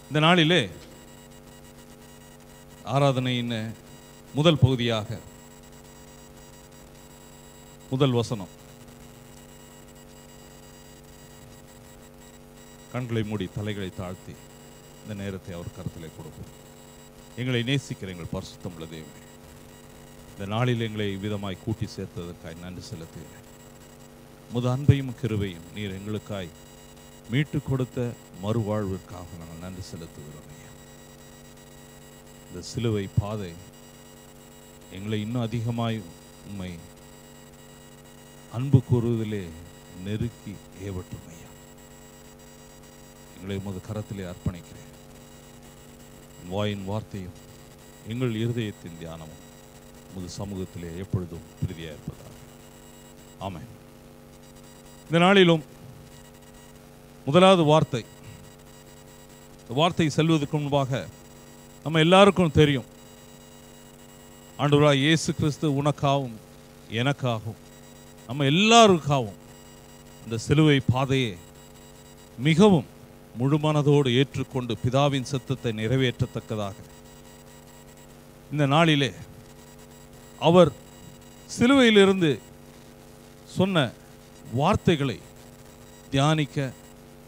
இந்த நாளிலே ஆராதனையின் முதல் பகுதியாக முதல் வசனம். கண்களை மூடி தலைகளை தாழ்த்தி இந்த நேரத்தை அவர் கருத்திலே கொடுப்போம். எங்களை நேசிக்கிற எங்கள் பரிசுத்தமுள்ள தேவனே, இந்த நாளில் எங்களை விதமாய் கூட்டி சேர்த்ததற்காய் நன்றி செலுத்துகிறேன். முத அன்பையும் கிருபையும் நீர் எங்களுக்காய் மீட்டு கொடுத்த மறுவாழ்விற்காக நாங்கள் நன்றி செலுத்துகிறோம். இந்த சிலுவை பாதை எங்களை இன்னும் அதிகமாய் உம்மை அன்பு கூறுவதிலே நெருக்கி ஏவட்டும் ஐயா. எங்களை உமது கரத்திலே அர்ப்பணிக்கிறேன். வாயின் வார்த்தையும் எங்கள் இருதயத்தின் தியானமும் உமது சமூகத்திலே எப்பொழுதும் பிரீதியாக இருப்பதாக. ஆமென். இந்த நாளிலும் முதலாவது வார்த்தை செல்வதற்கு முன்பாக நம்ம எல்லாருக்கும் தெரியும், ஆண்டவராய் இயேசு கிறிஸ்து உனக்காகவும் எனக்காகவும் நம்ம எல்லாருக்காகவும் இந்த சிலுவை பாதையை மிகவும் முழுமனதோடு ஏற்றுக்கொண்டு பிதாவின் சித்தத்தை நிறைவேற்றத்தக்கதாக இந்த நாளிலே அவர் சிலுவையிலிருந்து சொன்ன வார்த்தைகளை தியானிக்க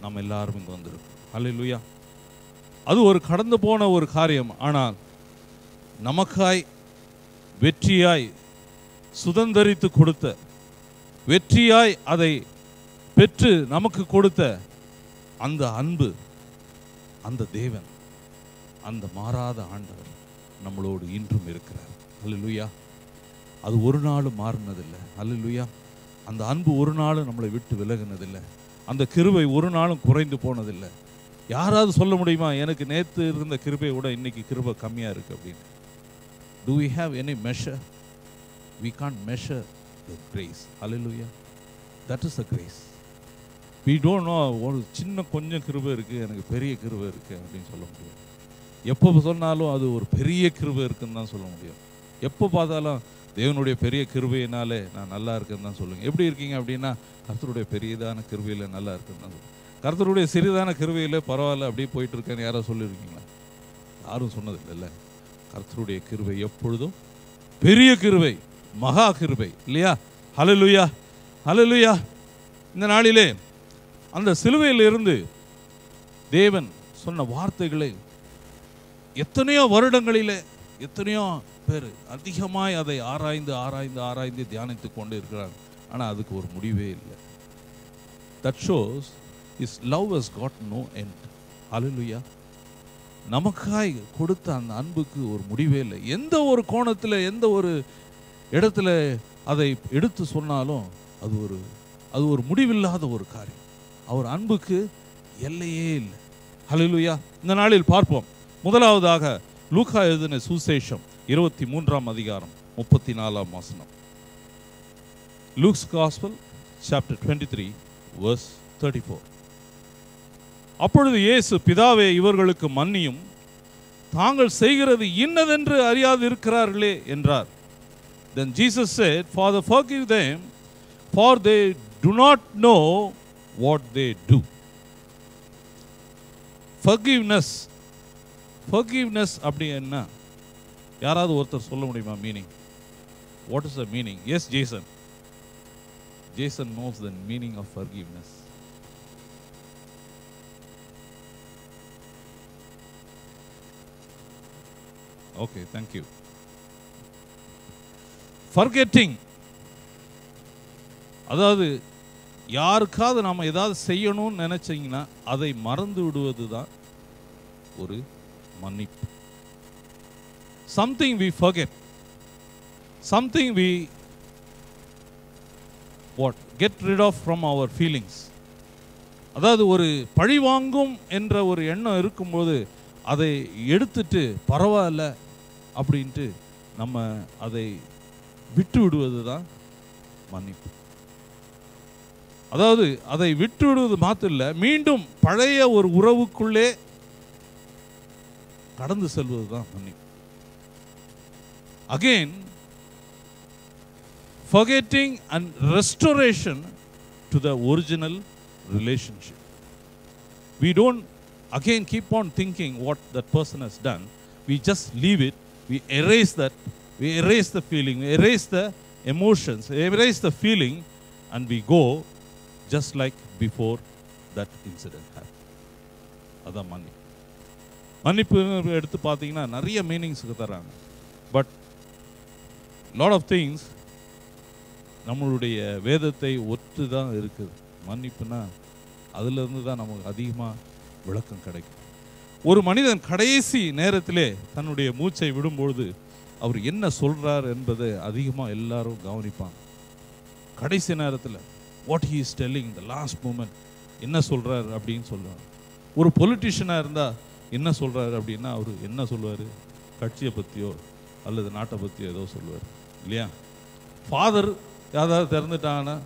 நாம் எல்லாரும் இங்கு வந்திருக்கோம். அல்லேலூயா. அது ஒரு கடந்து போன ஒரு காரியம். ஆனால் நமக்காய் வெற்றியாய் சுதந்தரித்து கொடுத்த, வெற்றியாய் அதை பெற்று நமக்கு கொடுத்த அந்த அன்பு, அந்த தேவன், அந்த மாறாத ஆண்டவர் நம்மளோடு இன்றும் இருக்கிறார். அல்லேலூயா. அது ஒரு நாளும் மாறினதில்லை. அல்லேலூயா. அந்த அன்பு ஒரு நாளும் நம்மளை விட்டு விலகினதில்லை. அந்த கிருபை ஒரு நாளும் குறைந்து போனதில்லை. யாராவது சொல்ல முடியுமா, எனக்கு நேற்று இருந்த கிருபையை விட இன்னைக்கு கிருபை கம்மியாக இருக்குது அப்படின்னு? Do we have any measure? We can't measure the grace. Hallelujah. That is the grace. We don't know, ஒரு சின்ன கொஞ்சம் கிருபை இருக்குது, எனக்கு பெரிய கிருபை இருக்குது அப்படின்னு சொல்ல முடியும். எப்போ சொன்னாலும் அது ஒரு பெரிய கிருபை இருக்குன்னு தான் சொல்ல முடியும். எப்போ பார்த்தாலும் தேவனுடைய பெரிய கிருபையினாலே நான் நல்லா இருக்குன்னு தான் சொல்லுங்க. எப்படி இருக்கீங்க அப்படின்னா, கர்த்தருடைய பெரியதான கிருபையில் நல்லா இருக்குன்னு தான் சொல்லுங்க. கர்த்தருடைய சிறிதான கிருபையில் பரவாயில்ல அப்படியே போயிட்டு இருக்கேன்னு யாரோ சொல்லியிருக்கீங்களா? யாரும் சொன்னதில்லை. கர்த்தருடைய கிருபை எப்பொழுதும் பெரிய கிருபை, மகா கிருபை, இல்லையா? ஹல்லேலூயா, ஹல்லேலூயா. இந்த நாளிலே அந்த சிலுவையிலிருந்து தேவன் சொன்ன வார்த்தைகளை எத்தனையோ வருடங்களிலே எத்தனையோ பேர் அதிகமாய் அதை ஆராய்ந்து ஆராய்ந்து ஆராய்ந்து தியானித்து கொண்டு இருக்கிறார். ஆனால் அதுக்கு ஒரு முடிவே இல்லை. That shows His love has got no end. Hallelujah. நமக்காய் கொடுத்த அந்த அன்புக்கு ஒரு முடிவே இல்லை. எந்த ஒரு கோணத்தில் எந்த ஒரு இடத்துல அதை எடுத்து சொன்னாலும் அது ஒரு முடிவில்லாத ஒரு காரியம். அவர் அன்புக்கு எல்லையே இல்லை. ஹல்லேலூயா. இந்த நாளில் பார்ப்போம். முதலாவதாக லூக்கா எழுதின சுவிசேஷம் 23ஆம் அதிகாரம் 34ஆம் வசனம். Luke's Gospel chapter 23 verse 34. அப்பொழுது இயேசு, பிதாவே இவர்களுக்கு மன்னியும், தாங்கள் செய்கிறது இன்னதென்று அறியாது இருக்கிறார்களே என்றார். Then Jesus said, Father, forgive them, for they do not know what they do. Forgiveness அப்படி என்ன? யாராவது ஒருத்தர் சொல்ல முடியுமா meaning? What is the meaning? Yes, Jason knows the meaning of forgiveness. Okay, thank you. Forgetting, அதாவது யாருக்காவது நாம் ஏதாவது செய்யணும்னு நினைச்சீங்கன்னா அதை மறந்து விடுவது தான் ஒரு மன்னிப்பு. Something we forget, something we get rid of from our feelings. அதாவது ஒரு பழிவாங்கும் என்ற ஒரு எண்ணம் இருக்கும்போது அதை எடுத்துட்டு பரவாயில்ல அப்படின்ட்டு நம்ம அதை விட்டு விடுவது தான் மன்னிப்பு. அதாவது அதை விட்டு விடுவது மாத்திரம் இல்லை, மீண்டும் பழைய ஒரு உறவுக்குள்ளே கடந்து செல்வது தான் மன்னிப்பு. Again, forgetting and restoration to the original relationship. We don't again keep on thinking what that person has done. We just leave it. We erase that. We erase the feeling. We erase the emotions. We erase the feeling, and we go just like before that incident happened. அதான் மன்னிப்பு. மன்னிப்பு எடுத்து பார்த்தீங்கன்னா நிறைய மீனிங்ஸுக்கு தராங்க. But lot of things நம்மளுடைய வேதத்தை ஒத்து தான் இருக்குது. மன்னிப்புனா அதிலிருந்து தான் நமக்கு அதிகமாக விளக்கம் கிடைக்கும். ஒரு மனிதன் கடைசி நேரத்திலே தன்னுடைய மூச்சை விடும்பொழுது அவர் என்ன சொல்றார் என்பதை அதிகமாக எல்லாரும் கவனிப்பாங்க. கடைசி நேரத்தில் what he is telling the last moment, என்ன சொல்றார் அப்படின்னு சொல்றாரு. ஒரு பொலிட்டிஷியனாக இருந்தால் என்ன சொல்றாரு அப்படின்னா அவர் என்ன சொல்லுவார்? கட்சியை பற்றியோ அல்லது நாட்டை பற்றியோ ஏதோ சொல்லுவார் இல்லையா? ஃபாதர் யாராவது திறந்துட்டாங்கன்னா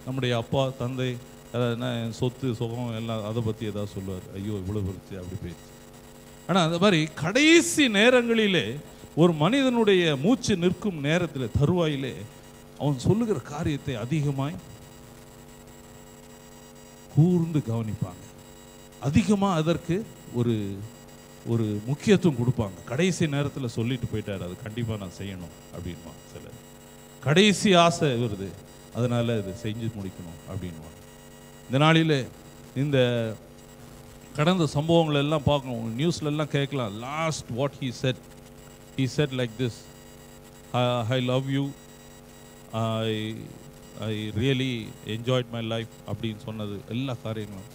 நம்முடைய அப்பா தந்தை என்ன சொத்து சுகம் எல்லாம் அதை பற்றி ஏதாவது சொல்லுவார். ஐயோ இவ்வளோ போயிடுச்சு அப்படி போயிடுச்சு. ஆனால் அந்த மாதிரி கடைசி நேரங்களிலே ஒரு மனிதனுடைய மூச்சு நிற்கும் நேரத்தில் தருவாயிலே அவன் சொல்லுகிற காரியத்தை அதிகமாய் கூர்ந்து கவனிப்பாங்க. அதிகமாக அதற்கு ஒரு ஒரு முக்கியத்துவம் கொடுப்பாங்க. கடைசி நேரத்தில் சொல்லிட்டு போயிட்டார், அது கண்டிப்பாக நான் செய்யணும் அப்படின்மா. சில கடைசி ஆசை வருது, அதனால் இதை செஞ்சு முடிக்கணும் அப்படின்வாங்க. இந்த நாளில் இந்த கடந்த சம்பவங்கள் எல்லாம் பார்க்கணும். நியூஸ்ல எல்லாம் கேட்கலாம். Last what he said like this, I love you, I really enjoyed my life அப்படின்னு சொன்னது எல்லா காரியங்களும்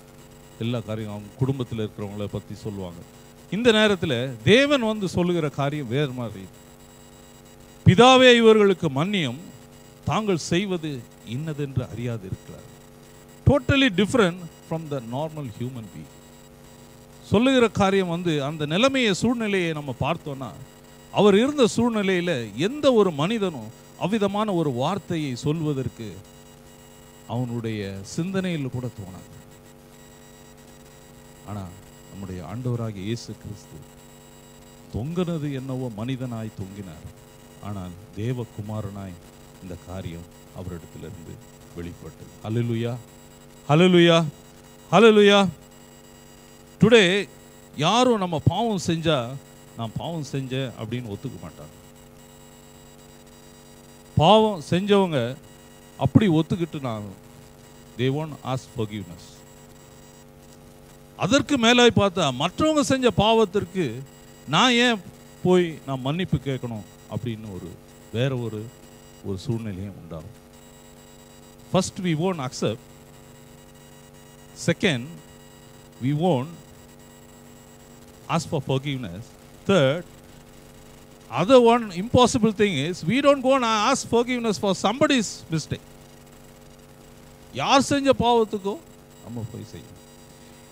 அவங்க குடும்பத்தில் இருக்கிறவங்கள பற்றி சொல்லுவாங்க. இந்த நேரத்தில் தேவன் வந்து சொல்லுகிற காரியம் வேறு மாதிரி. பிதாவே இவர்களுக்கு மன்னியும், தாங்கள் செய்வது இன்னதென்று அறியாது இருக்கிறார். Totally different from the normal human being. சொல்லுகிற காரியம் வந்து அந்த நிலைமையை சூழ்நிலையை நம்ம பார்த்தோன்னா, அவர் இருந்த சூழ்நிலையில் எந்த ஒரு மனிதனும் அவ்விதமான ஒரு வார்த்தையை சொல்வதற்கு அவனுடைய சிந்தனையில் கூட தோணாது. ஆனால் நம்முடைய ஆண்டவராகிய இயேசு கிறிஸ்து தொங்கினது என்னவோ மனிதனாய் தொங்கினார், ஆனால் தேவகுமாரனாய் இந்த காரியம் அவரிடத்திலிருந்து வெளிப்பட்டது. ஹல்லேலூயா, ஹல்லேலூயா, ஹல்லேலூயா. டுடே யாரும் நம்ம பாவம் செஞ்சா நான் பாவம் செஞ்சேன் அப்படின்னு ஒத்துக்க மாட்டாங்க. பாவம் செஞ்சவங்க அப்படி ஒத்துக்கிட்டு நான் they won't ask forgiveness. அதற்கு மேலே பார்த்தா மற்றவங்க செஞ்ச பாவத்திற்கு நான் ஏன் போய் நான் மன்னிப்பு கேட்கணும் அப்படின்னு வேற ஒரு சூழ்நிலையும் உண்டாகும். First we won't accept. Second, we won't ask for forgiveness. Third, other one impossible thing is we don't go and ask forgiveness for somebody's mistake. யார் செஞ்ச பாவத்துக்கோ நம்ம போய் செய்யணும்.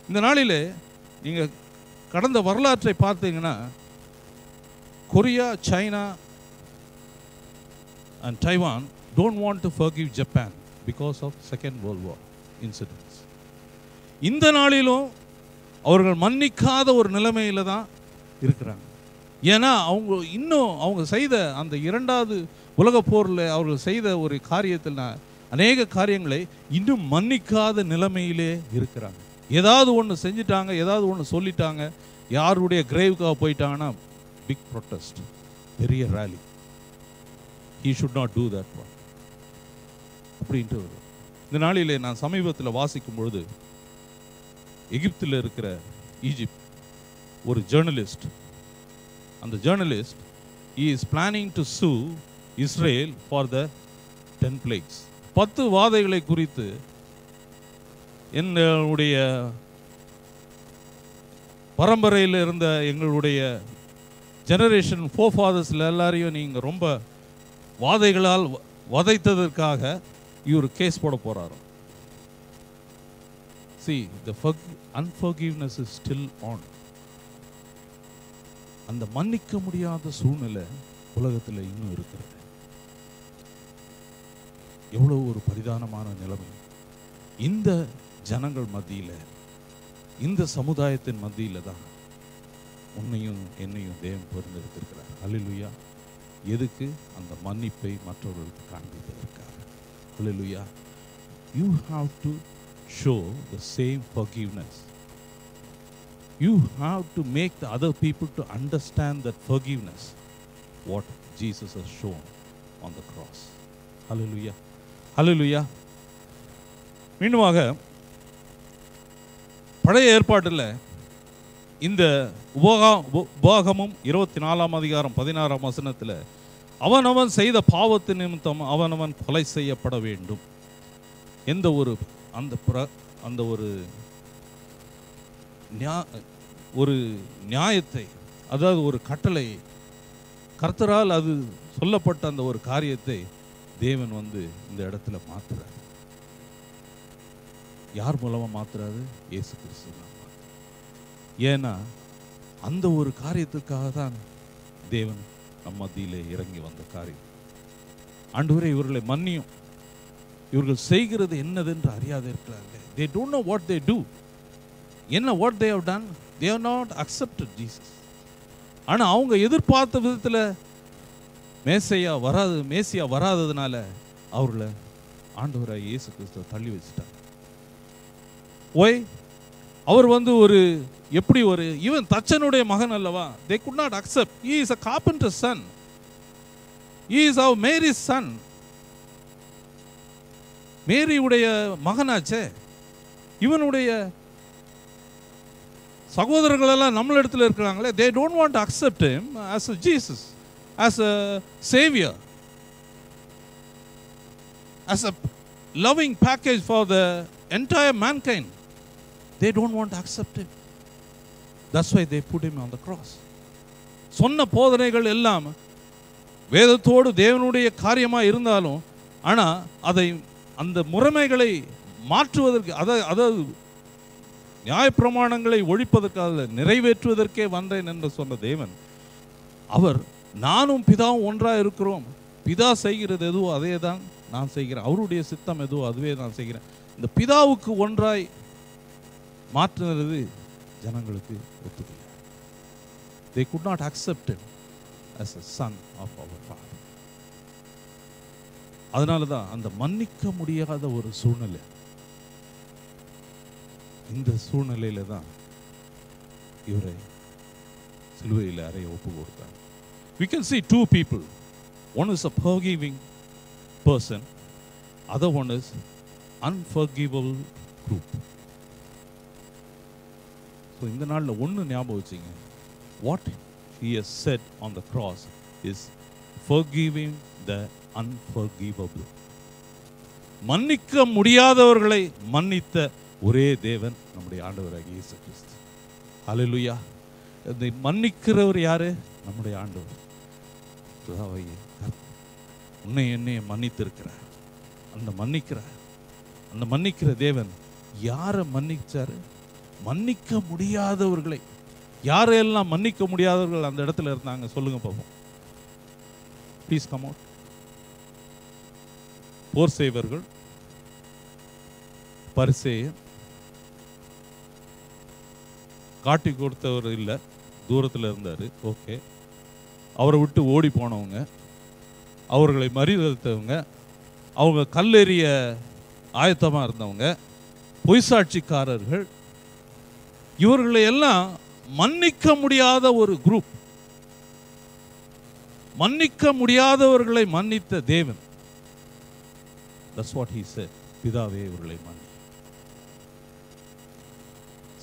இந்த நாளிலே நீங்கள் கடந்த வரலாற்றை பார்த்தீங்கன்னா, Korea, China and Taiwan don't want to forgive Japan because of Second World War incidents. இந்த நாளிலும் அவர்கள் மன்னிக்காத ஒரு நிலைமையில தான் இருக்கிறாங்க. ஏன்னா அவங்க செய்த அந்த இரண்டாவது உலக போரில் அவர்கள் செய்த ஒரு காரியத்தில் அநேக காரியங்களை இன்னும் மன்னிக்காத நிலைமையிலே இருக்கிறாங்க. ஏதாவது ஒன்று செஞ்சிட்டாங்க, ஏதாவது ஒன்று சொல்லிட்டாங்க, யாருடைய கிரேவுக்காக போயிட்டாங்கன்னா பிக் ப்ரொட்டஸ்ட், பெரிய rally. He should not do that one அப்படின்ட்டு வரும். இந்த நாளிலே நான் சமீபத்தில் வாசிக்கும் பொழுது, எகிப்தில் இருக்கிற ஈஜிப்ட் ஒரு ஜேர்னலிஸ்ட், அந்த journalist he is planning to sue Israel for the 10 plagues. 10 வாதைகளை குறித்து என்னுடைய பரம்பரையில் இருந்த எங்களுடைய ஜெனரேஷன் ஃபோர்ஃபாதர்ஸில் எல்லாரையும் நீங்கள் ரொம்ப வாதைகளால் வதைத்ததற்காக இவர் கேஸ் போட போறாரு. See, the unforgiveness is still on. அந்த மன்னிக்க முடியாத சூழ்நிலை உலகத்தில் இன்னும் இருக்கிறது. எவ்வளவு ஒரு பரிதானமான நிலைமை. இந்த ஜனங்கள் மத்தியில், இந்த சமுதாயத்தின் மத்தியில் தான் உன்னையும் என்னையும் தேவன் பொருந்திருக்கிறார். அல்லேலூயா. எதுக்கு? அந்த மன்னிப்பை மற்றவர்களுக்கு காண்பிப்பதற்காக. அல்லேலூயா. You have to show the same forgiveness You have to make the other people to understand that forgiveness, what Jesus has shown on the cross. Hallelujah. Hallelujah. மீண்டுமாக பழைய ஏற்பாட்டில் இந்த உபாகமும் 24ஆம் அதிகாரம் 16ஆம் வசனத்தில் அவனவன் செய்த பாவத்து நிமித்தம் அவனவன் கொலை செய்யப்பட வேண்டும். எந்த ஒரு அந்த ஒரு நியாயத்தை, அதாவது ஒரு கட்டளை, கர்த்தரால் அது சொல்லப்பட்ட அந்த ஒரு காரியத்தை தேவன் இந்த இடத்துல மாத்துறார். யார் மூலமா மாத்துறாரு? இயேசு கிறிஸ்து. ஏன்னா அந்த ஒரு காரியத்துக்காக தான் தேவன் நம் மத்தியிலே இறங்கி வந்த காரியம். ஆண்டவரே, இவர்களை மன்னியும், இவர்கள் செய்கிறது என்னதென்று அறியாതെ இருக்கிறார்கள். They don't know what they do. என்ன what they have done, they have not accepted Jesus. ஆனா அவங்க எதிர்பார்த்த விதத்தில் மேசியா வராததுனால அவர்களை ஆண்டவராய் இயேசு கிறிஸ்துவை தள்ளி வச்சுட்டாங்க. ஓய், அவர் ஒரு எப்படி இவன் தச்சனுடைய மகன் அல்லவா? they could not accept. He is a carpenter's son. He is our Mary's son. மேரியுடைய மகனாச்சே. இவனுடைய சகோதரர்கள் எல்லாம் நம்மளிடத்தில் இருக்கிறாங்களே. they don't want to accept him as a Jesus, as a savior, as a loving package for the entire mankind. They don't want to accept him. That's why they put him on the cross. சொன்ன போதனைகள் எல்லாம் வேதத்தோடு தேவனுடைய காரியமாக இருந்தாலும், ஆனால் அதை அந்த முறைமைகளை மாற்றுவதற்கு, அதாவது நியாயப்பிரமாணங்களை ஒழிப்பதற்காக நிறைவேற்றுவதற்கே வந்தேன் என்று சொன்ன தேவன், அவர் நானும் பிதாவும் ஒன்றாக இருக்கிறோம், பிதா செய்கிறது எதுவோ அதே தான் நான் செய்கிறேன், அவருடைய சித்தம் எதுவோ அதுவே நான் செய்கிறேன். இந்த பிதாவுக்கு ஒன்றாய் மாற்றுகிறது ஜனங்களுக்கு ஒத்துக்கல. They could not accept him as a son of our Father. அதனால தான் அந்த மன்னிக்க முடியாத ஒரு சூழ்நிலை, இந்த சூழ்நிலையில தான் இவரை சிலுவையில் அறைய ஒப்பு கொடுத்தார். We can see two people. One is a forgiving person, other one is unforgivable group. So இந்த நாளில் ஒன்று ஞாபகம் வச்சுங்க, what he has said on the cross is forgiving the unforgivable. மன்னிக்க முடியாதவர்களை மன்னித்த ஒரே தேவன் நம்முடைய ஆண்டவராகிய இயேசு கிறிஸ்து. ஹல்லேலூயா. இந்த மன்னிக்கிறவர் யாரு? நம்முடைய ஆண்டவர். உன்னை என்னைய மன்னித்திருக்கிறார். அந்த மன்னிக்கிற தேவன் யாரை மன்னிச்சாரு? மன்னிக்க முடியாதவர்களை. யாரெல்லாம் மன்னிக்க முடியாதவர்கள் அந்த இடத்துல இருந்தாங்க சொல்லுங்க பாப்போம். Please come out. போர் செய்வர்கள், பரிசேயர், காட்டி கொடுத்தவர் இல்லை, தூரத்தில் இருந்தார், ஓகே. அவரை விட்டு ஓடி போனவங்க, அவர்களை மறியடித்தவங்க, அவங்க கல்லெறிய ஆயத்தமாக இருந்தவங்க, பொய்சாட்சிக்காரர்கள், இவர்களை எல்லாம் மன்னிக்க முடியாத ஒரு குரூப். மன்னிக்க முடியாதவர்களை மன்னித்த தேவன். That's what he said. பிதாவே இவர்களை மன்னி.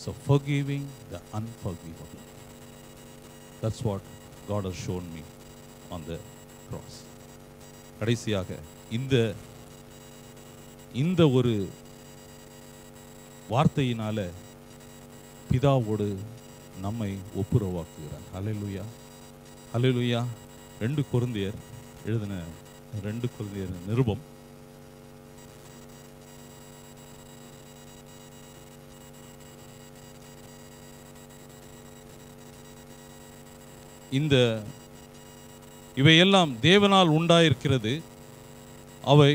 So forgiving the unforgivable. That's what God has shown me on the cross. கடைசியாக இந்த ஒரு வார்த்தையினால பிதாவோடு நம்மை ஒப்புரவாக்குகிறார். ஹல்லேலூயா, ஹல்லேலூயா. 2 கொரிந்தியர் எழுதின 2 கொரிந்தியர் நிருபம் இவையெல்லாம் தேவனால் உண்டாயிருக்கிறது, அவை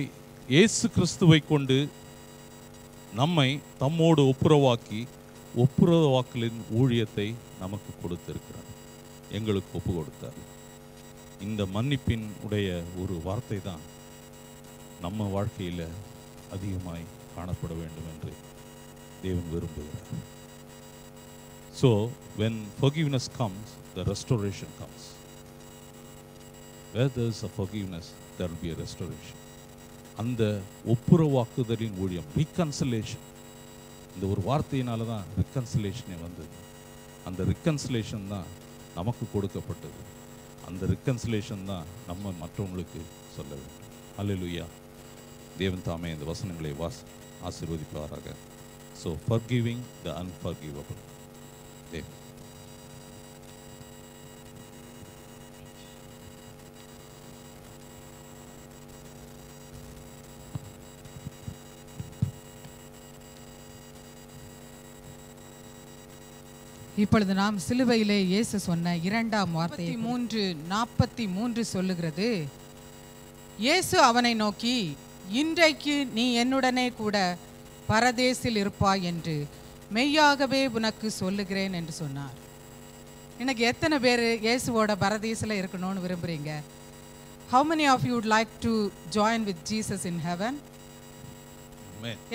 இயேசு கிறிஸ்துவை கொண்டு நம்மை தம்மோடு ஒப்புரவாக்கலின் ஊழியத்தை நமக்கு கொடுத்திருக்கிறார், எங்களுக்கு ஒப்பு கொடுத்தார். இந்த மன்னிப்பின் உடைய ஒரு வார்த்தை தான் நம்ம வாழ்க்கையில் அதிகமாய் காணப்பட வேண்டும் என்று தேவன் விரும்புகிறார். So when forgiveness comes, the restoration comes. Where there is a forgiveness, there will be a restoration. அந்த ஒப்புரவாக்குதலின் ஊழியம், reconciliation, இந்த ஒரு வார்த்தையினால தான் reconciliation வந்தது. அந்த reconciliation தான் நமக்கு கொடுக்கப்பட்டது. அந்த reconciliation தான் நம்ம மற்றவங்களுக்கு சொல்ல வேண்டும். ஹல்லேலூயா. தேவன் தாமே இந்த வசனங்களை ஆசீர்வதிப்பாராக. So forgiving the unforgivable. தேவன் இப்பொழுது நாம் சிலுவையிலே இயேசு சொன்ன இரண்டாம் வார்த்தை 43:43 சொல்லுகிறது, இயேசு அவனை நோக்கி, இன்றைக்கு நீ என்னுடனே கூட பரதேசில் இருப்பாய் என்று மெய்யாகவே உனக்கு சொல்லுகிறேன் என்று சொன்னார். எனக்கு எத்தனை பேர் இயேசுவோட பரதேசில் இருக்கணும்னு விரும்புகிறீங்க? How many of you would like to join with Jesus in heaven?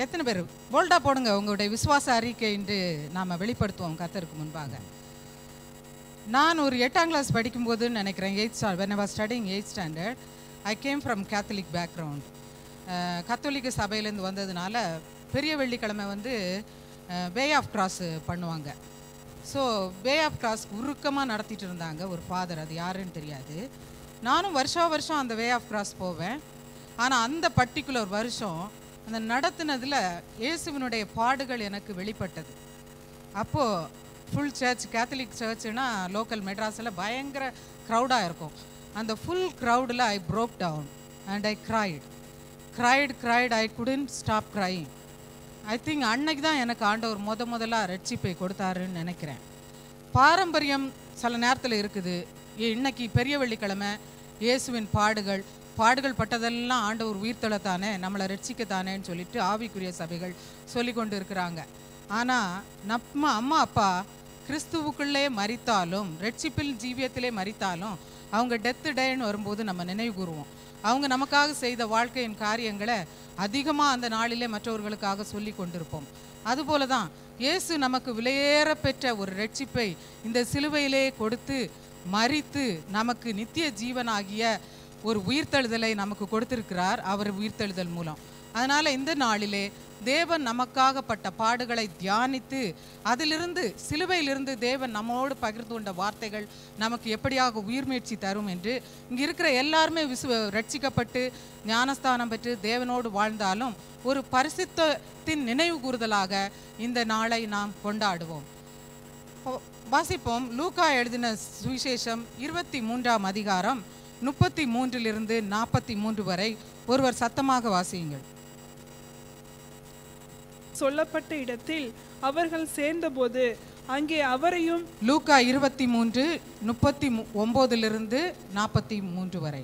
எத்தனை பேர் போல்டா போடுங்க. உங்களுடைய விசுவாச அறிக்கை என்று நாம் வெளிப்படுத்துவோம் கர்த்தருக்கு முன்பாக. நான் ஒரு 8ஆம் கிளாஸ் படிக்கும்போது நினைக்கிறேன், when I was studying 8th standard, I came from Catholic background. கத்தோலிக்க சபையிலேருந்து வந்ததுனால பெரிய வெள்ளிக்கிழமை வே ஆஃப் கிராஸ் பண்ணுவாங்க. ஸோ வே ஆஃப் கிராஸ் உருக்கமாக நடத்திட்டு இருந்தாங்க ஒரு ஃபாதர், அது யாருன்னு தெரியாது. நானும் வருஷம் அந்த வே ஆஃப் கிராஸ் போவேன். ஆனால் அந்த பர்டிகுலர் வருஷம் அந்த நடத்தினதில் இயேசுவினுடைய பாடுகள் எனக்கு வெளிப்பட்டது. அப்போது ஃபுல் சர்ச், கேத்தலிக் சர்ச்சுனா லோக்கல் மெட்ராஸில் பயங்கர க்ரௌடாக இருக்கும். அந்த ஃபுல் க்ரௌடில் I broke down and I cried. I couldn't stop crying. I think அன்னைக்கு தான் எனக்கு ஆண்டவர் முதலாக ரட்சிப்பை கொடுத்தாருன்னு நினைக்கிறேன். பாரம்பரியம் சில நேரத்தில் இருக்குது. இன்னைக்கு பெரிய வெள்ளிக்கிழமை இயேசுவின் பாடுகள் பட்டதெல்லாம் ஆண்டவர் உயிர்த்தெழத்தானே, நம்மளை ரட்சிக்கத்தானேன்னு சொல்லிட்டு ஆவிக்குரிய சபைகள் சொல்லி கொண்டு இருக்கிறாங்க. ஆனால் நம்ம அம்மா அப்பா கிறிஸ்துவுக்குள்ளே மரித்தாலும், ரட்சிப்பில் ஜீவியத்திலே மரித்தாலும், அவங்க டேன்னு வரும்போது நம்ம நினைவு கூறுவோம். அவங்க நமக்காக செய்த வாழ்க்கையின் காரியங்களை அதிகமாக அந்த நாளிலே மற்றவர்களுக்காக சொல்லி கொண்டிருப்போம். அதுபோல தான் இயேசு நமக்கு விலையேற பெற்ற ஒரு ரட்சிப்பை இந்த சிலுவையிலே கொடுத்து மரித்து நமக்கு நித்திய ஜீவனாகிய ஒரு உயிர்த்தெழுதலை நமக்கு கொடுத்திருக்கிறார், அவர் உயிர்த்தெழுதல் மூலம். அதனால் இந்த நாளிலே தேவன் நமக்காகப்பட்ட பாடுகளை தியானித்து அதிலிருந்து, சிலுவையிலிருந்து தேவன் நம்மோடு பகிர்ந்து கொண்ட வார்த்தைகள் நமக்கு எப்படியாக உயிர்மீட்சி தரும் என்று, இங்கே இருக்கிற எல்லாருமே ரட்சிக்கப்பட்டு ஞானஸ்தானம் பெற்று தேவனோடு வாழ்ந்தாலும் ஒரு பரிசுத்தத்தின் நினைவு கூறுதலாக இந்த நாளை நாம் கொண்டாடுவோம். வாசிப்போம். லூக்கா எழுதின சுவிசேஷம் 23ஆம் அதிகாரம் 33 43 வரை. ஒருவர் சத்தமாக வாசியுங்கள். சொல்லப்பட்ட இடத்தில் அவர்கள் சேர்ந்தபோது அங்கே அவரையும், லூக்கா 23 39 43 வரை.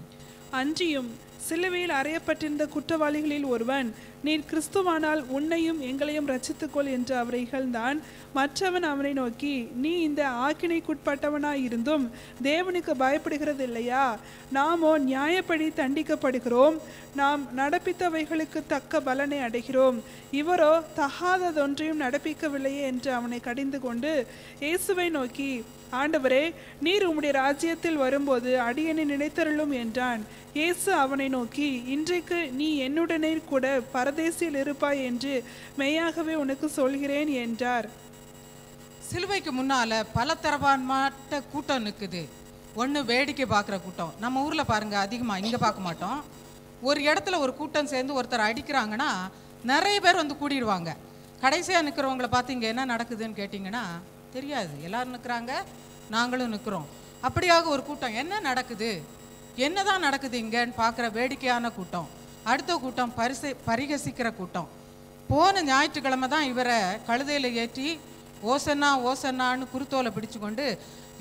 அன்றியும் சிலுவையில் அறையப்பட்டிருந்த குற்றவாளிகளில் ஒருவன், நீர் கிறிஸ்துவானால் உன்னையும் எங்களையும் ரட்சித்துக்கொள் என்று அவரை இகழ்ந்தான். மற்றவன் அவனை நோக்கி, நீ இந்த ஆக்கினைக்குட்பட்டவனாயிருந்தும் தேவனுக்கு பயப்படுகிறது இல்லையா? நாமோ நியாயப்படி தண்டிக்கப்படுகிறோம், நாம் நடப்பித்தவைகளுக்கு தக்க பலனை அடைகிறோம். இவரோ தகாததொன்றையும் நடப்பிக்கவில்லையே என்று அவனை கடிந்து கொண்டு இயேசுவை நோக்கி, ஆண்டவரே, நீர் உம்முடைய ராஜ்யத்தில் வரும்போது அடியனை நினைத்தருளும் என்றான். இயேசு அவனை நோக்கி, இன்றைக்கு நீ என்னுடனே கூட பரதேசியில் இருப்பாய் என்று மெய்யாகவே உனக்கு சொல்கிறேன் என்றார். சிலுவைக்கு முன்னால பல தரப்பாட்ட கூட்டம் நிற்குது. ஒன்று வேடிக்கை பார்க்குற கூட்டம். நம்ம ஊரில் பாருங்க, அதிகமாக இங்கே பார்க்க மாட்டோம். ஒரு இடத்துல ஒரு கூட்டம் சேர்ந்து ஒருத்தர் அடிக்கிறாங்கன்னா நிறைய பேர் கூடிடுவாங்க. கடைசியாக நிற்கிறவங்கள பார்த்து இங்கே என்ன நடக்குதுன்னு கேட்டிங்கன்னா தெரியாது. எல்லாரும் நிற்கிறாங்க, நாங்களும் நிற்கிறோம். அப்படியாக ஒரு கூட்டம் என்ன நடக்குது, என்னதான் நடக்குது இங்கன்னு பார்க்குற வேடிக்கையான கூட்டம். அடுத்த கூட்டம் பரிகசிக்கிற கூட்டம். போன ஞாயிற்றுக்கிழமை தான் இவரை கழுதையில் ஏற்றி ஓசன்னா ஓசன்னான்னு குருத்தோலை பிடிச்சு கொண்டு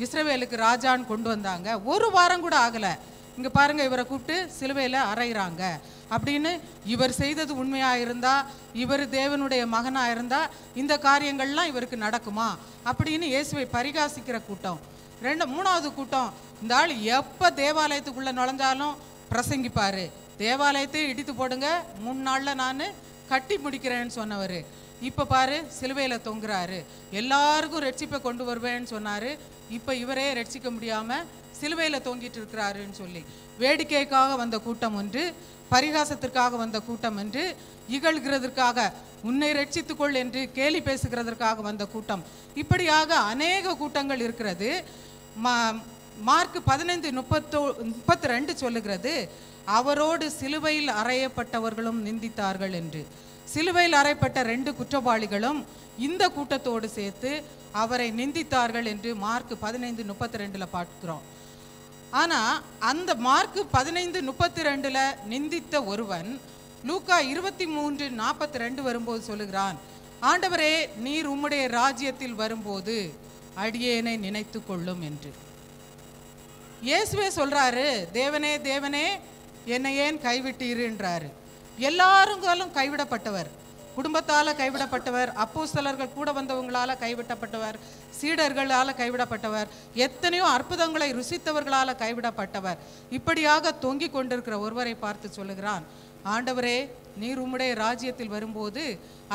இஸ்ரவேலுக்கு ராஜான்னு கொண்டு வந்தாங்க. ஒரு வாரம் கூட ஆகலை. இங்கே பாருங்கள், இவரை கூப்பிட்டு சிலுவையில் அறையிறாங்க. அப்படின்னு இவர் செய்தது உண்மையாக இருந்தால், இவர் தேவனுடைய மகனாக இருந்தால் இந்த காரியங்கள்லாம் இவருக்கு நடக்குமா அப்படின்னு இயேசுவை பரிகாசிக்கிற கூட்டம். மூணாவது கூட்டம், இந்த ஆள் எப்போ தேவாலயத்துக்குள்ளே நுழைஞ்சாலும் பிரசங்கிப்பார். தேவாலயத்தை இடித்து போடுங்க, 3 நாளில் நான் கட்டி முடிக்கிறேன்னு சொன்னவர். இப்போ பாரு சிலுவையில் தொங்குறாரு. எல்லாருக்கும் ரட்சிப்பை கொண்டு வருவேன்னு சொன்னார். இப்போ இவரே ரட்சிக்க முடியாமல் சிலுவையில் தொங்கிட்டு இருக்கிறாருன்னு சொல்லி வேடிக்கைக்காக வந்த கூட்டம் ஒன்று, பரிகாசத்திற்காக வந்த கூட்டம் என்று, இகழ்கிறதற்காக உன்னை ரட்சித்துக்கொள் என்று கேலி பேசுகிறதற்காக வந்த கூட்டம், இப்படியாக அநேக கூட்டங்கள் இருக்கிறது. மார்க் 15:32 சொல்லுகிறது, அவரோடு சிலுவையில் அறையப்பட்டவர்களும் நிந்தித்தார்கள் என்று. சிலுவையில் அறையப்பட்ட 2 குற்றவாளிகளும் இந்த கூட்டத்தோடு சேர்த்து அவரை நிந்தித்தார்கள் என்று மார்க் 15:32 பார்க்கிறோம். ஆனால் அந்த மார்க் 15:32 நிந்தித்த ஒருவன் லூக்கா 23:42 வரும்போது சொல்லுகிறான், ஆண்டவரே நீர் உம்முடைய ராஜ்யத்தில் வரும்போது அடியேனை நினைத்து கொள்ளும் என்று. இயேசுவே சொல்றாரு, தேவனே தேவனே என்னை ஏன் கைவிட்டீருன்றாரு. எல்லாருங்களும் கைவிடப்பட்டவர், குடும்பத்தால் கைவிடப்பட்டவர், அப்போஸ்தலர்கள் கூட வந்தவங்களால் கைவிடப்பட்டவர், சீடர்களால் கைவிடப்பட்டவர், எத்தனையோ அற்புதங்களை ருசித்தவர்களால் கைவிடப்பட்டவர். இப்படியாக தொங்கிக் கொண்டிருக்கிற ஒருவரை பார்த்து சொல்லுகிறான், ஆண்டவரே நீர் உம்முடைய ராஜ்யத்தில் வரும்போது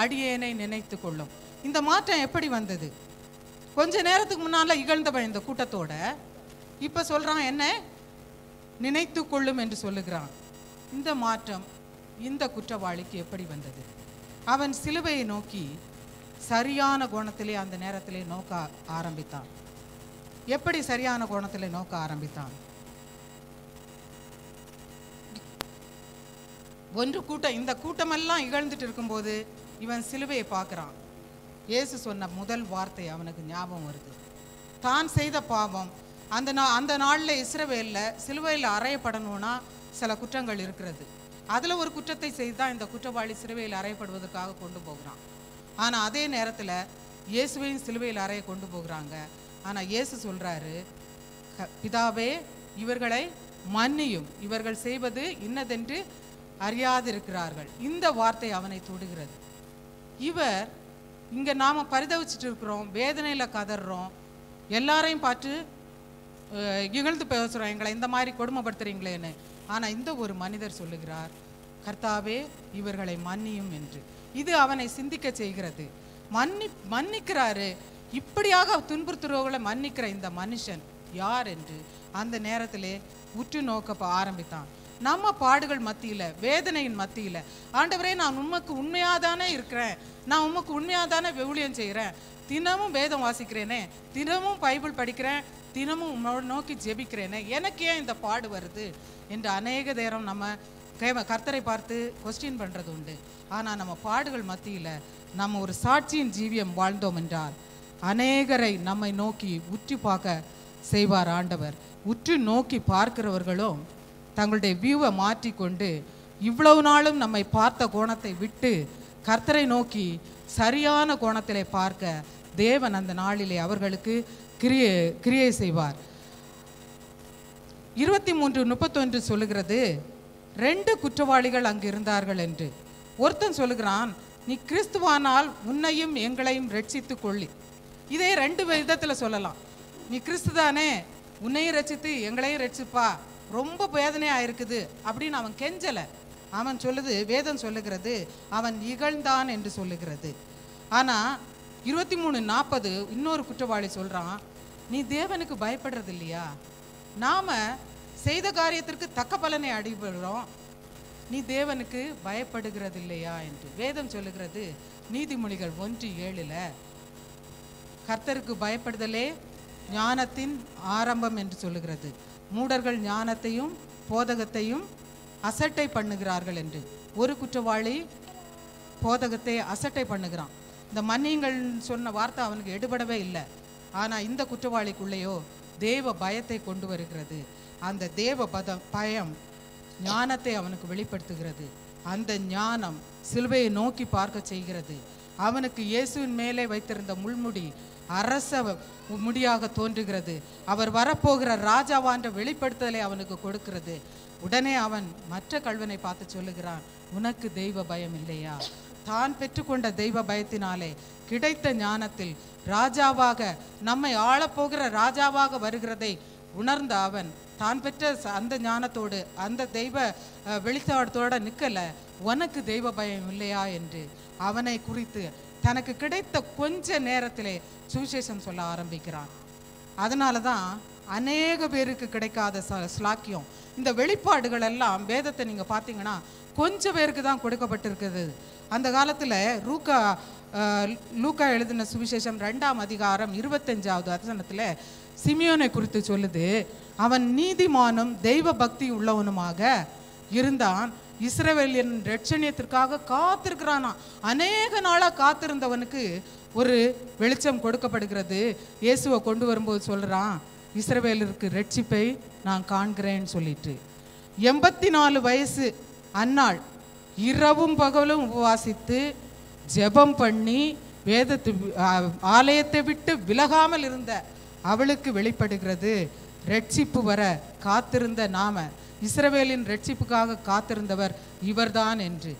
அடியேனை நினைத்து கொள்ளும். இந்த மாற்றம் எப்படி வந்தது? கொஞ்ச நேரத்துக்கு முன்னால் இகழ்ந்தவன் இந்த கூட்டத்தோட, இப்போ சொல்கிறான் என்ன நினைத்து கொள்ளும் என்று சொல்லுகிறான். இந்த மாற்றம் இந்த குற்றவாளிக்கு எப்படி வந்தது? அவன் சிலுவையை நோக்கி சரியான கோணத்திலே அந்த நேரத்திலே நோக்க ஆரம்பித்தான். எப்படி சரியான கோணத்திலே நோக்க ஆரம்பித்தான்? ஒன்று கூட்டம், இந்த கூட்டமெல்லாம் இகழ்ந்துட்டு இருக்கும்போது இவன் சிலுவையை பார்க்குறான். இயேசு சொன்ன முதல் வார்த்தை அவனுக்கு ஞாபகம் வருது. தான் செய்த பாவம், அந்த நாளில் இஸ்ரவேலில் சிலுவையில் அறையப்படணும்னா சில குற்றங்கள் இருக்கிறது. அதில் ஒரு குற்றத்தை செய்து தான் இந்த குற்றவாளி சிலுவையில் அறையப்படுவதற்காக கொண்டு போகிறான். ஆனால் அதே நேரத்தில் இயேசுவையும் சிலுவையில் அறைய கொண்டு போகிறாங்க. ஆனால் இயேசு சொல்கிறாரு, பிதாவே இவர்களை மன்னியும், இவர்கள் செய்வது இன்னதென்று அறியாதிருக்கிறார்கள். இந்த வார்த்தை அவனை தொடுகிறது. இவர் இங்கே நாம் பரிதவிச்சிட்டு இருக்கிறோம், வேதனையில் கதறோம், எல்லாரையும் பார்த்து இகழ்ந்து பேசுகிறோம், எங்களை இந்த மாதிரி கொடுமைப்படுத்துறீங்களேன்னு. ஆனால் இந்த ஒரு மனிதர் சொல்லுகிறார், கர்த்தாவே இவர்களை மன்னியும் என்று. இது அவனை சிந்திக்க செய்கிறது. மன்னிக்கிறாரு. இப்படியாக துன்புறுத்துறவர்களை மன்னிக்கிற இந்த மனுஷன் யார் என்று அந்த நேரத்திலே உற்று நோக்க ஆரம்பித்தான். நம்ம பாடுகள் மத்தியில், வேதனையின் மத்தியில், ஆண்டவரே நான் உமக்கு உண்மையாக தானே இருக்கிறேன், நான் உமக்கு உண்மையாக தானே ஊழியம் செய்கிறேன், தினமும் வேதம் வாசிக்கிறேனே, தினமும் பைபிள் படிக்கிறேன், தினமும் உன்னோட நோக்கி ஜெபிக்கிறேனே, எனக்கு ஏன் இந்த பாடு வருது என்று அநேக நேரம் நம்ம கர்த்தரை பார்த்து கொஸ்டின் பண்ணுறது உண்டு. ஆனால் நம்ம பாடுகள் மத்தியில் நம்ம ஒரு சாட்சியின் ஜீவியம் வாழ்ந்தோம் என்றால் அநேகரை நம்மை நோக்கி உற்று பார்க்க செய்வார் ஆண்டவர். உற்று நோக்கி பார்க்கிறவர்களும் தங்களுடைய வியூவை மாற்றிக்கொண்டு இவ்வளவு நாளும் நம்மை பார்த்த கோணத்தை விட்டு கர்த்தரை நோக்கி சரியான கோணத்திலே பார்க்க தேவன் அந்த நாளிலே அவர்களுக்கு கிரியை செய்வார். 23:31 சொல்லுகிறது, 2 குற்றவாளிகள் அங்கு இருந்தார்கள் என்று. ஒருத்தன் சொல்லுகிறான், நீ கிறிஸ்துவானால் உன்னையும் எங்களையும் ரட்சித்து கொள்ளி. இதே 2 விதத்தில் சொல்லலாம். நீ கிறிஸ்து தானே, உன்னையும் ரட்சித்து எங்களையும் ரட்சிப்பா, ரொம்ப வேதனையாக இருக்குது அப்படின்னு அவன் கெஞ்சலை. அவன் சொல்லுது, வேதம் சொல்லுகிறது அவன் இகழ்ந்தான் என்று சொல்லுகிறது. ஆனால் 23:40 இன்னொரு குற்றவாளி சொல்கிறான், நீ தேவனுக்கு பயப்படுறது இல்லையா? நாம் செய்த காரியத்திற்கு தக்க பலனை அடைபடுறோம், நீ தேவனுக்கு பயப்படுகிறது இல்லையா என்று வேதம் சொல்லுகிறது. நீதிமொழிகள் 1:7 கர்த்தருக்கு பயப்படுதலே ஞானத்தின் ஆரம்பம் என்று சொல்லுகிறது. மூடர்கள் ஞானத்தையும் போதகத்தையும் அசட்டை பண்ணுகிறார்கள் என்று. ஒரு குற்றவாளி போதகத்தை அசட்டை பண்ணுகிறான். இந்த மன்னியுங்கள் சொன்ன வார்த்தை அவனுக்கு எடுபடவே இல்லை. ஆனால் இந்த குற்றவாளிக்குள்ளேயோ தேவ பயத்தை கொண்டு வருகிறது. அந்த தேவ பயம் ஞானத்தை அவனுக்கு வெளிப்படுத்துகிறது. அந்த ஞானம் சிலுவையை நோக்கி பார்க்க செய்கிறது. அவனுக்கு இயேசுவின் மேலே வைத்திருந்த முள்முடி அரச முடியாக தோன்றுகிறது. அவர் வரப்போகிற ராஜாவான்ற வெளிப்படுத்தலை அவனுக்கு கொடுக்கிறது. உடனே அவன் மற்ற கள்வனை பார்த்து சொல்லுகிறான், உனக்கு தெய்வ பயம் இல்லையா? தான் பெற்றுக்கொண்ட தெய்வ பயத்தினாலே கிடைத்த ஞானத்தில் ராஜாவாக, நம்மை ஆளப்போகிற ராஜாவாக வருகிறதை உணர்ந்த அவன் தான் பெற்ற அந்த ஞானத்தோடு அந்த தெய்வ வெளித்தாடத்தோடு நிற்கலை. உனக்கு தெய்வ பயம் இல்லையா என்று அவனை குறித்து தனக்கு கிடைத்த கொஞ்ச நேரத்திலே சுவிசேஷம் சொல்ல ஆரம்பிக்கிறான். அதனால தான் அநேக பேருக்கு கிடைக்காத ஸ்லாக்கியம். இந்த வெளிப்பாடுகள் எல்லாம் வேதத்தை நீங்கள் பார்த்தீங்கன்னா கொஞ்சம் பேருக்கு தான் கொடுக்கப்பட்டிருக்குது. அந்த காலத்தில் லூக்கா எழுதின சுவிசேஷம் 2ஆம் அதிகாரம் 25வது வசனத்தில் சிமியோனை குறித்து சொல்லுது. அவன் நீதிமானும் தெய்வ பக்தி உள்ளவனுமாக இருந்தான், இஸ்ரவேலின் ரட்சணியத்திற்காக காத்திருக்கிறானா. அநேக நாளாக காத்திருந்தவனுக்கு ஒரு வெளிச்சம் கொடுக்கப்படுகிறது. இயேசுவை கொண்டு வரும்போது சொல்கிறான், இஸ்ரவேலருக்கு ரட்சிப்பை நான் காண்கிறேன்னு சொல்லிட்டு. 84 வயசு அன்னாள் இரவும் பகலும் உபவாசித்து ஜெபம் பண்ணி ஆலயத்தை விட்டு விலகாமல் இருந்த அவளுக்கு வெளிப்படுகிறது ரட்சிப்பு வர காத்திருந்த நாம, இஸ்ரவேலின் ரட்சிப்புக்காக காத்திருந்தவர் இவர்தான் என்று.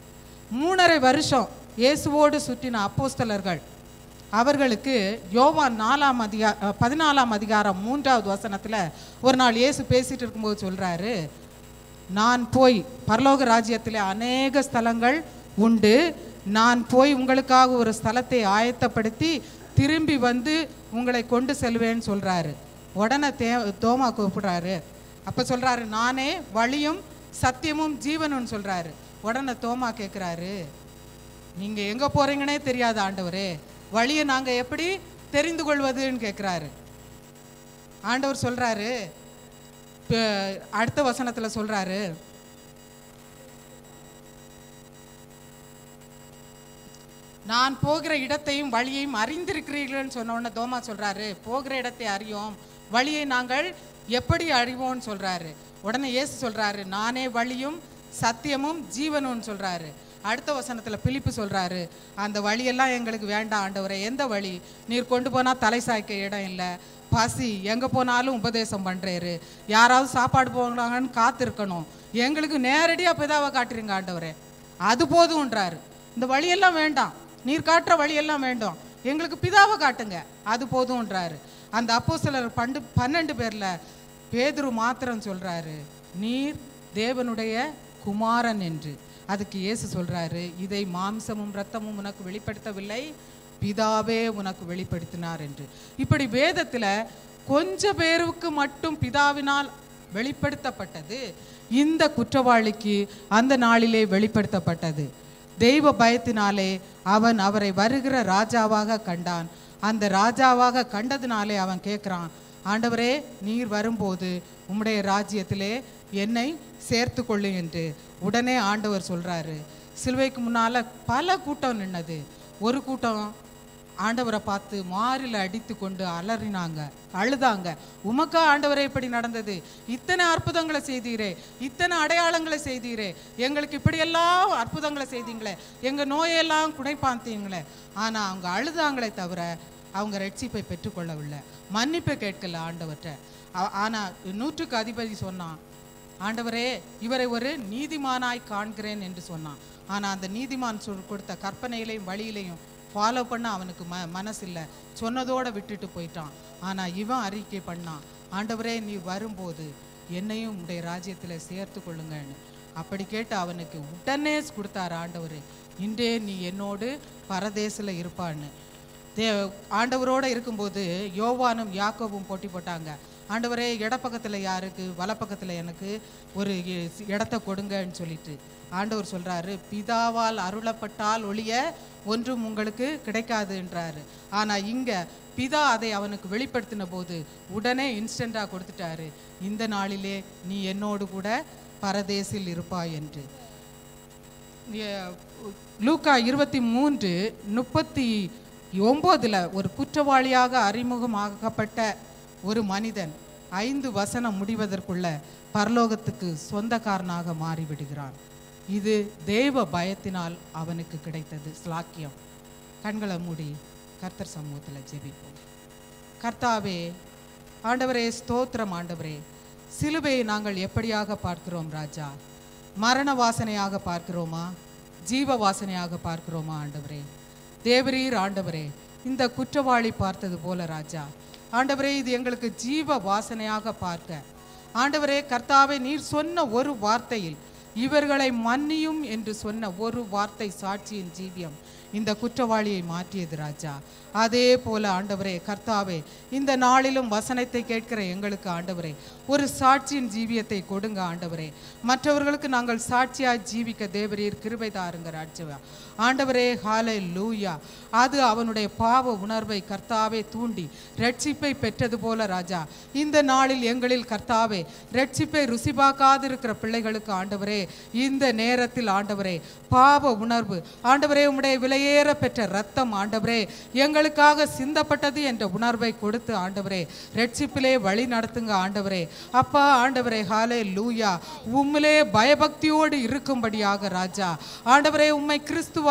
3.5 வருஷம் இயேசுவோடு சுற்றின அப்போஸ்தலர்கள், அவர்களுக்கு யோவான் 14ஆம் அதிகாரம் 3வது வசனத்தில் ஒரு நாள் இயேசு பேசிட்டு இருக்கும்போது சொல்கிறாரு, நான் போய் பரலோக ராஜ்யத்தில் அநேக ஸ்தலங்கள் உண்டு, நான் போய் உங்களுக்காக ஒரு ஸ்தலத்தை ஆயத்தப்படுத்தி திரும்பி வந்து உங்களை கொண்டு செல்வேன்னு சொல்கிறாரு. உடனே தோமா கூப்பிடுறாரு. அப்போ சொல்கிறாரு, நானே வழியும் சத்தியமும் ஜீவனும் சொல்கிறாரு. உடனே தோமா கேட்குறாரு, நீங்கள் எங்கே போகிறீங்கன்னே தெரியாது ஆண்டவரே, வழியை நாங்கள் எப்படி தெரிந்து கொள்வதுன்னு கேட்குறாரு. ஆண்டவர் சொல்கிறாரு, அடுத்த வசனத்தில் சொல்கிறாரு, நான் போகிற இடத்தையும் வழியையும் அறிந்திருக்கிறீர்கள்னு சொன்ன உடனே தோமா சொல்கிறாரு, போகிற இடத்தை அறியோம், வழியை நாங்கள் எப்படி அறிவோம்னு சொல்கிறாரு. உடனே இயேசு சொல்கிறாரு, நானே வழியும் சத்தியமும் ஜீவனும்னு சொல்கிறாரு. அடுத்த வசனத்தில் பிலிப்பு சொல்கிறாரு, அந்த வழியெல்லாம் எங்களுக்கு வேண்டாம் ஆண்டவரே, எந்த வழி? நீர் கொண்டு போனால் தலை சாய்க்க இடம் இல்லை, பசி, எங்கே போனாலும் உபதேசம் பண்ணுறாரு, யாராவது சாப்பாடு போகிறாங்கன்னு காத்திருக்கணும், எங்களுக்கு நேரடியாக பிதாவை காட்டுறீங்க ஆண்டவரே, அது போதும்ன்றாரு. இந்த வழியெல்லாம் வேண்டாம், நீர் காட்டுற வழியெல்லாம் வேண்டாம், எங்களுக்கு பிதாவை காட்டுங்க, அது போதும்ன்றாரு. அந்த அப்போஸ்தலர் 12 பேரில் பேதுரு மாத்திரம் சொல்கிறாரு, நீர் தேவனுடைய குமாரன் என்று. அதுக்கு இயேசு சொல்கிறாரு, இதை மாம்சமும் இரத்தமும் உனக்கு வெளிப்படுத்தவில்லை, பிதாவே உனக்கு வெளிப்படுத்தினார் என்று. இப்படி வேதத்தில் கொஞ்ச பேருக்கு மட்டும் பிதாவினால் வெளிப்படுத்தப்பட்டது, இந்த குற்றவாளிக்கு அந்த நாளிலே வெளிப்படுத்தப்பட்டது. தெய்வ பயத்தினாலே அவன் அவரை வருகிற ராஜாவாக கண்டான். அந்த ராஜாவாக கண்டதினாலே அவன் கேட்குறான், ஆண்டவரே நீர் வரும்போது உம்முடைய ராஜ்யத்திலே என்னை சேர்த்து கொள்ளு என்று. உடனே ஆண்டவர் சொல்கிறாரு, சிலுவைக்கு முன்னால் பல கூட்டம் நின்னது. ஒரு கூட்டம் ஆண்டவரை பார்த்து மாரில் அடித்து கொண்டு அலறினாங்க, அழுதாங்க. உமக்கா ஆண்டவரே இப்படி நடந்தது, இத்தனை அற்புதங்களை செய்தீரே, இத்தனை அடையாளங்களை செய்தீரே, எங்களுக்கு இப்படியெல்லாம் அற்புதங்களை செய்தீங்களே, எங்கள் நோயெல்லாம் குணைப்பாந்தீங்களே. ஆனால் அவங்க அழுதாங்களே தவிர அவங்க ரட்சிப்பை பெற்றுக்கொள்ளவில்லை, மன்னிப்பை கேட்கல ஆண்டவர்கிட்ட. ஆனால் 100க்கு அதிபதி சொன்னான், ஆண்டவரே இவரை ஒரு நீதிமானாய் காண்கிறேன் என்று சொன்னான். ஆனால் அந்த நீதிமான் கொடுத்த கற்பனையிலையும் வழியிலையும் ஃபாலோ பண்ண அவனுக்கு மனசில்லை, சொன்னதோடு விட்டுட்டு போயிட்டான். ஆனால் இவன் அறிக்கை பண்ணான், ஆண்டவரே நீ வரும்போது என்னையும் உடைய ராஜ்யத்தில் சேர்த்து கொள்ளுங்கன்னு. அப்படி கேட்டு அவனுக்கு உடனே கொடுத்தார் ஆண்டவர், இன்றே நீ என்னோடு பரதேசில் இருப்பான்னு. ஆண்டவரோடு இருக்கும்போது யோவானும் யாக்கோபும் போட்டி போட்டாங்க, ஆண்டவரே இடப்பக்கத்தில் யாருக்கு, வலப்பக்கத்தில் எனக்கு ஒரு இடத்த கொடுங்கன்னு சொல்லிட்டு. ஆண்டவர் சொல்கிறாரு, பிதாவால் அருளப்பட்டால் ஒழிய ஒன்றும் உங்களுக்கு கிடைக்காதுன்றாரு. ஆனால் இங்கே பிதா அதை அவனுக்கு வெளிப்படுத்தின போது உடனே இன்ஸ்டண்ட்டாக கொடுத்துட்டாரு, இந்த நாளிலே நீ என்னோடு கூட பரதேசில் இருப்பாய் என்று. லூக்கா 23:39 ஒரு குற்றவாளியாக அறிமுகமாக்கப்பட்ட ஒரு மனிதன் 5 வசனம் முடிவதற்குள்ள பரலோகத்துக்கு சொந்தக்காரனாக மாறிவிடுகிறான். இது தேவ பயத்தினால் அவனுக்கு கிடைத்தது ஸ்லாக்கியம். கண்களை மூடி கர்த்தர் சமூகத்தில் ஜெபிப்போம். கர்த்தாவே, ஆண்டவரே ஸ்தோத்திரம். ஆண்டவரே, சிலுவையை நாங்கள் எப்படியாக பார்க்கிறோம் ராஜா? மரண வாசனையாக பார்க்கிறோமா, ஜீவ வாசனையாக பார்க்கிறோமா? ஆண்டவரே தேவரீர், ஆண்டவரே இந்த குற்றவாளி பார்த்தது போல ராஜா, ஆண்டவரே இது எங்களுக்கு ஜீவ வாசனையாக பார்க்க, ஆண்டவரே கர்த்தாவே நீர் சொன்ன ஒரு வார்த்தையில், இவர்களை மன்னியும் என்று சொன்ன ஒரு வார்த்தை சாட்சியின் ஜீவியம் இந்த குற்றவாளியை மாற்றியது ராஜா. அதே போல ஆண்டவரே கர்த்தாவே, இந்த நாளிலும் வசனத்தை கேட்கிற எங்களுக்கு ஆண்டவரே ஒரு சாட்சியின் ஜீவியத்தை கொடுங்க ஆண்டவரே. மற்றவர்களுக்கு நாங்கள் சாட்சியாய் ஜீவிக்க தேவரீர் கிருபை தாருங்க ராஜா. ஆண்டவரே ஹல்லேலூயா. அது அவனுடைய பாவ உணர்வை கர்த்தாவே தூண்டி ரட்சிப்பை பெற்றது போல ராஜா, இந்த நாளில் எங்களில் கர்த்தாவே ரட்சிப்பை ருசி பார்க்காதிருக்கிற பிள்ளைகளுக்கு ஆண்டவரே இந்த நேரத்தில் ஆண்டவரே பாவ உணர்வு ஆண்டவரே, உம்முடைய விலையேற பெற்ற ரத்தம் ஆண்டவரே எங்களுக்காக சிந்தப்பட்டது என்ற உணர்வை கொடுத்து ஆண்டவரே ரட்சிப்பிலே வழி நடத்துங்க ஆண்டவரே. அப்பா ஆண்டவரே ஹல்லேலூயா. உம்மிலே பயபக்தியோடு இருக்கும்படியாக ராஜா ஆண்டவரே, உம்மை கிறிஸ்துவாக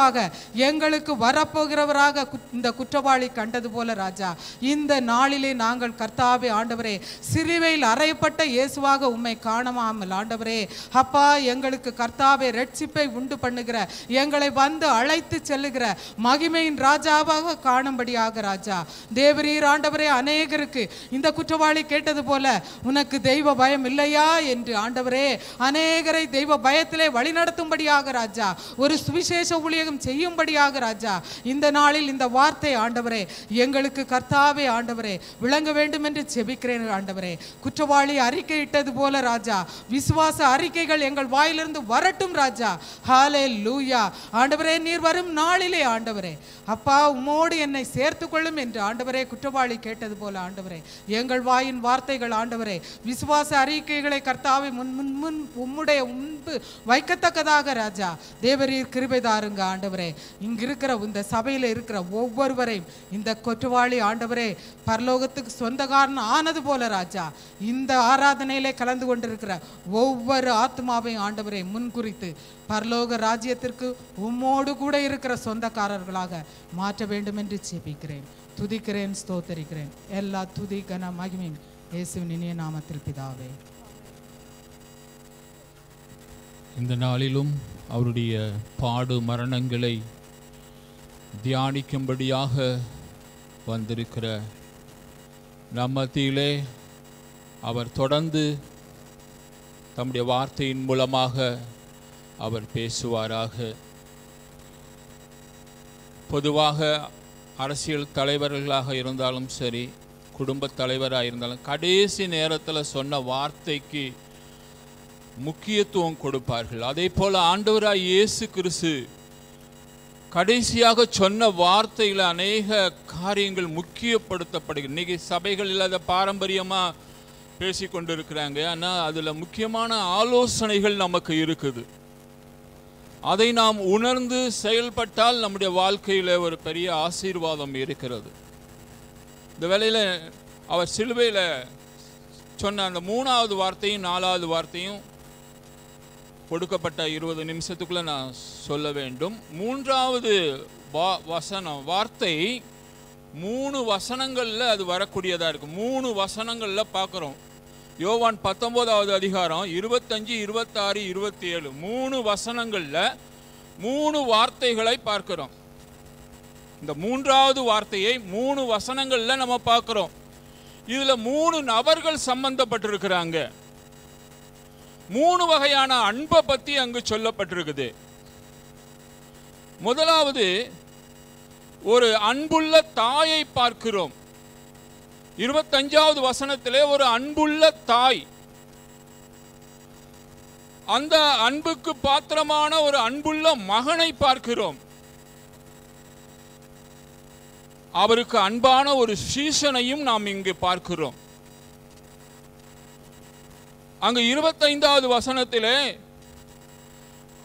எங்களுக்கு வரப்போகிறவராக இந்த குற்றவாளி கண்டது போல ராஜா, இந்த நாளிலே நாங்கள் கர்த்தாவே ஆண்டவரே சிலுவையில் அறையப்பட்ட இயேசுவாக உம்மை காணாமல் ஆண்டவரே அப்பா எங்களுக்கு கர்த்தாவே ரட்சிப்பை உண்டு பண்ணுகிற, எங்களை வந்து அழைத்து செல்லுகிற மகிமையின் ராஜாவாக காணும்படியாக ராஜா தேவரீர் ஆண்டவரே அநேகருக்கு இந்த குற்றவாளி கேட்டது போல உனக்கு தெய்வ பயம் இல்லையா என்று ஆண்டவரே அநேகரை தெய்வ பயத்திலே வழிநடத்தும்படியாக ராஜா ஒரு சுவிசேஷ ஊழியம் செய்யும்படியாக ராஜா இந்த நாளில் இந்த வார்த்தை ஆண்டவரே எங்களுக்கு கர்த்தாவே ஆண்டவரே விளங்க வேண்டும் என்று ஜெபிக்கிறேன் ஆண்டவரே. குற்றவாளி அறிக்கையிட்டது போல ராஜா விசுவாச அறிக்கைகள் எங்கள் வாயிலிருந்து வரட்டும் ராஜா. ஹல்லேலூயா. ஆண்டவரே நீர் வரும் நாளிலே ஆண்டவரே அப்பா உம்மோடு என்னை சேர்த்து கொள்ளும் என்று ஆண்டவரே குற்றவாளி கேட்டது போல ஆண்டவரே எங்கள் வாயின் வார்த்தைகள் ஆண்டவரே விசுவாச அறிக்கைகளை கர்த்தாவை முன் உம்முடைய முன்பு வைக்கத்தக்கதாக ராஜா தேவரீர் கிருபை தாருங்க ஆண்டவரே. இங்கிருக்கிற இந்த சபையில் இருக்கிற ஒவ்வொருவரையும் இந்த குற்றவாளி ஆண்டவரே பரலோகத்துக்கு சொந்தக்காரன் ஆனது போல ராஜா இந்த ஆராதனையிலே கலந்து கொண்டிருக்கிற ஒவ்வொரு ஆத்மாவையும் ஆண்டவரே முன்குறித்து பரலோக ராஜ்யத்திற்கு உம்மோடு கூட இருக்கிற சொந்தக்காரர்களாக மாற்ற வேண்டும் என்று ஜெபிக்கிறேன், துதிக்கிறேன், ஸ்தோத்தரிக்கிறேன். எல்லா துதி கன மகிமையும் இயேசுவின் இனிய நாமத்தில் பிதாவே. இந்த நாளிலும் அவருடைய பாடு மரணங்களை தியானிக்கும்படியாக வந்திருக்கிற நம் மத்தியிலே அவர் தொடர்ந்து தம்முடைய வார்த்தையின் மூலமாக அவர் பேசுவாராக. பொதுவாக அரசியல் தலைவர்களாக இருந்தாலும் சரி, குடும்ப தலைவராக இருந்தாலும் கடைசி நேரத்தில் சொன்ன வார்த்தைக்கு முக்கியத்துவம் கொடுப்பார்கள். அதே போல ஆண்டவராய் இயேசு கிறிஸ்து கடைசியாக சொன்ன வார்த்தையில் அநேக காரியங்கள் முக்கியப்படுத்தப்படுகிறது. இன்னைக்கு சபைகளில் அதை பாரம்பரியமாக பேசி கொண்டிருக்கிறாங்க. ஆனால் அதில் முக்கியமான ஆலோசனைகள் நமக்கு இருக்குது. அதை நாம் உணர்ந்து செயல்பட்டால் நம்முடைய வாழ்க்கையில் ஒரு பெரிய ஆசீர்வாதம் இருக்கிறது. இந்த வேளையில் அவர் சிலுவையில் சொன்ன அந்த 3வது வார்த்தையும் 4வது வார்த்தையும் கொடுக்கப்பட்ட 20 நிமிஷத்துக்குள்ள நான் சொல்ல வேண்டும். 3வது வார்த்தை 3 வசனங்களில் அது வரக்கூடியதாக இருக்கு. 3 வசனங்களில் பார்க்குறோம். யோவான் 19வது அதிகாரம் 25, 26, 27 3 வசனங்களில் 3 வார்த்தைகளை பார்க்கிறோம். இந்த 3வது வார்த்தையை 3 வசனங்களில் நம்ம பார்க்கிறோம். இதில் 3 நபர்கள் சம்பந்தப்பட்டிருக்கிறாங்க. 3 வகையான அன்பை பற்றி அங்கு சொல்லப்பட்டிருக்குது. முதலாவது ஒரு அன்புள்ள தாயை பார்க்கிறோம். 25வது வசனத்திலே ஒரு அன்புள்ள தாய், அந்த அன்புக்கு பாத்திரமான ஒரு அன்புள்ள மகனை பார்க்கிறோம். அவருக்கு அன்பான ஒரு சீசனையும் நாம் இங்கு பார்க்கிறோம். அங்கு 25வது வசனத்திலே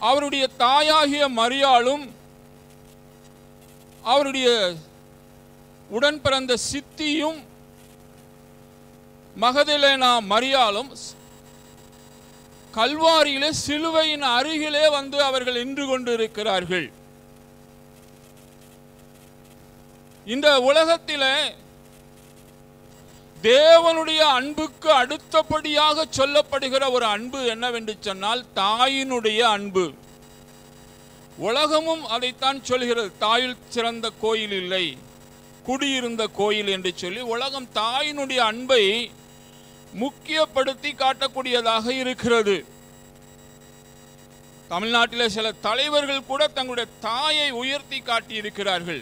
அவருடைய தாயாகிய மரியாளும் அவருடைய உடன் பிறந்த சித்தியும் மகதலேனா மரியாளும் கல்வாரியிலே சிலுவையின் அருகிலே வந்து அவர்கள் நின்று கொண்டிருக்கிறார்கள். இந்த உலகத்திலே தேவனுடைய அன்புக்கு அடுத்தபடியாக சொல்லப்படுகிற ஒரு அன்பு என்னவென்று சொன்னால் தாயினுடைய அன்பு. உலகமும் அதைத்தான் சொல்கிறது. தாயில் சிறந்த கோயில் இல்லை, குடியிருந்த கோயில் என்று சொல்லி உலகம் தாயினுடைய அன்பை முக்கியப்படுத்தி காட்டக்கூடியதாக இருக்கிறது. தமிழ்நாட்டில் சில தலைவர்கள் கூட தங்களுடைய தாயை உயர்த்தி காட்டி இருக்கிறார்கள்.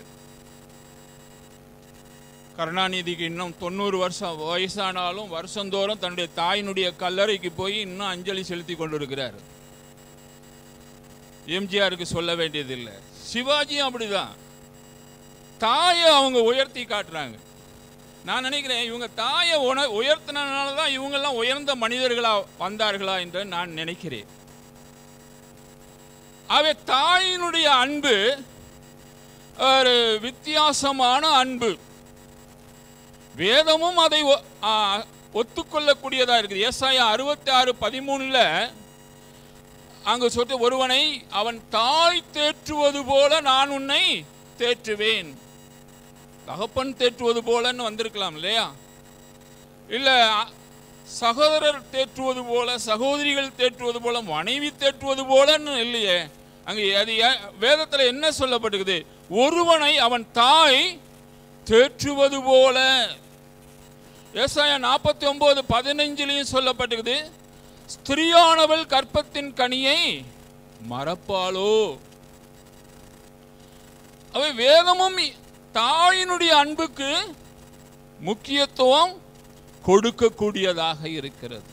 கருணாநிதிக்கு இன்னும் 90 வருஷம் வயசானாலும் வருஷந்தோறும் தன்னுடைய தாயினுடைய கல்லறைக்கு போய் இன்னும் அஞ்சலி செலுத்தி கொண்டிருக்கிறார். எம்ஜிஆருக்கு சொல்ல வேண்டியதில்லை. சிவாஜியும் அப்படிதான், தாயை அவங்க உயர்த்தி காட்டுறாங்க. நான் நினைக்கிறேன் இவங்க தாயை உயர்த்தினால தான் இவங்கெல்லாம் உயர்ந்த மனிதர்களா வந்தார்களா என்று நான் நினைக்கிறேன். அவை தாயினுடைய அன்பு ஒரு வித்தியாசமான அன்பு. வேதமும் அதை ஒத்துக்கொள்ளக்கூடியதா இருக்குது. ஏசாயா 66:13 அங்கு சொல்லிட்டு, ஒருவனை அவன் தாய் தேற்றுவது போல நான் உன்னை தேற்றுவேன். தகப்பன் தேற்றுவது போலன்னு வந்திருக்கலாம் இல்லையா? இல்ல சகோதரர் தேற்றுவது போல, சகோதரிகள் தேற்றுவது போல, மனைவி தேற்றுவது போலன்னு இல்லையே. அங்க அது வேதத்துல என்ன சொல்லப்பட்டிருக்குது? ஒருவனை அவன் தாய் தேற்றுவது போல. ஏசாயா 49:15 சொல்லப்பட்டிருக்குது, ஸ்திரியானவள் கற்பத்தின் கனியை மறப்பாளோ. அவை வேதமும் தாயினுடைய அன்புக்கு முக்கியத்துவம் கொடுக்கக்கூடியதாக இருக்கிறது.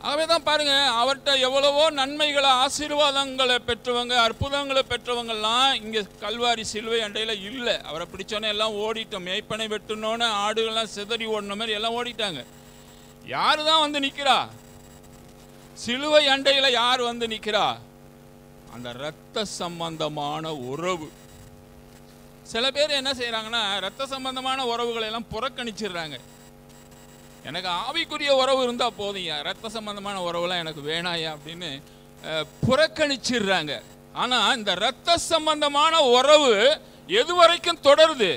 ஆகவேதான் பாருங்க, அவர்கிட்ட எவ்வளவோ நன்மைகளை, ஆசீர்வாதங்களை பெற்றவங்க, அற்புதங்களை பெற்றவங்கெல்லாம் இங்க கல்வாரி சிலுவை அண்டையில இல்லை. அவரை பிடிச்சோன்னே எல்லாம் ஓடிட்டோம். மேய்ப்பனை வெட்டுனோன்னு ஆடுகள்லாம் சிதறி ஓடின மாதிரி எல்லாம் ஓடிட்டாங்க. யாரு தான் வந்து நிக்கிறா? சிலுவை அண்டையில யார் வந்து நிக்கிறா? அந்த இரத்த சம்பந்தமான உறவு. சில பேர் என்ன செய்யறாங்கன்னா, இரத்த சம்பந்தமான உறவுகளை எல்லாம் புறக்கணிச்சிடுறாங்க. எனக்கு ஆவிக்குரிய உறவு இருந்தா போதுங்க, இரத்த சம்பந்தமான உறவுலாம் எனக்கு வேணாயா அப்படின்னு புறக்கணிச்சிடுறாங்க. ஆனா இந்த இரத்த சம்பந்தமான உறவு எது வரைக்கும் தொடருது?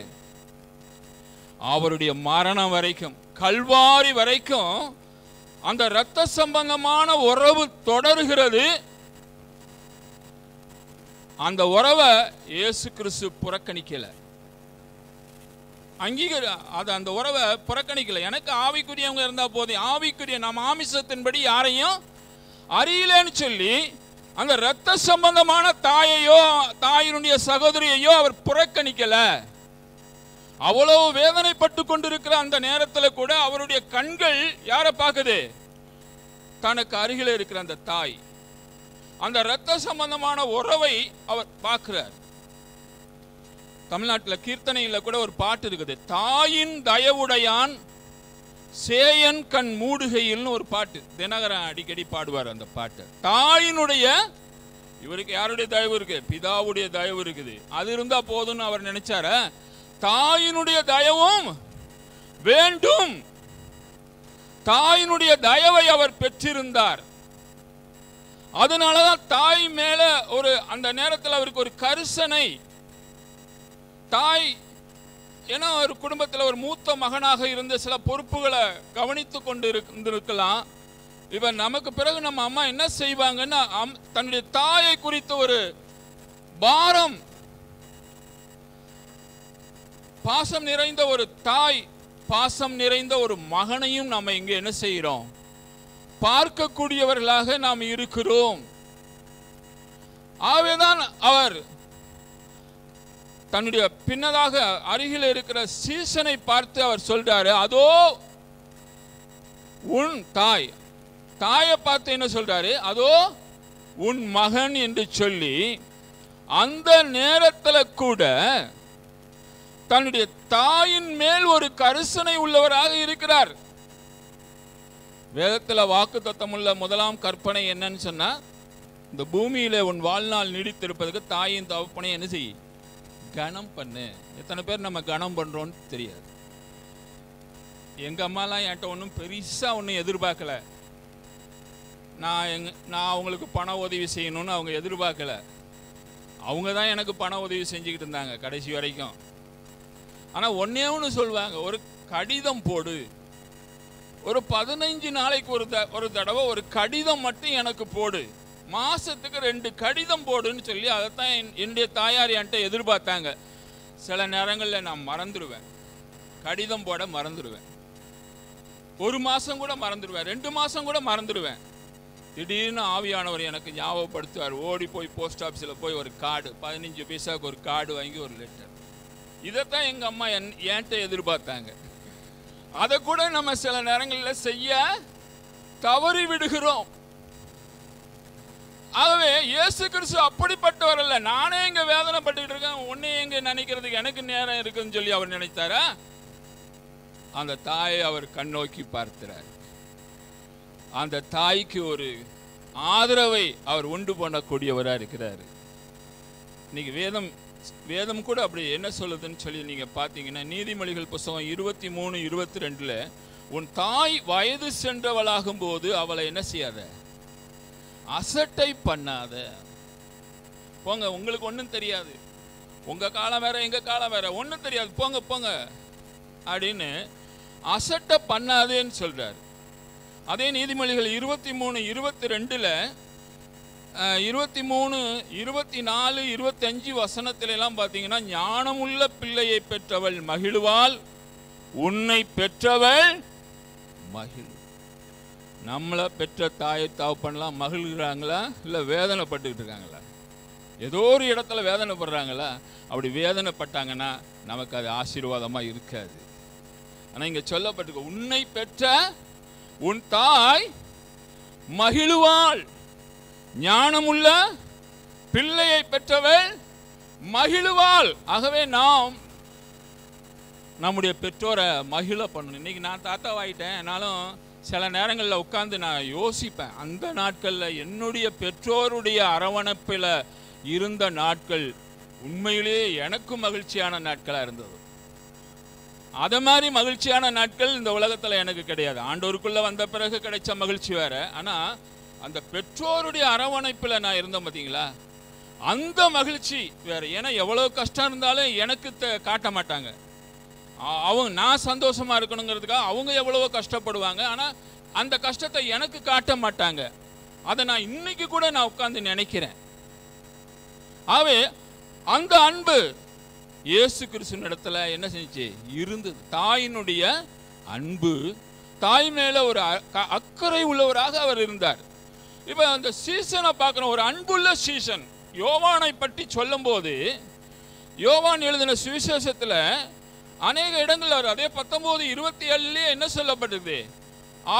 அவருடைய மரணம் வரைக்கும், கல்வாரி வரைக்கும் அந்த இரத்த சம்பந்தமான உறவு தொடர்கிறது. அந்த உறவை இயேசு கிறிஸ்து புறக்கணிக்கல, அந்த உறவை புறக்கணிக்கல. எனக்கு ஆவிக்குரியவங்க இருந்தா போதும், ஆவிக்குரிய நம்ம ஆமிசத்தின்படி யாரையும் அறியலன்னு சொல்லி அந்த இரத்த சம்பந்தமான தாயையோ தாயினுடைய சகோதரியையோ அவர் புறக்கணிக்கல. அவ்வளவு வேதனைப்பட்டு கொண்டிருக்கிற அந்த நேரத்தில் கூட அவருடைய கண்கள் யாரை பார்க்குது? தனக்கு அருகில் இருக்கிற அந்த தாய். அந்த இரத்த சம்பந்தமான உறவை அவர் பார்க்கிறார். தமிழ்நாட்டில் கீர்த்தனையில் கூட ஒரு பாட்டு இருக்குது, தாயின் தயவுடையான் சேயன் கண் மூடுகையில் ஒரு பாட்டு. தினகரன் அடிக்கடி பாடுவார் அந்த பாட்டு. தாயினுடைய, இவருக்கு யாருடைய தயவு இருக்கு? பிதாவுடைய தயவு இருக்குது. அது இருந்தா போதும்னு அவர் நினைச்சார. தாயினுடைய தயவும் வேண்டும். தாயினுடைய தயவை அவர் பெற்றிருந்தார். அதனாலதான் தாய் மேல ஒரு அந்த நேரத்தில் அவருக்கு ஒரு கரிசனை. தாய் ஏன்னா ஒரு குடும்பத்தில் ஒரு மூத்த மகனாக இருந்து சில பொறுப்புகளை கவனித்து கொண்டு இருந்திருக்கலாம். இவன் நமக்கு பிறகு நம்ம அம்மா என்ன செய்வாங்கன்னா, தன்னுடைய தாயை குறித்த ஒரு பாரம், பாசம் நிறைந்த ஒரு தாய், பாசம் நிறைந்த ஒரு மகனையும் நாம் இங்கே என்ன செய்கிறோம்? பார்க்கக்கூடியவர்களாக நாம் இருக்கிறோம். ஆகவேதான் அவர் தன்னுடைய பின்னதாக அருகில் இருக்கிற சீசனை பார்த்து அவர் சொல்றாரு, அதோ உன் தாய். தாயை பார்த்து என்ன சொல்றாரு? அதோ உன் மகன் என்று சொல்லி அந்த நேரத்தில் கூட தன்னுடைய தாயின் மேல் ஒரு கரிசனை உள்ளவராக இருக்கிறார். வேதத்தில் வாக்குத்தத்தம் உள்ள முதலாம் கற்பனை என்னன்னு சொன்னா, இந்த பூமியில உன் வாழ்நாள் நீடித்திருப்பதற்கு தாயின் தகப்பனை என்ன செய்ய? கனம் பண்ணு. எத்தனை பேர் நம்ம கனம் பண்றோம்னு தெரியாது. எங்க அம்மாலாம் என்கிட்ட ஒன்றும் பெருசா ஒன்றும் எதிர்பார்க்கல. நான் அவங்களுக்கு பண உதவி செய்யணும்னு அவங்க எதிர்பார்க்கல. அவங்க தான் எனக்கு பண உதவி செஞ்சுக்கிட்டு இருந்தாங்க கடைசி வரைக்கும். ஆனா ஒன்னே ஒன்று சொல்லுவாங்க, ஒரு கடிதம் போடு, ஒரு 15 நாளைக்கு ஒரு தடவை ஒரு கடிதம் மட்டும் எனக்கு போடு, மாசத்துக்கு 2 கடிதம் போடுன்னு சொல்லி அதைத்தான் என்னுடைய தாயார் என்கிட்ட எதிர்பார்த்தாங்க. சில நேரங்களில் நான் மறந்துடுவேன், கடிதம் போட மறந்துடுவேன். 1 மாசம் கூட மறந்துடுவேன், 2 மாசம் கூட மறந்துடுவேன். திடீர்னு ஆவியானவர் எனக்கு ஞாபகப்படுத்துவார். ஓடி போய் போஸ்ட் ஆஃபீஸில் போய் ஒரு கார்டு, 15 பைசாவுக்கு ஒரு கார்டு வாங்கி ஒரு லெட்டர். இதைத்தான் எங்கள் அம்மா என்கிட்ட எதிர்பார்த்தாங்க. அதை கூட நம்ம சில நேரங்களில் செய்ய தவறி விடுகிறோம். ஆகவே இயேசு கிறிஸ்து அப்படிப்பட்டவர் அல்ல. நானே இங்கே வேதனைப்பட்டுக்கிட்டு இருக்கேன், உன்னை எங்க நினைக்கிறதுக்கு எனக்கு நேரம் இருக்குன்னு சொல்லி அவர் நினைத்தாரா? அந்த தாயை அவர் கண்ணோக்கி பார்க்கிறார். அந்த தாய்க்கு ஒரு ஆதரவை அவர் உண்டு பண்ணக்கூடியவராக இருக்கிறார். இன்னைக்கு வேதம் கூட அப்படி என்ன சொல்லுதுன்னு சொல்லி நீங்க பார்த்தீங்கன்னா, நீதிமொழிகள் புத்தகம் 23:22 உன் தாய் வயது சென்றவளாகும் போது அவளை என்ன செய்யாத, அசட்டை பண்ணாத. போங்க, உங்களுக்கு ஒன்றும் தெரியாது, உங்க காலம் வேற எங்க காலம் வேற, ஒன்றும் தெரியாது, போங்க போங்க அப்படின்னு அசட்டை பண்ணாதேன்னு சொல்றாரு. அதே நீதிமொழிகள் 23:22 23, 24, 25 வசனத்தில எல்லாம் பார்த்தீங்கன்னா, ஞானமுள்ள பிள்ளையை பெற்றவள் மகிழ்வாள், உன்னை பெற்றவள் மகிழ். நம்மளை பெற்ற தாயை தகப்பன்லாம் மகிழ்கிறாங்களா இல்லை வேதனைப்பட்டுக்கிட்டு இருக்காங்களா? ஏதோ ஒரு இடத்துல வேதனைப்படுறாங்களா? அப்படி வேதனைப்பட்டாங்கன்னா நமக்கு அது ஆசீர்வாதமாக இருக்காது. ஆனால் இங்கே சொல்லப்பட்டிருக்க, உன்னை பெற்ற உன் தாய் மகிழ்வாள், ஞானமுள்ள பிள்ளையை பெற்றவள் மகிழ்வாள். ஆகவே நாம் நம்முடைய பெற்றோரை மகிழ பண்ணணும். இன்னைக்கு நான் தாத்தாவாயிட்டேன், என்னாலும் சில நேரங்களில் உட்கார்ந்து நான் யோசிப்பேன், அந்த நாட்களில் என்னுடைய பெற்றோருடைய அரவணைப்பில் இருந்த நாட்கள் உண்மையிலேயே எனக்கும் மகிழ்ச்சியான நாட்களாக இருந்தது. அதை மாதிரி மகிழ்ச்சியான நாட்கள் இந்த உலகத்தில் எனக்கு கிடையாது. ஆண்டோருக்குள்ளே வந்த பிறகு கிடைச்ச மகிழ்ச்சி வேற. ஆனால் அந்த பெற்றோருடைய அரவணைப்பில் நான் இருந்தேன் பார்த்தீங்களா, அந்த மகிழ்ச்சி வேற. ஏன்னா எவ்வளோ கஷ்டம் இருந்தாலும் எனக்கு காட்ட மாட்டாங்க. அவங்க நான் சந்தோஷமா இருக்கணுங்கிறதுக்காக அவங்க எவ்வளவோ கஷ்டப்படுவாங்க. ஆனால் அந்த கஷ்டத்தை எனக்கு காட்ட மாட்டாங்க. அதை நான் இன்னைக்கு கூட நான் உட்கார்ந்து நினைக்கிறேன். ஆகவே அந்த அன்பு இயேசு கிறிஸ்துவின் இடத்துல என்ன செஞ்சு இருந்தது. தாயினுடைய அன்பு, தாய் மேல ஒரு அக்கறை உள்ளவராக அவர் இருந்தார். இப்ப அந்த சீசனை பார்க்கணும், ஒரு அன்புள்ள சீசன். யோவானை பற்றி சொல்லும் போது, யோவான் எழுதின சுவிசேஷத்துல அநேக இடங்கள் அதே 19:27 என்ன சொல்லப்பட்டது,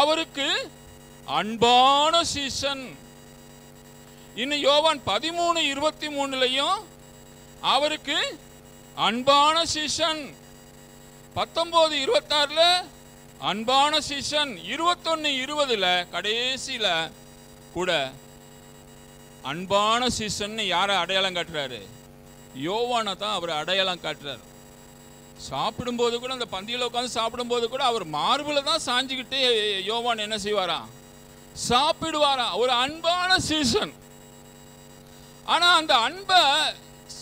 அவருக்கு அன்பான சீசன். இன்னும் யோவான் 13:23 அவருக்கு அன்பான சீசன். 19:26 அன்பான சீசன். 21:20 கடைசியில கூட அன்பான சீசன் யாரை அடையாளம் காட்டுறாரு? யோவானை தான் அவர் அடையாளம் காட்டுறாரு. சாப்பிடும்போது கூட, அந்த பந்தியில் உட்காந்து சாப்பிடும்போது கூட அவர் மார்பில் தான் சாஞ்சிக்கிட்டு யோவான் என்ன செய்வாராம், சாப்பிடுவாராம். ஒரு அன்பான சீசன். ஆனா அந்த அன்பை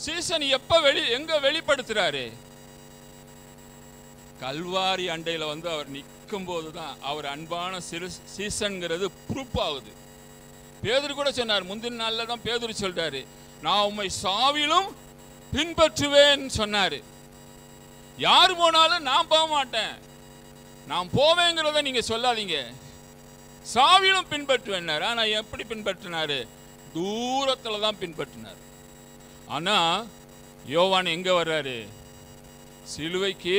சீசன் எப்ப எங்க வெளிப்படுத்துறாரு? கல்வாரி அண்டையில அவர் நிற்கும் போதுதான் அவர் அன்பான சீசன்ங்கிறது ப்ரூஃப் ஆகுது. பேதுரு கூட சொன்னார், முந்தின நாள்ல தான் பேதுரு சொல்றாரு, நான் உம்மை சாவிலும் பின்பற்றுவேன் சொன்னாரு. யார் போனாலும் நான் போக மாட்டேன், நான் போவேங்கிறத நீங்க சொல்லாதீங்க, சாவிலும் பின்பற்றுவேன். ஆனா எப்படி பின்பற்றினாரு? தூரத்துல தான் பின்பற்றினார். ஆனா யோவான் எங்க வர்றாரு? சிலுவைக்கு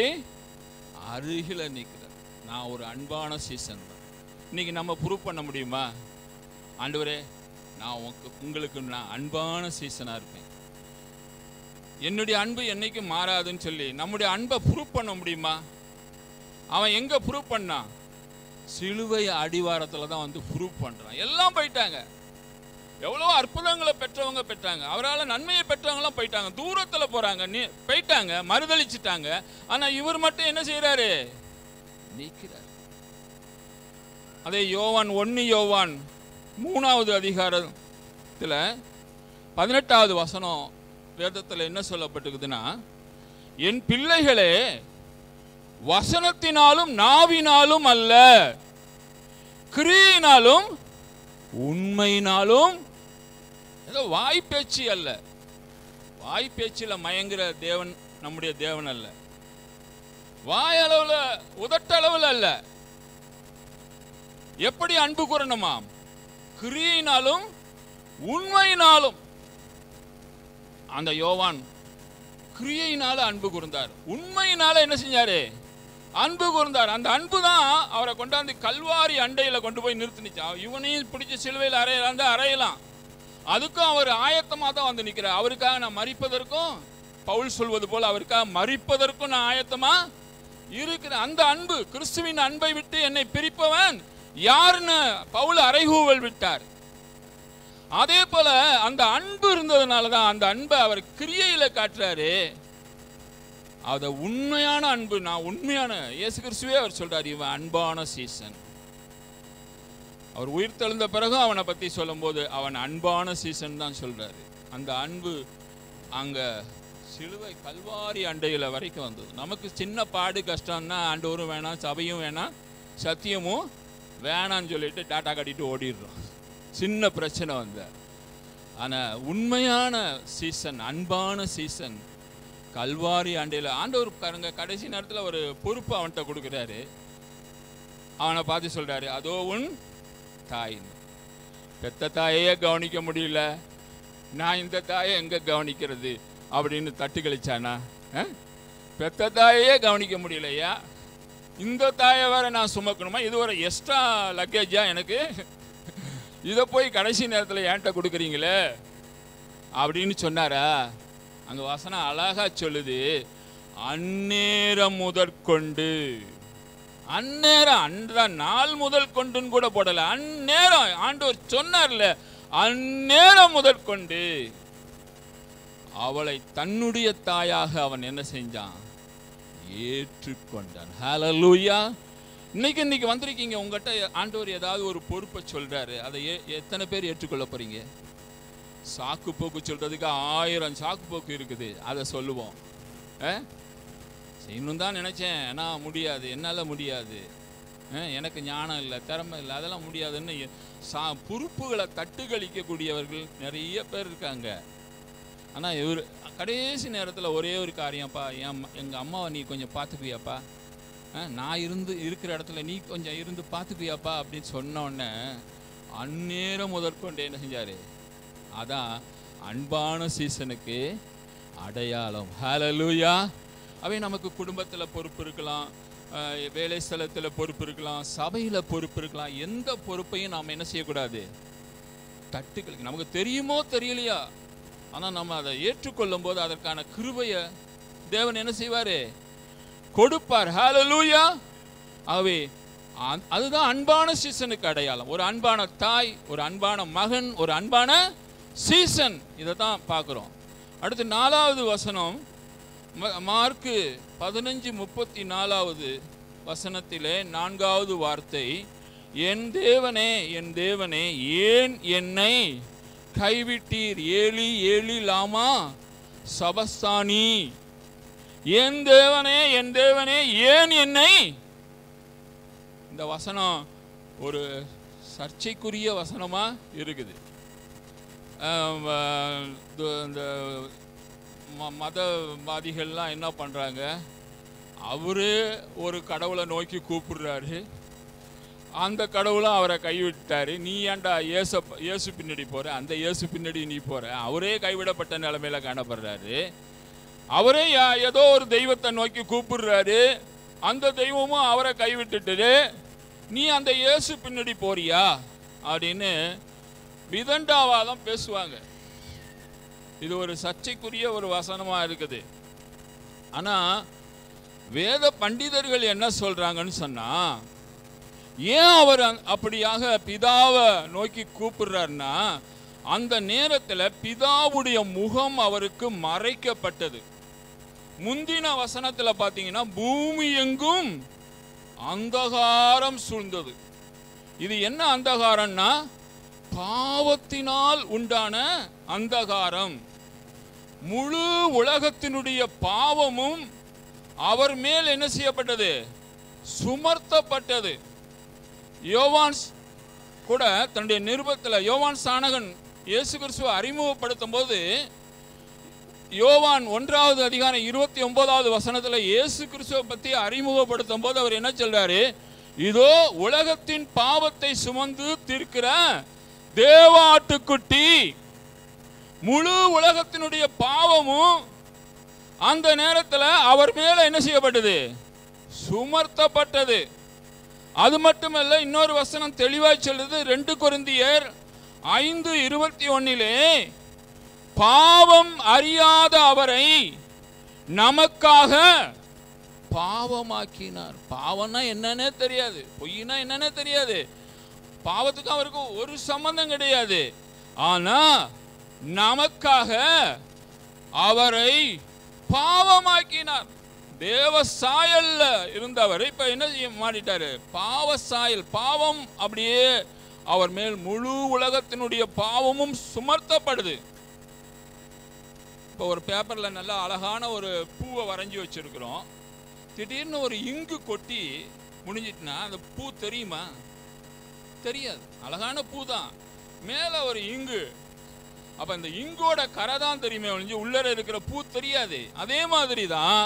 அருகில நிற்கிறார். நான் ஒரு அன்பான சீசன் தான். இன்னைக்கு நம்ம ப்ரூவ் பண்ண முடியுமா? ஆண்டவரே, நான் உங்களுக்கு நான் அன்பான சீசனா இருப்பேன், என்னுடைய அன்பு என்னைக்கும் மாறாதுன்னு சொல்லி நம்முடைய அன்பை ப்ரூவ் பண்ண முடியுமா? அவன் எங்க ப்ரூவ் பண்ணான்? சிலுவை அடிவாரத்துல தான் ப்ரூவ் பண்றான். எல்லாம் போயிட்டாங்க, எவ்வளோ அற்புதங்களை பெற்றவங்க பெற்றாங்க, அவரால் நன்மையை பெற்றவங்களாம் போயிட்டாங்க, தூரத்துல போறாங்க, போயிட்டாங்க, மறுதளிச்சுட்டாங்க. ஆனா இவர் மட்டும் என்ன செய்யறாரு? நீக்கிறார். அதே யோவான் 1 யோவான் 3வது அதிகாரத்துல 18வது வசனம் வேதத்துல என்ன சொல்லப்பட்டிருக்குதுன்னா, என் பிள்ளைகளே, வசனத்தினாலும் நாவினாலும் அல்ல, கிரியினாலும் உண்மையினாலும். ஏதோ வாய்ப்பேச்சு அல்ல, வாய்ப்பேச்சில மயங்குற தேவன் நம்முடைய தேவன் அல்ல, வாயளவுல உதட்டளவுல அல்ல. எப்படி அன்பு கூறணுமா? கிரியையினாலும் உண்மையினாலும். அந்த யோவான் கிரியையினால அன்பு கூர்ந்தார், உண்மையினால என்ன செஞ்சாரு? அன்பு கூர்ந்தார். அந்த அன்பு தான் அவரை கொண்டாந்து கல்வாரி அண்டையில கொண்டு போய் நிறுத்தினுச்சா. இவனையும் பிடிச்ச சிலுவையில் அறையலாம், அதுக்கும் அவர் ஆயத்தமா தான் வந்து நிற்கிறார். அவருக்காக நான் மரிப்பதற்கும், பவுல் சொல்வது போல அவருக்காக மரிப்பதற்கும் நான் ஆயத்தமா இருக்கிறேன். அந்த அன்பு, கிறிஸ்துவின் அன்பை விட்டு என்னை பிரிப்பவன் யாருன்னு பவுல் அறைகூவல் விட்டார். அதே போல அந்த அன்பு இருந்ததுனாலதான் அந்த அன்பை அவர் கிரியையில காட்டுறாரு. அத உண்மையான அன்பு. நான் உண்மையான இயேசு கிறிஸ்துவே அவர் சொல்றாரு, இவன் அன்பான சீசன். அவர் உயிர் தெழுந்த பிறகு அவனை பத்தி சொல்லும் போது அவன் அன்பான சீசன் தான் சொல்றாரு. அந்த அன்பு அங்க சிலுவை கல்வாரி அண்டையில வரைக்கும் வந்தது. நமக்கு சின்ன பாடு கஷ்டம்னா ஆண்டவரும் வேணாம், சபையும் வேணாம், சத்தியமும் வேணான்னு சொல்லிட்டு டாட்டா கட்டிட்டு ஓடிடுறோம், சின்ன பிரச்சனை வந்த. ஆனா உண்மையான சீசன், அன்பான சீசன் கல்வாரி ஆண்டையில் ஆண்டவர் பாருங்க. கடைசி நேரத்தில் ஒரு பொறுப்பு அவன்கிட்ட கொடுக்குறாரு. அவனை பார்த்து சொல்றாரு, அதோ உன் தாய். பெத்த தாயே கவனிக்க முடியல, நான் இந்த தாயை எங்க கவனிக்கிறது அப்படின்னு தட்டு கழிச்சானா? பெத்த தாயே கவனிக்க முடியலையா, இந்த தாயை வேற நான் சுமக்கணுமா? இது ஒரு எக்ஸ்ட்ரா லக்கேஜா எனக்கு? இதை போய் கடைசி நேரத்தில் ஏன்ட்ட கொடுக்குறீங்களே அப்படின்னு சொன்னாரா? அங்க வசனம் அழகா சொல்லுது, அந்நேரம் முதற்கொண்டு. அந்நேரம், அந்த நாள் முதல் கொண்டுன்னு கூட போடல, அந்நேரம். ஆண்டவர் சொன்னார்ல, அந்நேரம் முதற்கொண்டு அவளை தன்னுடைய தாயாக அவன் என்ன செஞ்சான்? ஏற்றுக்கொண்டான். ஹல்லேலூயா. இன்னைக்கு வந்திருக்கீங்க, உங்ககிட்ட ஆண்டவர் ஏதாவது ஒரு பொறுப்பை சொல்றாரு, அதை எத்தனை பேர் ஏற்றுக்கொள்ள போறீங்க? சாக்கு போக்கு சொல்றதுக்கு 1000 சாக்கு போக்கு இருக்குது, அதை சொல்லுவோம். இன்னும் தான் நினைச்சேன், ஆனா முடியாது, என்னால முடியாது, எனக்கு ஞானம் இல்லை, திறமை இல்லை, அதெல்லாம் முடியாதுன்னு பொறுப்புகளை தட்டுக்கழிக்கக்கூடியவர்கள் நிறைய பேர் இருக்காங்க. ஆனா இவர் கடைசி நேரத்தில் ஒரே ஒரு காரியம்ப்பா, எங்க அம்மாவை நீ கொஞ்சம் பார்த்துக்குவியாப்பா, நான் இருக்கிற இடத்துல நீ கொஞ்சம் இருந்து பார்த்துக்குவியாப்பா அப்படின்னு சொன்ன உடனே அந்நேரம் முதற்கொண்டு என்ன செஞ்சாரு? அதான் அன்பான சீசனுக்கு அடையாளம். ஹல்லேலூயா. அவை நமக்கு குடும்பத்தில் பொறுப்பு இருக்கலாம், வேலை ஸ்தலத்தில் பொறுப்பு இருக்கலாம், சபையில் பொறுப்பு இருக்கலாம். எந்த பொறுப்பையும் நாம் என்ன செய்யக்கூடாது? தட்டுக்களுக்கு நமக்கு தெரியுமோ தெரியலையா, ஆனால் நம்ம அதை ஏற்றுக்கொள்ளும் போது அதற்கான கிருபையை தேவன் என்ன செய்வார்? கொடுப்பார். ஹல்லேலூயா. ஆகவே அதுதான் அன்பான சீசனுக்கு அடையாளம். ஒரு அன்பான தாய், ஒரு அன்பான மகன், ஒரு அன்பான சீசன். இதை தான் பார்க்குறோம். அடுத்து 4வது வசனம், மார்க்கு 15:34 வசனத்திலே 4வது வார்த்தை, என் தேவனே, என் தேவனே, ஏன் என்னை கைவிட்டீர்? ஏலி ஏலி லாமா சபஸ்தானி. என் தேவனே, என் தேவனே, ஏன் என்னை. இந்த வசனம் ஒரு சர்ச்சைக்குரிய வசனமா இருக்குது. இந்த மதவாதிகள்லாம் என்ன பண்றாங்க? அவரு ஒரு கடவுளை நோக்கி கூப்பிடுறாரு, அந்த கடவுளும் அவரை கைவிட்டாரு. நீ ஏன்டா இயேசு பின்னாடி போற? அந்த இயேசு பின்னாடி நீ போற? அவரே கைவிடப்பட்ட நிலைமையில காணப்படுறாரு. அவரே ஏதோ ஒரு தெய்வத்தை நோக்கி கூப்பிடுறாரு, அந்த தெய்வமும் அவரை கைவிட்டுட்டு நீ அந்த இயேசு பின்னாடி போறியா அப்படின்னு விதண்டாவாதம் பேசுவாங்க. இது ஒரு சர்ச்சைக்குரிய ஒரு வசனமா இருக்குது. ஆனா வேத பண்டிதர்கள் என்ன சொல்றாங்கன்னு சொன்னா, ஏன் அவர் அப்படியாக பிதாவை நோக்கி கூப்பிடுறாருன்னா, அந்த நேரத்தில் பிதாவுடைய முகம் அவருக்கு மறைக்கப்பட்டது. முந்தின வசனத்தில் பார்த்தீங்கன்னா பூமி எங்கும் அந்தகாரம் சூழ்ந்தது. இது என்ன அந்தகாரம்னா, பாவத்தினால் உண்டான அந்தகாரம். முழு உலகத்தினுடைய பாவமும் அவர் மேல் என்ன செய்யப்பட்டது? சுமர்த்தப்பட்டது. யோவான் கூட தன்னுடைய நிருபத்தில், யோவான் சானகன் இயேசு கிறிஸ்துவை அறிமுகப்படுத்தும் போது, யோவான் 1வது அதிகாரம் 29வது வசனத்தில் இயேசு கிறிஸ்துவை பற்றி அறிமுகப்படுத்தும் போது அவர் என்ன சொல்றாரு? இதோ உலகத்தின் பாவத்தை சுமந்து தீர்க்கிற தேவ ஆட்டுக்குட்டி முழு உலகத்தினுடைய பாவமும் அந்த நேரத்தில் அவர் மேல என்ன செய்யப்பட்டது? சுமர்த்தப்பட்டது. அது மட்டுமல்ல, இன்னொரு வசனம் தெளிவாய் சொல்லுது. 2 கொரிந்தியர் 5:21 பாவம் அறியாத அவரை நமக்காக பாவமாக்கினார். பாவம்னா என்னன்னே தெரியாது, பொய்னா என்னன்னே தெரியாது, பாவத்துக்கு அவருக்கு ஒரு சம்பந்தம் கிடையாது. ஆனா நமக்காக அவரை பாவமாக்கினார். தேவ சாயல்ல இருந்தவர் இப்ப என்ன மாறிட்டாரு? பாவ சாயல். பாவம் அப்படியே அவர் மேல் முழு உலகத்தினுடைய பாவமும் சுமர்த்தப்படுது. இப்போ ஒரு பேப்பர்ல நல்ல அழகான ஒரு பூவை வரைஞ்சி வச்சிருக்கிறோம். திடீர்னு ஒரு இங்கு கொட்டி முடிஞ்சிட்டுனா அந்த பூ தெரியுமா? தெரியாது. அழகான பூ தான், மேல ஒரு இங்கு. அப்ப இந்த இங்கோட கரை தான் தெரியுமே ஒழிஞ்சு உள்ளர இருக்கிற பூ தெரியாது. அதே மாதிரி தான்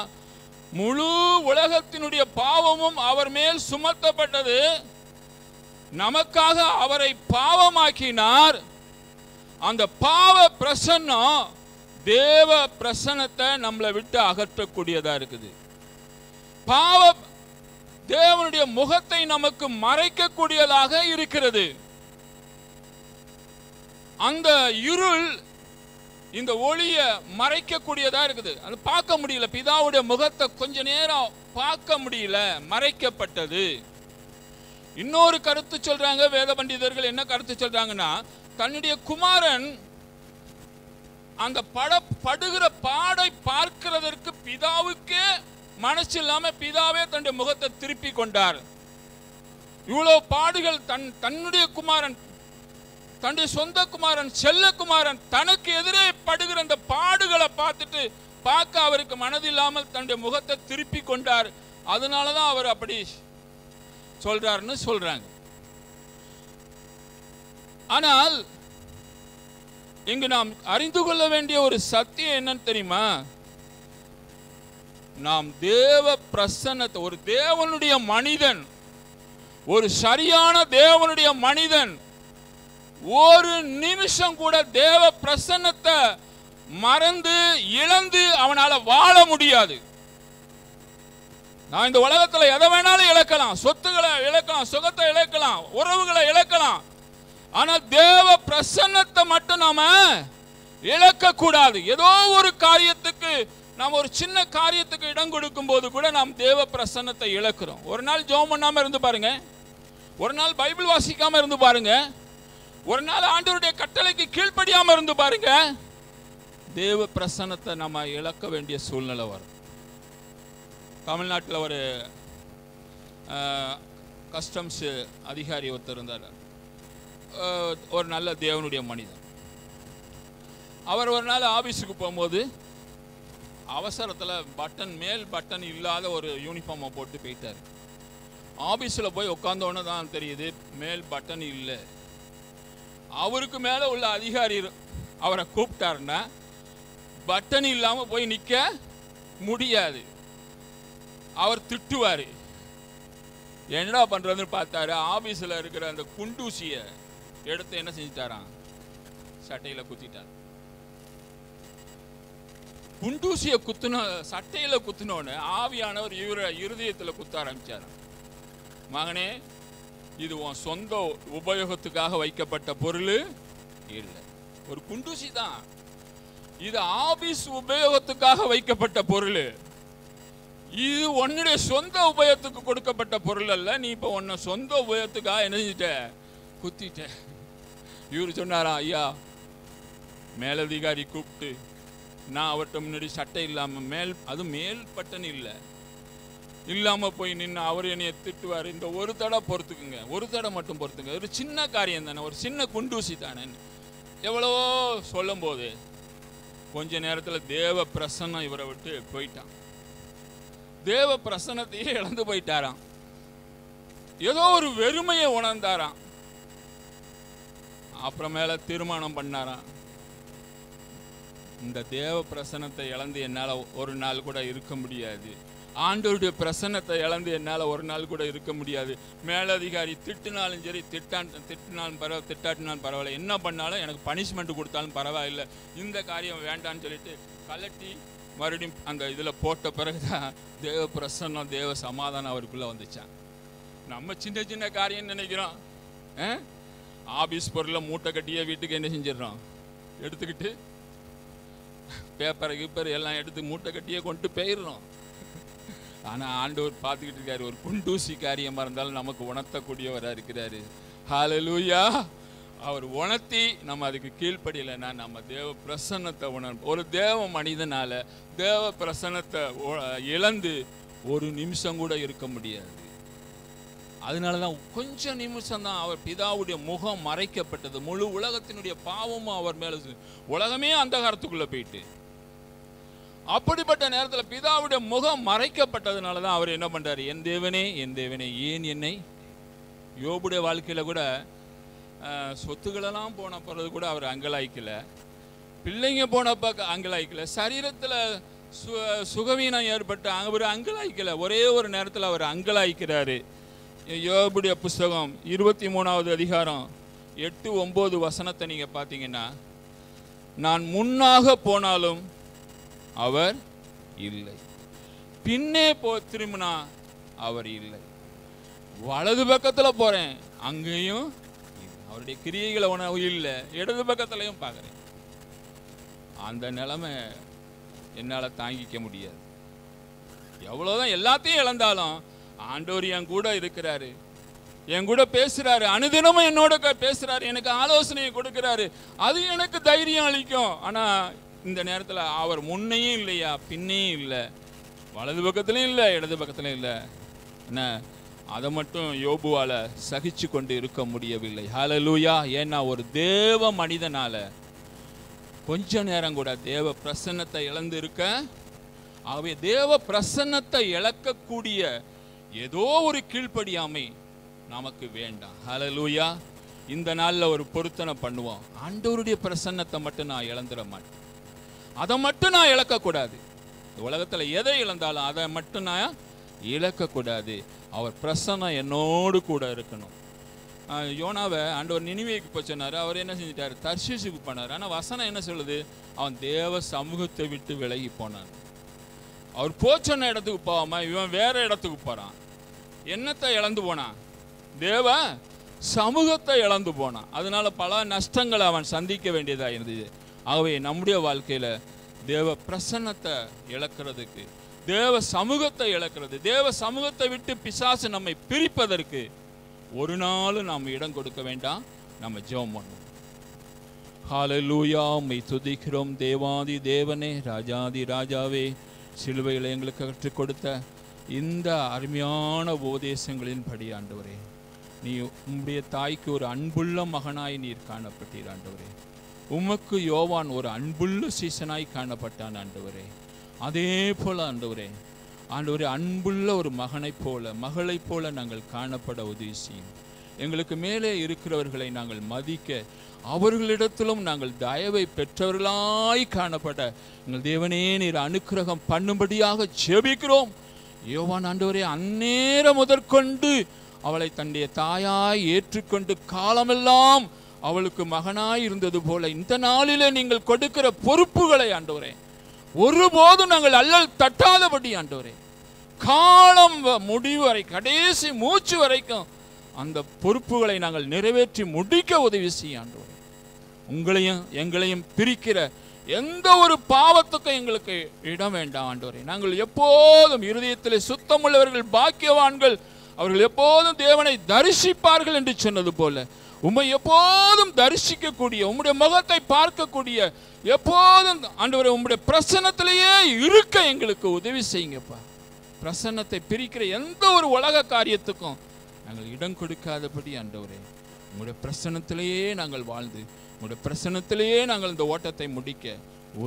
முழு உலகத்தினுடைய பாவமும் அவர் மேல் சுமத்தப்பட்டது. நமக்காக அவரை பாவமாக்கினார். அந்த பாவ பிரசன்னம் தேவ பிரசன்னத்தை நம்மளை விட்டு அகற்றக்கூடியதா இருக்குது. பாவ தேவனுடைய முகத்தை நமக்கு மறைக்கக்கூடியதாக இருக்கிறது. அந்த இருள் இந்த ஒளிய மறைக்கக்கூடியதா இருக்குது. அது பார்க்க முடியல. பிதாவுடைய முகத்தை கொஞ்ச நேரம் பார்க்க முடியல, மறைக்கப்பட்டது. இன்னொரு கருத்து சொல்றாங்க வேத பண்டிதர்கள். என்ன கருத்து சொல்றாங்கன்னா, தன்னுடைய குமாரன் அந்த படுகிற பாடை பார்க்கிறதற்கு பிதாவுக்கே மனசு இல்லாம பிதாவே தன்னுடைய முகத்தை திருப்பி கொண்டார். இவ்வளவு பாடுகள் தன்னுடைய குமாரன், தன்னுடைய சொந்த குமாரன், செல்லகுமாரன் தனக்கு எதிரே படுகிற அந்த பாடுகளை பார்க்க அவருக்கு மனதில்லாமல் தன்னுடைய முகத்தை திருப்பி கொண்டார். அதனாலதான் அவர் அப்படி சொல்றாருன்னு சொல்றாங்க. ஆனால் இங்கு நாம் அறிந்து கொள்ள வேண்டிய ஒரு சத்தியம் என்னன்னு தெரியுமா? நாம் தேவ பிரசன்னத்தை, ஒரு தேவனுடைய மனிதன், ஒரு சரியான தேவனுடைய மனிதன் ஒரு நிமிஷம் கூட தேவ பிரசன்னத்தை மறந்து இழந்து அவனால வாழ முடியாது. நான் இந்த உலகத்துல எதை வேணாலும் இழக்கலாம், சொத்துக்களை இழக்கலாம், சுகத்தை இழக்கலாம், உறவுகளை இழக்கலாம். ஆனா தேவ பிரசன்னத்தை மட்டும் நாம இழக்க கூடாது. ஏதோ ஒரு காரியத்துக்கு, நாம் ஒரு சின்ன காரியத்துக்கு இடம் கொடுக்கும் போது கூட நாம் தேவ பிரசன்னத்தை இழக்கிறோம். ஒரு நாள் ஜெபம் பண்ணாம இருந்து பாருங்க, ஒரு நாள் பைபிள் வாசிக்காம இருந்து பாருங்க, ஒரு நாள் ஆண்டவருடைய கட்டளைக்கு கீழ்ப்படியாம இருந்து பாருங்க, தேவ பிரசன்னத்தை நம்ம இழக்க வேண்டிய சூழ்நிலை வரும். தமிழ்நாட்டில் ஒரு கஸ்டம்ஸ் அதிகாரி ஒருத்தர் இருந்தார். ஒரு நல்ல தேவனுடைய மனிதன். அவர் ஒரு நாள் ஆபீஸுக்கு போகும்போது அவசரத்தில் மேல் பட்டன் இல்லாத ஒரு யூனிஃபார்மை போட்டு போயிட்டார். ஆபீஸில் போய் உட்காந்தோன்னு தான் தெரியுது மேல் பட்டன் இல்லை. அவருக்கு மேலே உள்ள அதிகாரி அவரை கூப்பிட்டாருன்னா பட்டன் இல்லாமல் போய் நிற்க முடியாது. அவர் திட்டுவார். என்னடா பண்ணுறதுன்னு பார்த்தாரு. ஆபீஸில் இருக்கிற அந்த குண்டூசியை எடுத்து என்ன செஞ்சிட்டாராம், சட்டையில் குத்திட்டார். குண்டூசியை சட்டையில் குத்தினோன்னு ஆவியானவர் இருதயத்தில் குத்த ஆரம்பிச்சார். மகனே, இது உன் சொந்த உபயோகத்துக்காக வைக்கப்பட்ட பொருள் இல்லை, ஒரு குண்டூசி தான். இது ஆபீஸ் உபயோகத்துக்காக வைக்கப்பட்ட பொருள். இது உன்னுடைய சொந்த உபயோகத்துக்கு கொடுக்கப்பட்ட பொருள் அல்ல. நீ இப்போ உன்னை சொந்த உபயோகத்துக்காக என்ன செஞ்சிட்ட, குத்திட்ட. இவரு சொன்னாரா, ஐயா மேலதிகாரி கூப்பிட்டு நான் அவர்கிட்ட முன்னாடி சட்டை இல்லாமல் மேல் பட்டன் இல்லாமல் போய் நின்று அவர் என்னைய திட்டுவார். இந்த ஒரு தடவை பொறுத்துக்குங்க, ஒரு தடவை மட்டும் பொறுத்துங்க, ஒரு சின்ன காரியம் தானே, ஒரு சின்ன குண்டூசி தானே எவ்வளவோ சொல்லும் போது கொஞ்ச நேரத்தில் தேவ பிரசன்னம் இவரை விட்டு போயிட்டான். தேவ பிரசன்னத்தையே இழந்து போயிட்டாராம். ஏதோ ஒரு வெறுமையை உணர்ந்தாராம். அப்புறமேல தீர்மானம் பண்ணாராம், இந்த தேவ பிரசன்னத்தை இழந்து என்னால் ஒரு நாள் கூட இருக்க முடியாது. ஆண்டவருடைய பிரசன்னத்தை இழந்து என்னால் ஒரு நாள் கூட இருக்க முடியாது. மேலதிகாரி திட்டினாலும் சரி, திட்டினாலும் திட்டாட்டினாலும் பரவாயில்ல, என்ன பண்ணாலும் எனக்கு பனிஷ்மெண்ட் கொடுத்தாலும் பரவாயில்லை, இந்த காரியம் வேண்டான்னு சொல்லிட்டு கலட்டி மறுபடியும் அந்த இதில் போட்ட பிறகுதான் தேவ பிரசன்னம், தேவ சமாதானம் அவருக்குள்ளே வந்துச்சான். நம்ம சின்ன சின்ன காரியம் நினைக்கிறோம். ஆபீஸ் பொருளை மூட்டை கட்டியே வீட்டுக்கு என்ன செஞ்சிடறோம், எடுத்துக்கிட்டு பேப்பர் எல்லாம் எடுத்து மூட்டை கட்டியே கொண்டு போயிடுறோம். ஆனால் ஆண்டவர் பார்த்துக்கிட்டு இருக்காரு. ஒரு குண்டூசி காரியமாக இருந்தாலும் நமக்கு உணர்த்தக்கூடியவராக இருக்கிறாரு. ஹல்லேலூயா. அவர் உணர்த்தி நம்ம அதுக்கு கீழ்ப்படியலைன்னா நம்ம தேவ பிரசன்னத்தை உணர்வோம். ஒரு தேவ மனிதனால தேவ பிரசன்னத்தை இழந்து ஒரு நிமிஷம் கூட இருக்க முடியாது. அதனால தான் கொஞ்சம் நிமிஷம் தான் அவர் பிதாவுடைய முகம் மறைக்கப்பட்டது. முழு உலகத்தினுடைய பாவமும் அவர் மேலே, உலகமே அந்தகாரத்துக்குள்ளே போயிட்டு, அப்படிப்பட்ட நேரத்தில் பிதாவுடைய முகம் மறைக்கப்பட்டதுனால தான் அவர் என்ன பண்ணுறாரு, என் தேவனே என் தேவனே ஏன் என்னை. யோபுடைய வாழ்க்கையில் கூட சொத்துக்களெல்லாம் போன பிறகு கூட அவர் அங்கலாய்க்கல, பிள்ளைங்க போனப்ப அங்கலாய்க்கல, சரீரத்தில் சுகவீனம் ஏற்பட்டு அவர் அங்கலாய்க்கல. ஒரே ஒரு நேரத்தில் அவர் அங்கலாய்க்கிறாரு. யோபுடைய புஸ்தகம் 23வது அதிகாரம் 8-9 வசனத்தை நீங்கள் பார்த்தீங்கன்னா, நான் முன்னாக போனாலும் அவர் இல்லை, பின்னே திரும்பினா அவர் இல்லை, வலது பக்கத்தில் போகிறேன் அங்கேயும் அவருடைய கிரியைகளை உணவு இல்லை, இடது பக்கத்துலையும் பார்க்குறேன். அந்த நிலைமை என்னால் தாங்கிக்க முடியாது. எவ்வளோதான் எல்லாத்தையும் இழந்தாலும் ஆண்டவர் என் கூட இருக்கிறாரு, என் கூட பேசுறாரு, அனுதினமும் என்னோட பேசுறாரு, எனக்கு ஆலோசனையை கொடுக்கிறாரு. அது எனக்கு தைரியம் அளிக்கும். ஆனால் இந்த நேரத்தில் அவர் முன்னையும் இல்லையா, பின்னையும் இல்லை, வலது பக்கத்துலையும் இல்லை, இடது பக்கத்துலையும் இல்லை. என்ன, அதை மட்டும் யோபுவால சகிச்சு கொண்டு இருக்க முடியவில்லை. ஹல்லேலூயா. ஏன்னா ஒரு தேவ மனிதனால கொஞ்ச நேரம் கூட தேவ பிரசன்னத்தை இழந்து இருக்க. ஆகவே தேவ பிரசன்னத்தை இழக்கக்கூடிய ஏதோ ஒரு கீழ்ப்படியாமை நமக்கு வேண்டாம். ஹல்லேலூயா. இந்த நாளில் ஒரு பொருத்தனை பண்ணுவோம். ஆண்டவருடைய பிரசன்னத்தை மட்டும் நான் இழந்துட மாட்டேன், அதை மட்டும் நான் இழக்கக்கூடாது. இந்த உலகத்தில் எதை இழந்தாலும் அதை மட்டும் நான் இழக்கக்கூடாது. அவர் பிரசன்னம் என்னோடு கூட இருக்கணும். யோனாவை ஆண்டவர் நினிவேக்கு போய் சொன்னார். அவர் என்ன செஞ்சிட்டார், தர்ஷீசுக்கு போனார். ஆனால் வசனம் என்ன சொல்லுது, அவன் தேவ சமூகத்தை விட்டு விலகி போனான். அவர் போச்சொன்ன இடத்துக்கு போகாம இவன் வேற இடத்துக்கு போறான். என்னத்தை இழந்து போனான், தேவ சமூகத்தை இழந்து போனான். அதனால பல நஷ்டங்களை அவன் சந்திக்க வேண்டியதாக இருந்தது. ஆகவே நம்முடைய வாழ்க்கையில தேவ பிரசன்னத்தை இழக்கிறதுக்கு, தேவ சமூகத்தை இழக்கிறது, தேவ சமூகத்தை விட்டு பிசாசு நம்மை பிரிப்பதற்கு ஒரு நாள் நாம் இடம் கொடுக்க வேண்டாம். நம்ம ஜெபம் பண்ணுவோம். ஹல்லேலூயா. உம்மை துதிக்கிறோம் தேவாதி தேவனே, ராஜாதி ராஜாவே. சிலுவையில் எங்களுக்கு கற்றுக் கொடுத்த இந்த அருமையான உபதேசங்களின் படி ஆண்டவரே, நீ உம்முடைய தாய்க்கு ஒரு அன்புள்ள மகனாய் நீர் காணப்பட்டீர் ஆண்டவரே. உமக்கு யோவான் ஒரு அன்புள்ள சீசனாய் காணப்பட்டான் ஆண்டவரே. அதே போல ஆண்டவரே, ஆண்டவரே அன்புள்ள ஒரு மகனைப் போல மகளைப் போல நாங்கள் காணப்பட உதவி செய்யும். எங்களுக்கு மேலே இருக்கிறவர்களை நாங்கள் மதிக்க, அவர்களிடத்திலும் நாங்கள் தயவை பெற்றவர்களாய் காணப்பட எங்கள் தேவனே நீர் அனுக்கிரகம் பண்ணும்படியாக ஜெபிக்கிறோம். யோவான் ஆண்டவரே அந்நேரம் முதற்கொண்டு அவளை தன்னுடைய தாயாய் ஏற்றுக்கொண்டு காலமெல்லாம் அவளுக்கு மகனாய் இருந்தது போல இந்த நாளிலே நீங்கள் கொடுக்கிற பொறுப்புகளை ஆண்டவரே ஒருபோதும் நாங்கள் அல்லல் தட்டாதபடி ஆண்டவரே, காலம் முடிவு வரை கடைசி மூச்சு வரைக்கும் அந்த பொறுப்புகளை நாங்கள் நிறைவேற்றி முடிக்க உதவி செய்ய ஆண்டவரே. உங்களையும் எங்களையும் பிரிக்கிற எந்த ஒரு பாவத்துக்கும் எங்களுக்கு இடம் வேண்டாம் ஆண்டவரே. நாங்கள் எப்போதும் இருதயத்திலே சுத்தமுள்ளவர்கள் பாக்கியவான்கள், அவர்கள் எப்போதும் தேவனை தரிசிப்பார்கள் என்று சொன்னது போல உம்மை எப்போதும் தரிசிக்கக்கூடிய, உம்முடைய முகத்தை பார்க்கக்கூடிய, எப்போதும் ஆண்டவரே உம்முடைய பிரசன்னத்திலேயே இருக்க எங்களுக்கு உதவி செய்யுங்கப்பா. பிரசன்னத்தை பிரிக்கிற எந்த ஒரு உலக காரியத்துக்கும் நாங்கள் இடம் கொடுக்காதபடி ஆண்டவரே, உங்களுடைய பிரசன்னத்திலேயே நாங்கள் வாழ்ந்து உங்களுடைய பிரசன்னத்திலேயே நாங்கள் இந்த ஓட்டத்தை முடிக்க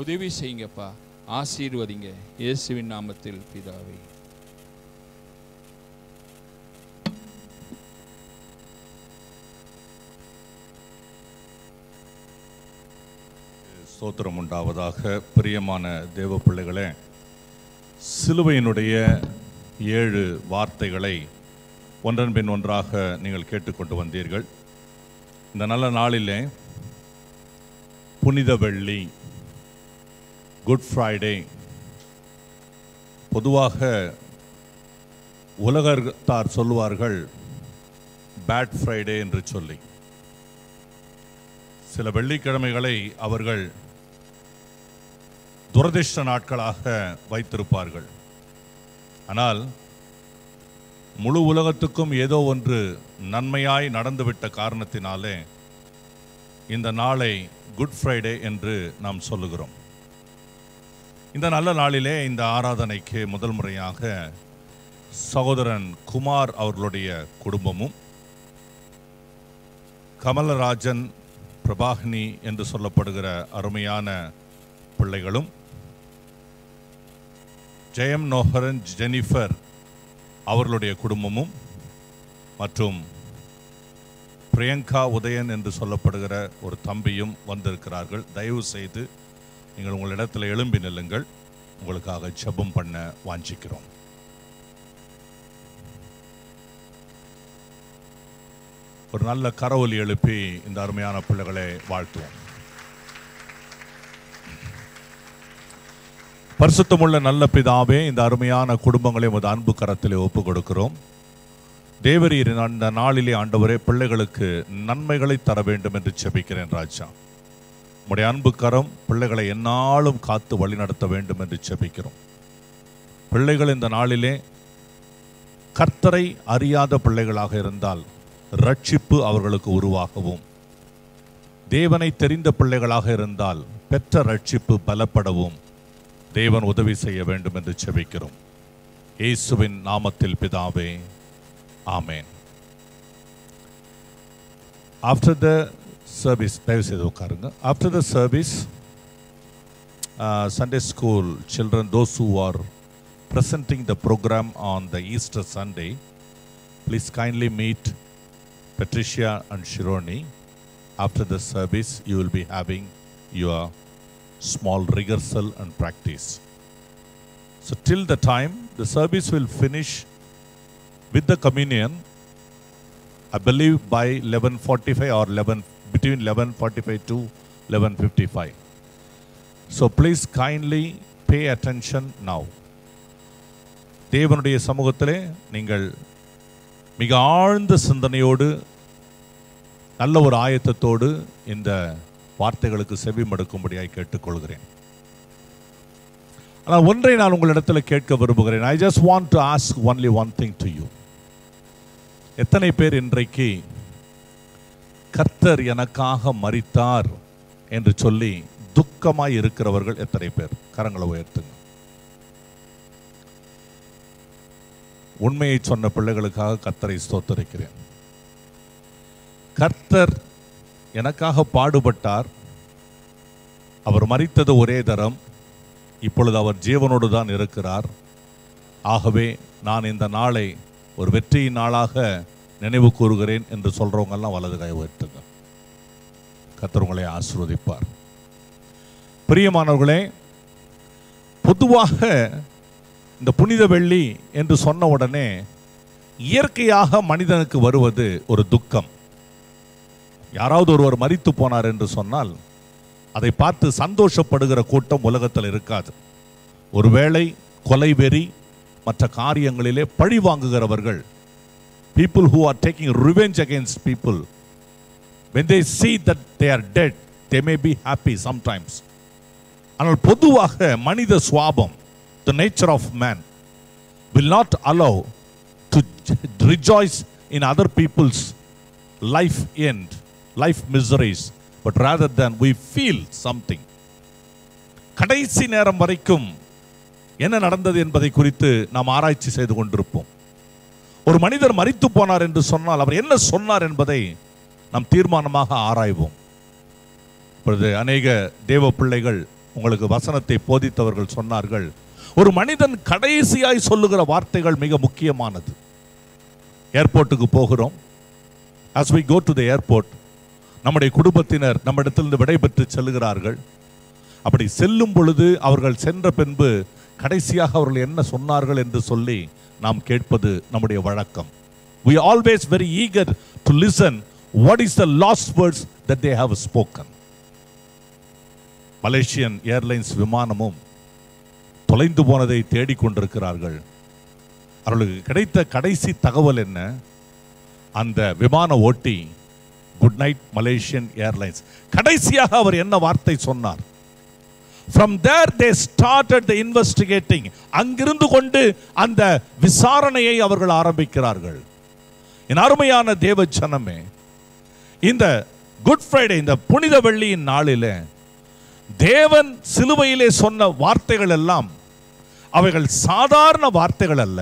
உதவி செய்யுங்கப்பா. ஆசீர்வதிங்க இயேசுவின் நாமத்தில் பிதாவே. ஸ்தோத்திரம் உண்டாவதாக. பிரியமான தேவ பிள்ளைகளே, சிலுவையினுடைய 7 வார்த்தைகளை ஒன்றன் பின் ஒன்றாக நீங்கள் கேட்டுக்கொண்டு வந்தீர்கள். இந்த நல்ல நாளிலே புனித வெள்ளி, குட் ஃப்ரைடே, பொதுவாக உலகத்தார் சொல்லுவார்கள் பேட் ஃப்ரைடே என்று சொல்லி. சில வெள்ளிக்கிழமைகளை அவர்கள் துரதிர்ஷ்ட நாட்களாக வைத்திருப்பார்கள். ஆனால் முழு உலகத்துக்கும் ஏதோ ஒன்று நன்மையாய் நடந்துவிட்ட காரணத்தினாலே இந்த நாளை குட் ஃப்ரைடே என்று நாம் சொல்லுகிறோம். இந்த நல்ல நாளிலே இந்த ஆராதனைக்கு முதல் முறையாக சகோதரன் குமார் அவர்களுடைய குடும்பமும், கமலராஜன், பிரபாகினி என்று சொல்லப்படுகிற அருமையான பிள்ளைகளும், ஜெயம் நோஹரன், ஜெனிஃபர் அவர்களுடைய குடும்பமும், மற்றும் பிரியங்கா உதயன் என்று சொல்லப்படுகிற ஒரு தம்பியும் வந்திருக்கிறார்கள். தயவு செய்து நீங்கள் உங்களிடத்தில் எழும்பி நில்லுங்கள். உங்களுக்காக ஜெபம் பண்ண வாஞ்சிக்கிறோம். ஒரு நல்ல கரவொலி எழுப்பி இந்த அருமையான பிள்ளைகளை வாழ்த்துவோம். பரிசுத்தமுள்ள நல்ல பிதாவே, இந்த அருமையான குடும்பங்களை உமது அன்பு கரத்திலே ஒப்பு கொடுக்கிறோம். தேவரீர் அந்த நாளிலே ஆண்டவரே பிள்ளைகளுக்கு நன்மைகளை தர வேண்டும் என்று செபிக்கிறேன் ராஜா. உம்முடைய அன்பு கரம் பிள்ளைகளை எந்நாளும் காத்து வழிநடத்த வேண்டும் என்று செபிக்கிறோம். பிள்ளைகள் இந்த நாளிலே கர்த்தரை அறியாத பிள்ளைகளாக இருந்தால் ரட்சிப்பு அவர்களுக்கு உருவாகவும், தேவனை தெரிந்த பிள்ளைகளாக இருந்தால் பெற்ற ரட்சிப்பு பலப்படவும் தேவன் உதவி செய்ய வேண்டும் என்று செபிக்கிறோம். இயேசுவின் நாமத்தில் பிதாவே, ஆமென். After the service, தயவு செய்து உட்காருங்க. After the service, Sunday school children, those who are presenting the program on the Easter Sunday, please kindly meet Patricia and Shironi. After the service, you will be having your small rehearsal and practice. So till the time the service will finish with the communion, I believe by 11:45 or between 11:45 to 11:55. So please kindly pay attention now. தேவனுடைய சமூகத்திலே நீங்கள் மிக ஆழ்ந்த சிந்தனையோடு, நல்ல ஒரு ஆயத்தத்தோடு இந்த வார்த்தைகளுக்கு செவி மடுக்கும்படியாய் கேட்டுக்கொள்கிறேன். ஆனால் ஒன்றை நான் உங்களிடத்தில் கேட்க விரும்புகிறேன். I just want to ask only one thing to you. எத்தனை பேர் இன்றைக்கு கர்த்தர் எனக்காக மரித்தார் என்று சொல்லி துக்கமாய் இருக்கிறவர்கள் எத்தனை பேர்? கரங்களை உயர்த்துங்க. உண்மையை சொன்ன பிள்ளைகளுக்காக கர்த்தரை ஸ்தோத்திரிக்கிறேன். கர்த்தர் எனக்காக பாடுபட்டார். அவர் மரித்தது ஒரே தரம். இப்பொழுது அவர் ஜீவனோடு தான் இருக்கிறார். ஆகவே நான் இந்த நாளை ஒரு வெற்றியின் நாளாக நினைவு கூறுகிறேன் என்று சொல்றவங்கெல்லாம் வலது கை உயர்த்துங்க. கர்த்தர் உங்களை ஆசீர்வதிப்பார். பிரியமானவர்களே, பொதுவாக இந்த புனித வெள்ளி என்று சொன்ன உடனே இயற்கையாக மனிதனுக்கு வருவது ஒரு துக்கம். யாராவது ஒருவர் மரித்து போனார் என்று சொன்னால் அதை பார்த்து சந்தோஷப்படுகிற கூட்டம் உலகத்தில் இருக்காது. ஒருவேளை கொலை வெறி மற்ற காரியங்களிலே பழி வாங்குகிறவர்கள், people who are taking revenge against people, when they see that they are dead, they may be happy sometimes. ஆனால் பொதுவாக மனித சுவாபம், the nature of man will not allow to rejoice in other people's life end, life miseries, but rather than we feel something. கடைசி நேரம் வரைக்கும் என்ன நடந்தது என்பதை குறித்து நாம் ஆராய்ச்சி செய்து கொண்டிருப்போம். ஒரு மனிதர் மரித்து போனார் என்று சொன்னால் அவர் என்ன சொன்னார் என்பதை நாம் தீர்மானமாக ஆராய்வோம். இப்பொழுது அநேக தேவ பிள்ளைகள், உங்களுக்கு வசனத்தை போதித்தவர்கள் சொன்னார்கள், ஒரு மனிதன் கடைசியாய் சொல்லுகிற வார்த்தைகள் மிக முக்கியமானது. ஏர்போர்ட்டுக்கு போகிறோம். as we go to the airport, நம்முடைய குடும்பத்தினர் நம்மிடத்திலிருந்து விடைபெற்று செல்கிறார்கள். அப்படி செல்லும் பொழுது அவர்கள் சென்ற பின்பு கடைசியாக அவர்கள் என்ன சொன்னார்கள் என்று சொல்லி நாம் கேட்பது நம்முடைய வழக்கம். We are always very eager to listen what is the last words that they have spoken. Malaysian airlines விமானமும் தொலைந்து போனதை தேடிக்கொண்டிருக்கிறார்கள். அவர்களுக்கு கிடைத்த கடைசி தகவல் என்ன? அந்த விமான ஓட்டி குட் நைட் மலேசியன் ஏர்லைன்ஸ், கடைசியாக அவர் என்ன வார்த்தை சொன்னார்? From there they started the investigating. அங்கிருந்து கொண்டு அந்த விசாரணையை அவர்கள் ஆரம்பிக்கிறார்கள். என் அருமையான தேவ ஜனமே, இந்த குட் ஃப்ரைடே, இந்த புனித வெள்ளியின் நாளிலே தேவன் சிலுவையிலே சொன்ன வார்த்தைகள் எல்லாம் அவைகள் சாதாரண வார்த்தைகள் அல்ல.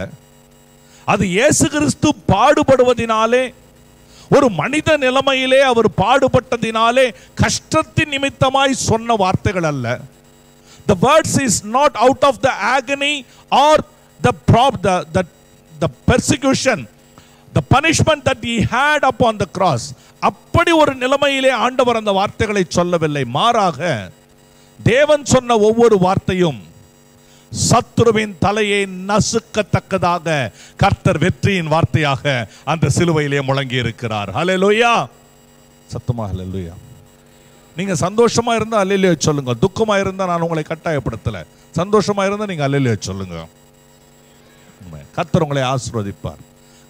அது இயேசு கிறிஸ்து பாடுபடுவதினாலே, ஒரு மனித நிலைமையிலே அவர் பாடுபட்டதினாலே கஷ்டத்தின் நிமித்தமாய் சொன்ன வார்த்தைகள் அல்ல. The words is not out of the agony or the persecution, the punishment that he had upon the cross. அப்படி ஒரு நிலைமையிலே ஆண்டவர் அந்த வார்த்தைகளை சொல்லவில்லை. மாறாக தேவன் சொன்ன ஒவ்வொரு வார்த்தையும் சத்துருவின் தலையை நசுக்கத்தக்கதாக கர்த்தர் வெற்றியின் வார்த்தையாக அந்த சிலுவையிலே முழங்கி இருக்கிறார். ஹல்லேலூயா. சத்தமா ஹல்லேலூயா. நீங்க சந்தோஷமா இருந்தா அல்லேலூயா சொல்லுங்க. துக்கமா இருந்தா நான் உங்களை கட்டாயப்படுத்தல. சந்தோஷமா இருந்தா நீங்க அல்லேலூயா சொல்லுங்க. கர்த்தர் உங்களை ஆசீர்வதிப்பார்.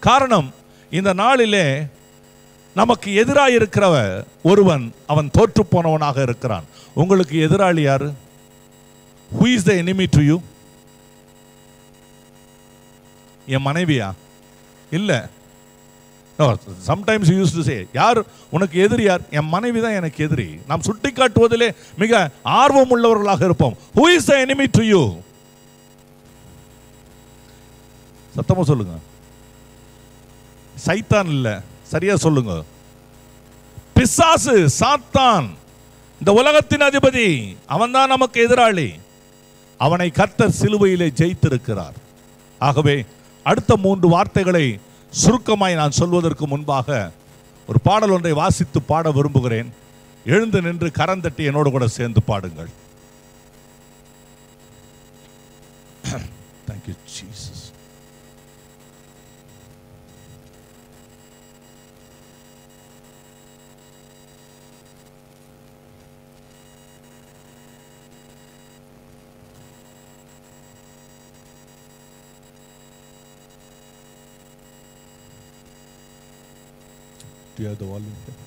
காரணம், இந்த நாளிலே நமக்கு எதிராக இருக்கிற ஒருவன் அவன் தோற்று போனவனாக இருக்கிறான். உங்களுக்கு எதிராளி யாரு? Who is the enemy to you? என் மனைவியா? இல்ல. No, sometimes you used to say, யார் உனக்கு எதிரி? யார்? என் மனைவி தான் எனக்கு எதிரி. நாம் சுட்டி காட்டுவதிலே மிக ஆர்வம் உள்ளவர்களாக இருப்போம். Who is the enemy to you? சத்தமா சொல்லுங்க. சைத்தான் இல்ல, சரியா சொல்லுங்க. பிசாசு, சாத்தான், இந்த உலகத்தின் அதிபதி, அவன்தான் நமக்கு எதிராளி. அவனை கர்த்தர் சிலுவையிலே ஜெயித்திருக்கிறார். ஆகவே அடுத்த 3 வார்த்தைகளை சுருக்கமாய் நான் சொல்வதற்கு முன்பாக ஒரு பாடல் ஒன்றை வாசித்து பாட விரும்புகிறேன். எழுந்து நின்று கரந்தட்டி என்னோடு கூட சேர்ந்து பாடுங்கள். Thank you Jesus. Do you have the volume here?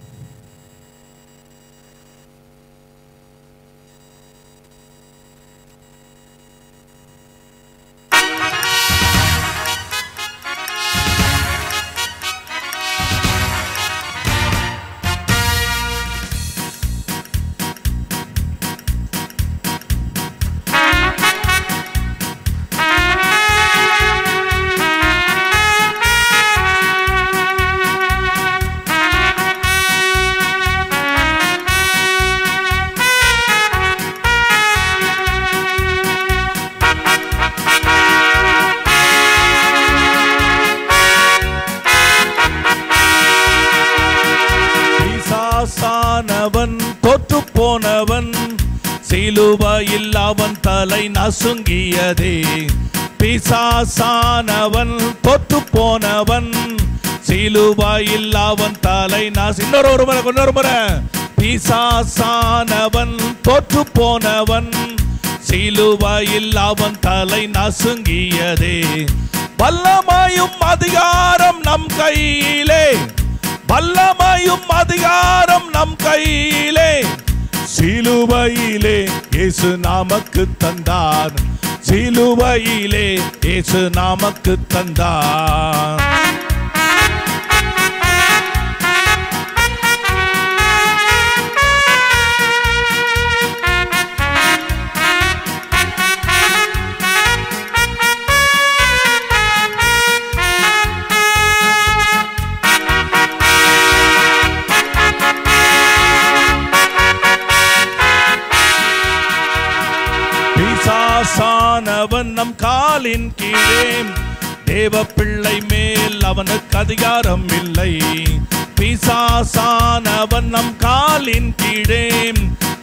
தோற்று போனவன் சிலுவையில் அவன் தலை நசுங்கியதே. பிசாசானவன் தோற்று போனவன் சிலுவையில் அவன் தலை இன்னொரு முறை பிசாசானவன் தோற்று போனவன் சிலுவையில் அவன் தலை நசுங்கியதே. வல்லமையும் அதிகாரம் நம் கையிலே, வல்லமையும் அதிகாரம் நம் கையிலே. சிலுவையிலே இயேசு நமக்கு தந்தார், சிலுவையிலே இயேசு நமக்கு தந்தார். பிசாசானவன் நம் காலின் கீழே, தேவ பிள்ளை மேல் அவனுக்கு அதிகாரம் இல்லை. பிசாசானவன் நம் காலின் கீழே,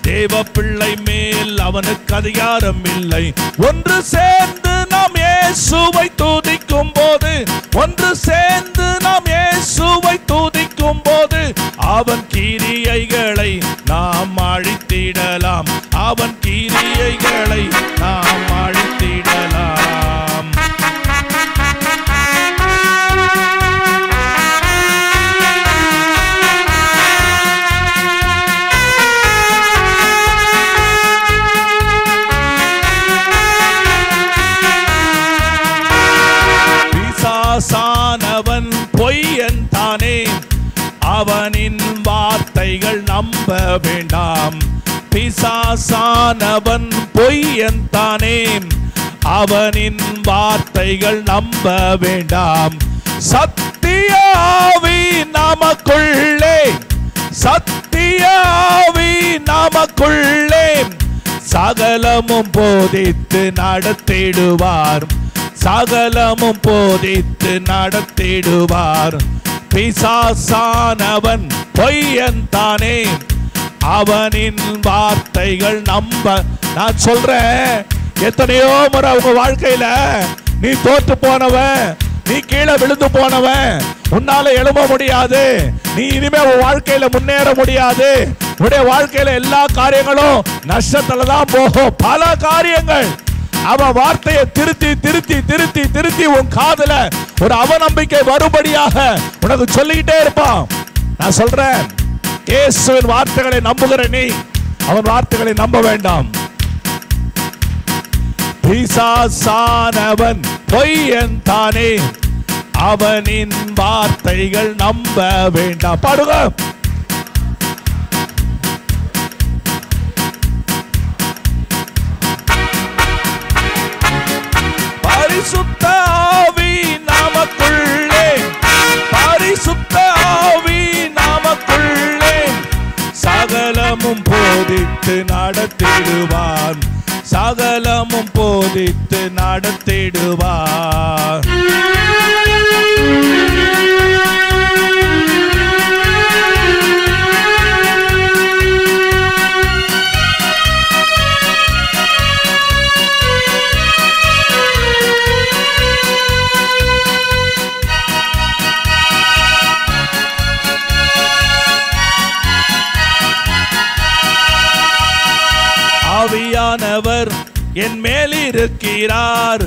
தேவ பிள்ளை மேல் அவனுக்கு அதிகாரம் இல்லை. ஒன்று சேர்ந்து நாம் இயேசுவை துதிக்கும் போது, ஒன்று சேர்ந்து நாம் இயேசுவை துதிக்கும் போது, அவன் கிரியைகளை நாம் அழித்திடலாம். அவன் கிரியைகளை நாம் அழித்திடலாம். பிசாசானவன் பொய்யன் தானே, அவனின் வார்த்தைகள் நம்ப வேண்டாம். பிசாசானவன் பொய்யன் தானே, அவனின் வார்த்தைகள் நம்ப வேண்டாம். சத்திய ஆவி நமக்குள்ளே, சத்திய ஆவி நமக்குள்ளே சகலமும் போதித்து நடத்திடுவார். சகலமும் போதித்து நடத்திடுவார். பிசாசானவன் பொய்யன் தானே, அவனின் வார்த்தைகள் நம்ப. நான் சொல்றேன், எத்தனையோ முறை உங்க வாழ்க்கையில நீ தோற்று போனவன், நீ கீழே விழுந்து போனவன், உன்னால எழும்ப முடியாது, நீ இனிமே உன் வாழ்க்கையில முன்னேற முடியாது, உன்னுடைய வாழ்க்கையில எல்லா காரியங்களும் நஷ்டத்துல தான் போகும். பல காரியங்கள் அவன் வார்த்தையை திருத்தி திருத்தி திருத்தி திருத்தி உன் காதுல ஒரு அவநம்பிக்கை வரும்படியாக உனக்கு சொல்லிக்கிட்டே இருப்பான். நான் சொல்றேன், இயேசுவின் வார்த்தைகளை நம்புகிற நீ அவன் வார்த்தைகளை நம்ப வேண்டாம். பிசாசானவன் பொய்யன் தானே, அவனின் வார்த்தைகள் நம்ப வேண்டாம். பாடுங்க. பரிசுத்த ஆவி நமக்குள்ளே, பரிசுத்த ஆவி நமக்குள்ளே சகலமும் போதித்து நடத்திடுவான். சகலமும் போதித்து நடத்திடுவார். ஆவியானவர் என் மேல் இருக்கிறார்,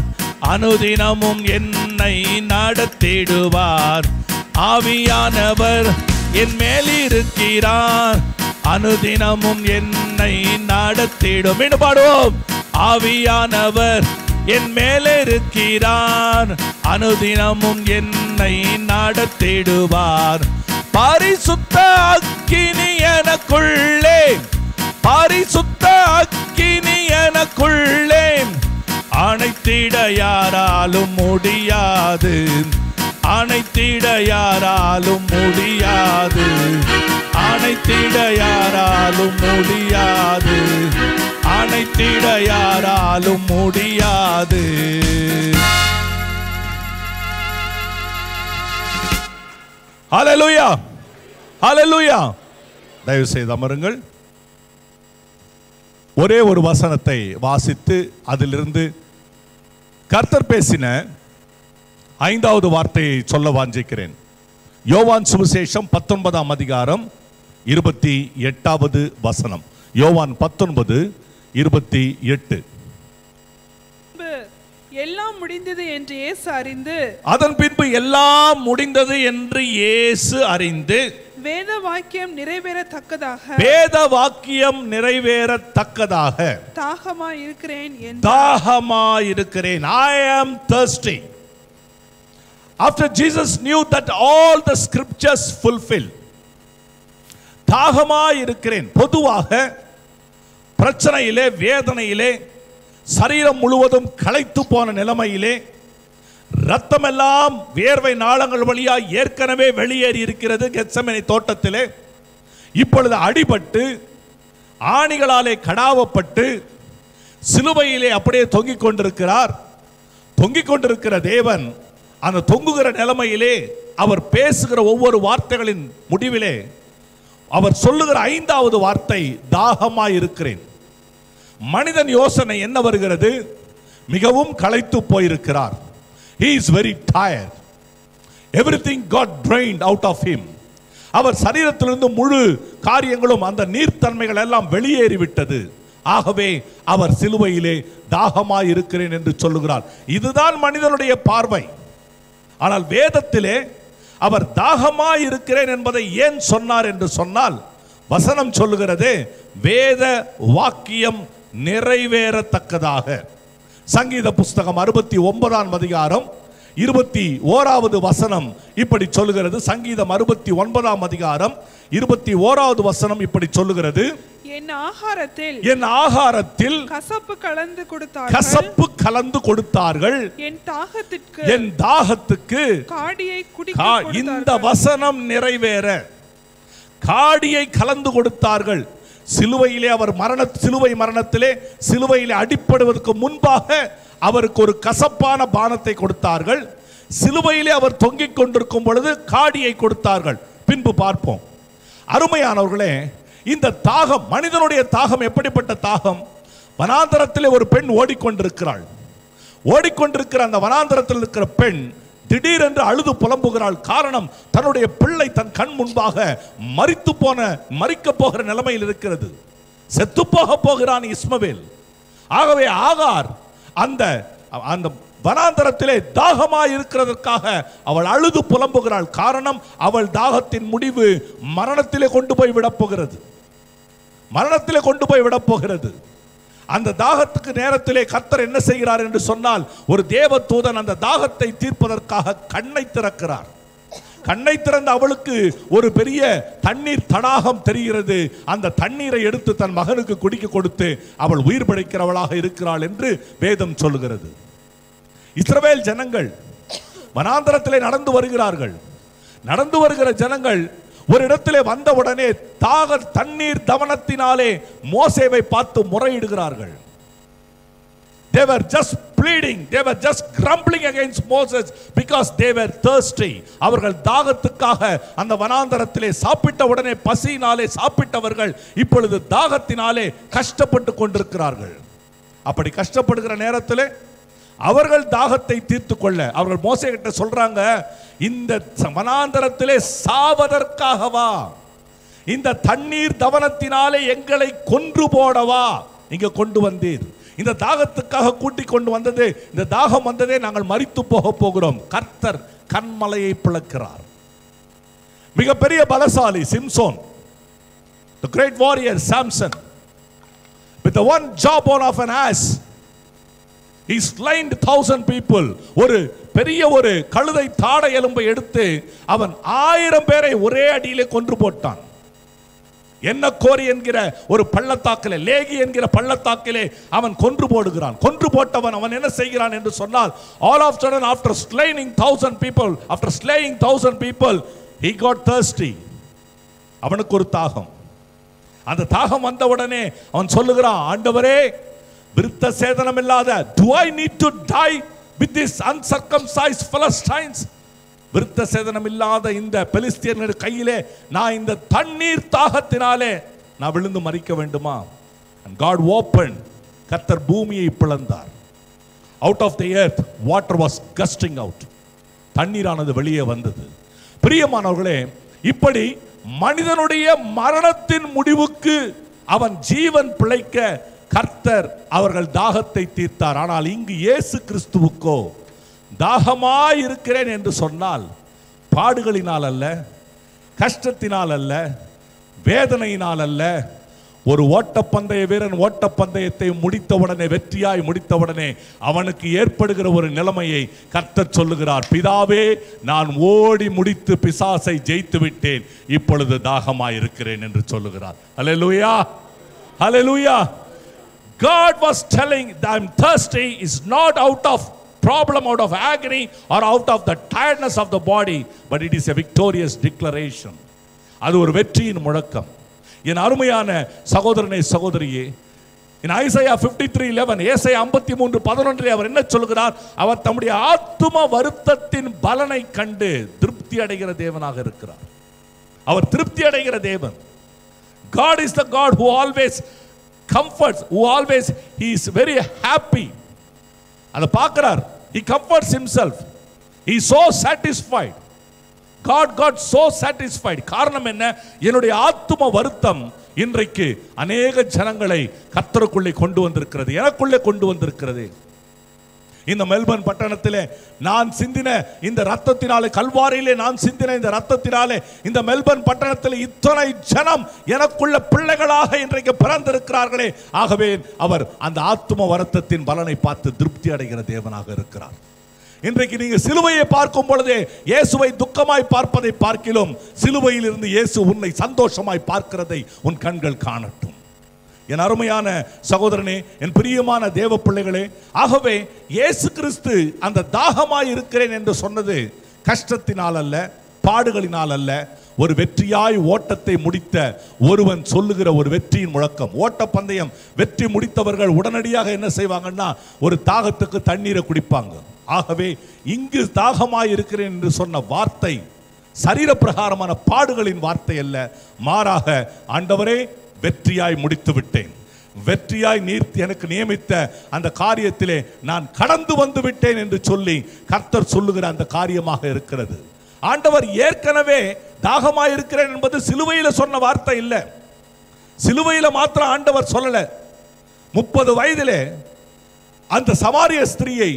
அனுதினமும் என்னை நடத்திடுவார். ஆவியானவர் என் மேல் இருக்கிறார், அனுதினமும் என்னை நடத்திடும். மீண்டும் பாடுவோம். ஆவியானவர் என் மேல் இருக்கிறார், அனுதினமும் என்னை நடத்திடுவார். பரிசுத்த அக்கினி எனக்குள்ளே, பரிசுத்த அக்கினி எனக்குள்ளே அணைத்திட யாராலும் முடியாது. அணைத்திட யாராலும் முடியாது. அணைத்திட யாராலும் முடியாது. அணைத்திட யாராலும் முடியாது. ஹல்லேலூயா, ஹல்லேலூயா. தயவு செய்து அமருங்கள். ஒரே ஒரு வசனத்தை வாசித்து அதிலிருந்து கர்த்தர் பேசின 5வது வார்த்தையை சொல்ல வாஞ்சிக்கிறேன். யோவான் சுவிசேஷம் 19ஆம் அதிகாரம் 28வது வசனம். யோவான் 19:28. எல்லாம் முடிந்தது என்று இயேசு அறிந்து, அதன் பின்பு எல்லாம் முடிந்தது என்று இயேசு அறிந்து, வேத வாக்கியம் நிறைவேறத்தக்கதாக, வேத வாக்கியம் நிறைவேறத்தக்கதாக தாகமாய் இருக்கிறேன் என்று, தாகமாய் இருக்கிறேன். I am thirsty. After Jesus knew that all the scriptures fulfill, தாகமாய் இருக்கிறேன். பொதுவாக பிரச்சனையிலே, வேதனையிலே, சரீரம் முழுவதும் களைத்து போன நிலைமையிலே, ரத்தமெல்லாம் வேர்வை நாளங்கள் வழியாக ஏற்கனவே வெளியேறி இருக்கிறது கெத்செமனே தோட்டத்திலே. இப்பொழுது அடிபட்டு ஆணிகளாலே கடாவப்பட்டு சிலுவையிலே அப்படியே தொங்கிக் கொண்டிருக்கிறார். தொங்கிக் கொண்டிருக்கிற தேவன் அந்த தொங்குகிற நிலைமையிலே அவர் பேசுகிற ஒவ்வொரு வார்த்தைகளின் முடிவிலே அவர் சொல்லுகிற 5வது வார்த்தை தாகமாய் இருக்கிறேன். மனிதன் யோசனை என்ன வருகிறது? மிகவும் களைத்து போயிருக்கிறார். He is very tired. Everything got drained out of him. அவர் சரீரத்திலிருந்து முழு காரியங்களும் அந்த நீர்த்தன்மைகள் எல்லாம் வெளியேறிவிட்டது. ஆகவே அவர் சிலுவையிலே தாகமாய் இருக்கிறேன் என்று சொல்லுகிறார். இதுதான் மனிதனுடைய பார்வை. ஆனால் வேதத்திலே அவர் தாகமாய் இருக்கிறேன் என்பதை ஏன் சொன்னார் என்று சொன்னால், வசனம் சொல்லுகிறது வேத வாக்கியம் நிறைவேறத்தக்கதாக. சங்கீத புஸ்தகம் 69ஆம் அதிகாரம் 21வது வசனம் இப்படி சொல்லுகிறது. சங்கீதம் 69ஆம் அதிகாரம் 21வது வசனம் இப்படி சொல்லுகிறது, என் ஆகாரத்தில் கசப்பு கலந்து கொடுத்தார்கள், என் தாகத்துக்கு காடியை குடிக்க. இந்த வசனம் நிறைவேற காடியை கலந்து கொடுத்தார்கள். சிலுவையிலே அவர் சிலுவை மரணத்திலே சிலுவையிலே அடிப்படுவதற்கு முன்பாக அவருக்கு ஒரு கசப்பான பானத்தை கொடுத்தார்கள். சிலுவையிலே அவர் தொங்கிக் கொண்டிருக்கும் பொழுது காடியை கொடுத்தார்கள். பின்பு பார்ப்போம். அருமையானவர்களே, இந்த தாகம், மனிதனுடைய தாகம் எப்படிப்பட்ட தாகம்? வனாந்தரத்திலே ஒரு பெண் ஓடிக்கொண்டிருக்கிறாள். ஓடிக்கொண்டிருக்கிற அந்த வனாந்தரத்தில் இருக்கிற பெண் திடீரென்று அழுது புலம்புகிறாள். காரணம், தன்னுடைய பிள்ளை தன் கண் முன்பாக மரிக்க போகிற நிலைமையில் இருக்கிறது. செத்து போகிறான் இஸ்மவேல். ஆகவே ஆகார் அந்த வனாந்தரத்திலே தாகமாய் இருக்கிறதற்காக அவள் அழுது புலம்புகிறாள். காரணம், அவள் தாகத்தின் முடிவு மரணத்திலே கொண்டு போய் விடப்போகிறது. மரணத்திலே கொண்டு போய் விடப்போகிறது. அந்த தாகத்துக்கு நேரத்திலே கர்த்தர் என்ன செய்கிறார் என்று சொன்னால், ஒரு தேவதூதன் அந்த தாகத்தை தீர்ப்பதற்காக கண்ணை திறக்கிறார். கண்ணை திறந்த அவளுக்கு ஒரு பெரிய தண்ணீர் தடாகம் தெரிகிறது. அந்த தண்ணீரை எடுத்து தன் மகனுக்கு குடிக்க கொடுத்து அவள் உயிர் பிழைக்கிறவளாக இருக்கிறாள் என்று வேதம் சொல்லுகிறது. இஸ்ரவேல் ஜனங்கள் வனாந்தரத்திலே நடந்து வருகிறார்கள். நடந்து வருகிற ஜனங்கள் ஒரு இடத்திலே வந்தவுடனே தண்ணீர் தவனத்தினாலே மோசேவை பார்த்து முறையிடுகிறார்கள். They were just pleading, they were just grumbling against Moses because they were thirsty. அவர்கள் தாகத்துக்காக அந்த வனாந்தரத்திலே சாப்பிட்ட உடனே பசியினாலே சாப்பிட்டவர்கள் இப்பொழுது தாகத்தினாலே கஷ்டப்பட்டு கொண்டிருக்கிறார்கள். அப்படி கஷ்டப்படுகிற நேரத்திலே அவர்கள் தாகத்தை தீர்த்து கொள்ள அவர்கள் மோசே கிட்ட சொல்றாங்க, இந்த வனாந்தரத்திலே சாவதற்காகவா, இந்த தண்ணீர் தவனத்தினாலே எங்களை கொன்று போடவா இங்க கொண்டு வந்தீர்? இந்த தாகத்துக்காக கூட்டிக் கொண்டு வந்தது, இந்த தாகம் வந்ததே நாங்கள் மரித்து போகிறோம். கர்த்தர் கண்மலையை பிளக்கிறார். மிகப்பெரிய பலசாலி Samson, the great warrior Samson, with the one jawbone of an ass he slain 1000 people. ஒரு பெரிய ஒரு கழுதை தாடை எலும்பை எடுத்து அவன் 1000 பேரை ஒரே அடியிலே கொன்று போட்டான். என்ன கோரி என்கிற ஒரு பள்ளத்தாக்கிலே, லேகி என்கிற பள்ளத்தாக்கிலே அவன் கொன்று போடுகிறான். கொன்று போட்டவன் அவன் என்ன செய்கிறான் என்று சொன்னால், all of a sudden after slaying 1000 people he got thirsty. அவனுக்கு ஒரு தாகம். அந்த தாகம் வந்தவுடனே அவன் சொல்லுகிறான், ஆண்டவரே, விருத்த சேதனம் இல்லாத, do I need to die with this uncircumcised Philistines? விருத்த சேதனம் இல்லாத இந்த பெலிஸ்தியர்கள் கையிலே நான் இந்த தண்ணீர் தாகத்தினாலே நான் விழுந்து மரிக்க வேண்டுமா? And God opened, கர்த்தர் பூமியை பிளந்தார். Out of the earth water was gusting out. தண்ணீரானது வெளியே வந்தது. பிரியமானவர்களே, இப்படி மனிதனுடைய மரணத்தின் முடிவுக்கு அவன் ஜீவன் பிழைக்க கர்த்தர் அவர்கள் தாகத்தை தீர்த்தார். ஆனால் இங்கு இயேசு கிறிஸ்துவுக்கோ தாகமாய் இருக்கிறேன் என்று சொன்னால் பாடுகளினால் அல்ல, கஷ்டத்தினால் அல்ல, வேதனையினால் அல்ல. ஒரு ஓட்டப்பந்தய வீரன் ஓட்டப்பந்தயத்தை முடித்தவுடனே, வெற்றியாய் முடித்தவுடனே அவனுக்கு ஏற்படுகிற ஒரு நிலைமையை கர்த்தர் சொல்லுகிறார், பிதாவே, நான் ஓடி முடித்து பிசாசை ஜெயித்து விட்டேன், இப்பொழுது தாகமாய் இருக்கிறேன் என்று சொல்லுகிறார். ஹல்லேலூயா, ஹல்லேலூயா. God was telling them thirsty is not out of problem, out of agony or out of the tiredness of the body, but it is a victorious declaration. அது ஒரு வெற்றியின் முழக்கம். என் அருமையான சகோதரனே, சகோதரியே, in Isaiah 53:11, ஏசாயா 53:11 அவர் என்ன சொல்கிறார்? அவர் தம்முடைய ஆத்தும வருத்தத்தின் பலனை கண்டு திருப்தி அடைகிற தேவனாக இருக்கிறார். அவர் திருப்தி அடைகிற தேவன். God is the God who always comforts, who always, he is very happy. அதை பார்க்கிறார். he comforts himself. he is so satisfied. God got so satisfied. காரணம் என்ன? என்னுடைய ஆத்தும வருத்தம் இன்றைக்கு அநேக ஜனங்களை கர்த்தருக்குள்ளே கொண்டு வந்திருக்கிறது, எனக்குள்ளே கொண்டு வந்திருக்கிறது. இந்த மெல்பர்ன் பட்டணத்திலே நான் சிந்தின இந்த ரத்தத்தினாலே, கல்வாரியிலே நான் சிந்தின இந்த ரத்தத்தினாலே இந்த மெல்பர்ன் பட்டணத்தில் இத்தனை ஜனம் எனக்குள்ள பிள்ளைகளாக இன்றைக்கு பிறந்திருக்கிறார்களே. ஆகவே அவர் அந்த ஆத்தும வருத்தத்தின் பலனை பார்த்து திருப்தி அடைகிற தேவனாக இருக்கிறார். இன்றைக்கு நீங்க சிலுவையை பார்க்கும் பொழுதே இயேசுவை துக்கமாய் பார்ப்பதை பார்க்கிலும் சிலுவையில் இருந்து இயேசு உன்னை சந்தோஷமாய் பார்க்கிறதை உன் கண்கள் காணட்டும். என் அருமையான சகோதரனே, என் பிரியமான தேவ பிள்ளைகளே, ஆகவே இயேசு கிறிஸ்து அந்த தாகமாய் இருக்கிறேன் என்று சொன்னது கஷ்டத்தினால் அல்ல, பாடுகளினால் அல்ல, ஒரு வெற்றியாய் ஓட்டத்தை முடித்த ஒருவன் சொல்லுகிற ஒரு வெற்றியின் முழக்கம். ஓட்ட பந்தயம் வெற்றி முடித்தவர்கள் உடனடியாக என்ன செய்வாங்கன்னா ஒரு தாகத்துக்கு தண்ணீரை குடிப்பாங்க. ஆகவே இங்கு தாகமாய் இருக்கிறேன் என்று சொன்ன வார்த்தை சரீர பிரகாரமான பாடுகளின் வார்த்தை அல்ல, மாறாக ஆண்டவரே வெற்றியாய் முடித்து விட்டேன், வெற்றியாய் நீர் எனக்கு நியமித்த அந்த காரியத்திலே நான் கடந்து வந்து விட்டேன் என்று சொல்லி கர்த்தர் சொல்லுகிற அந்த காரியமாக இருக்கிறது. ஆண்டவர் ஏற்கனவே தாகமாய் இருக்கிறேன் என்பது சிலுவையில சொன்ன வார்த்தை இல்லை. சிலுவையில மாத்திரம் ஆண்டவர் சொல்லல. 30 வயதிலே அந்த சமாரிய ஸ்திரீயை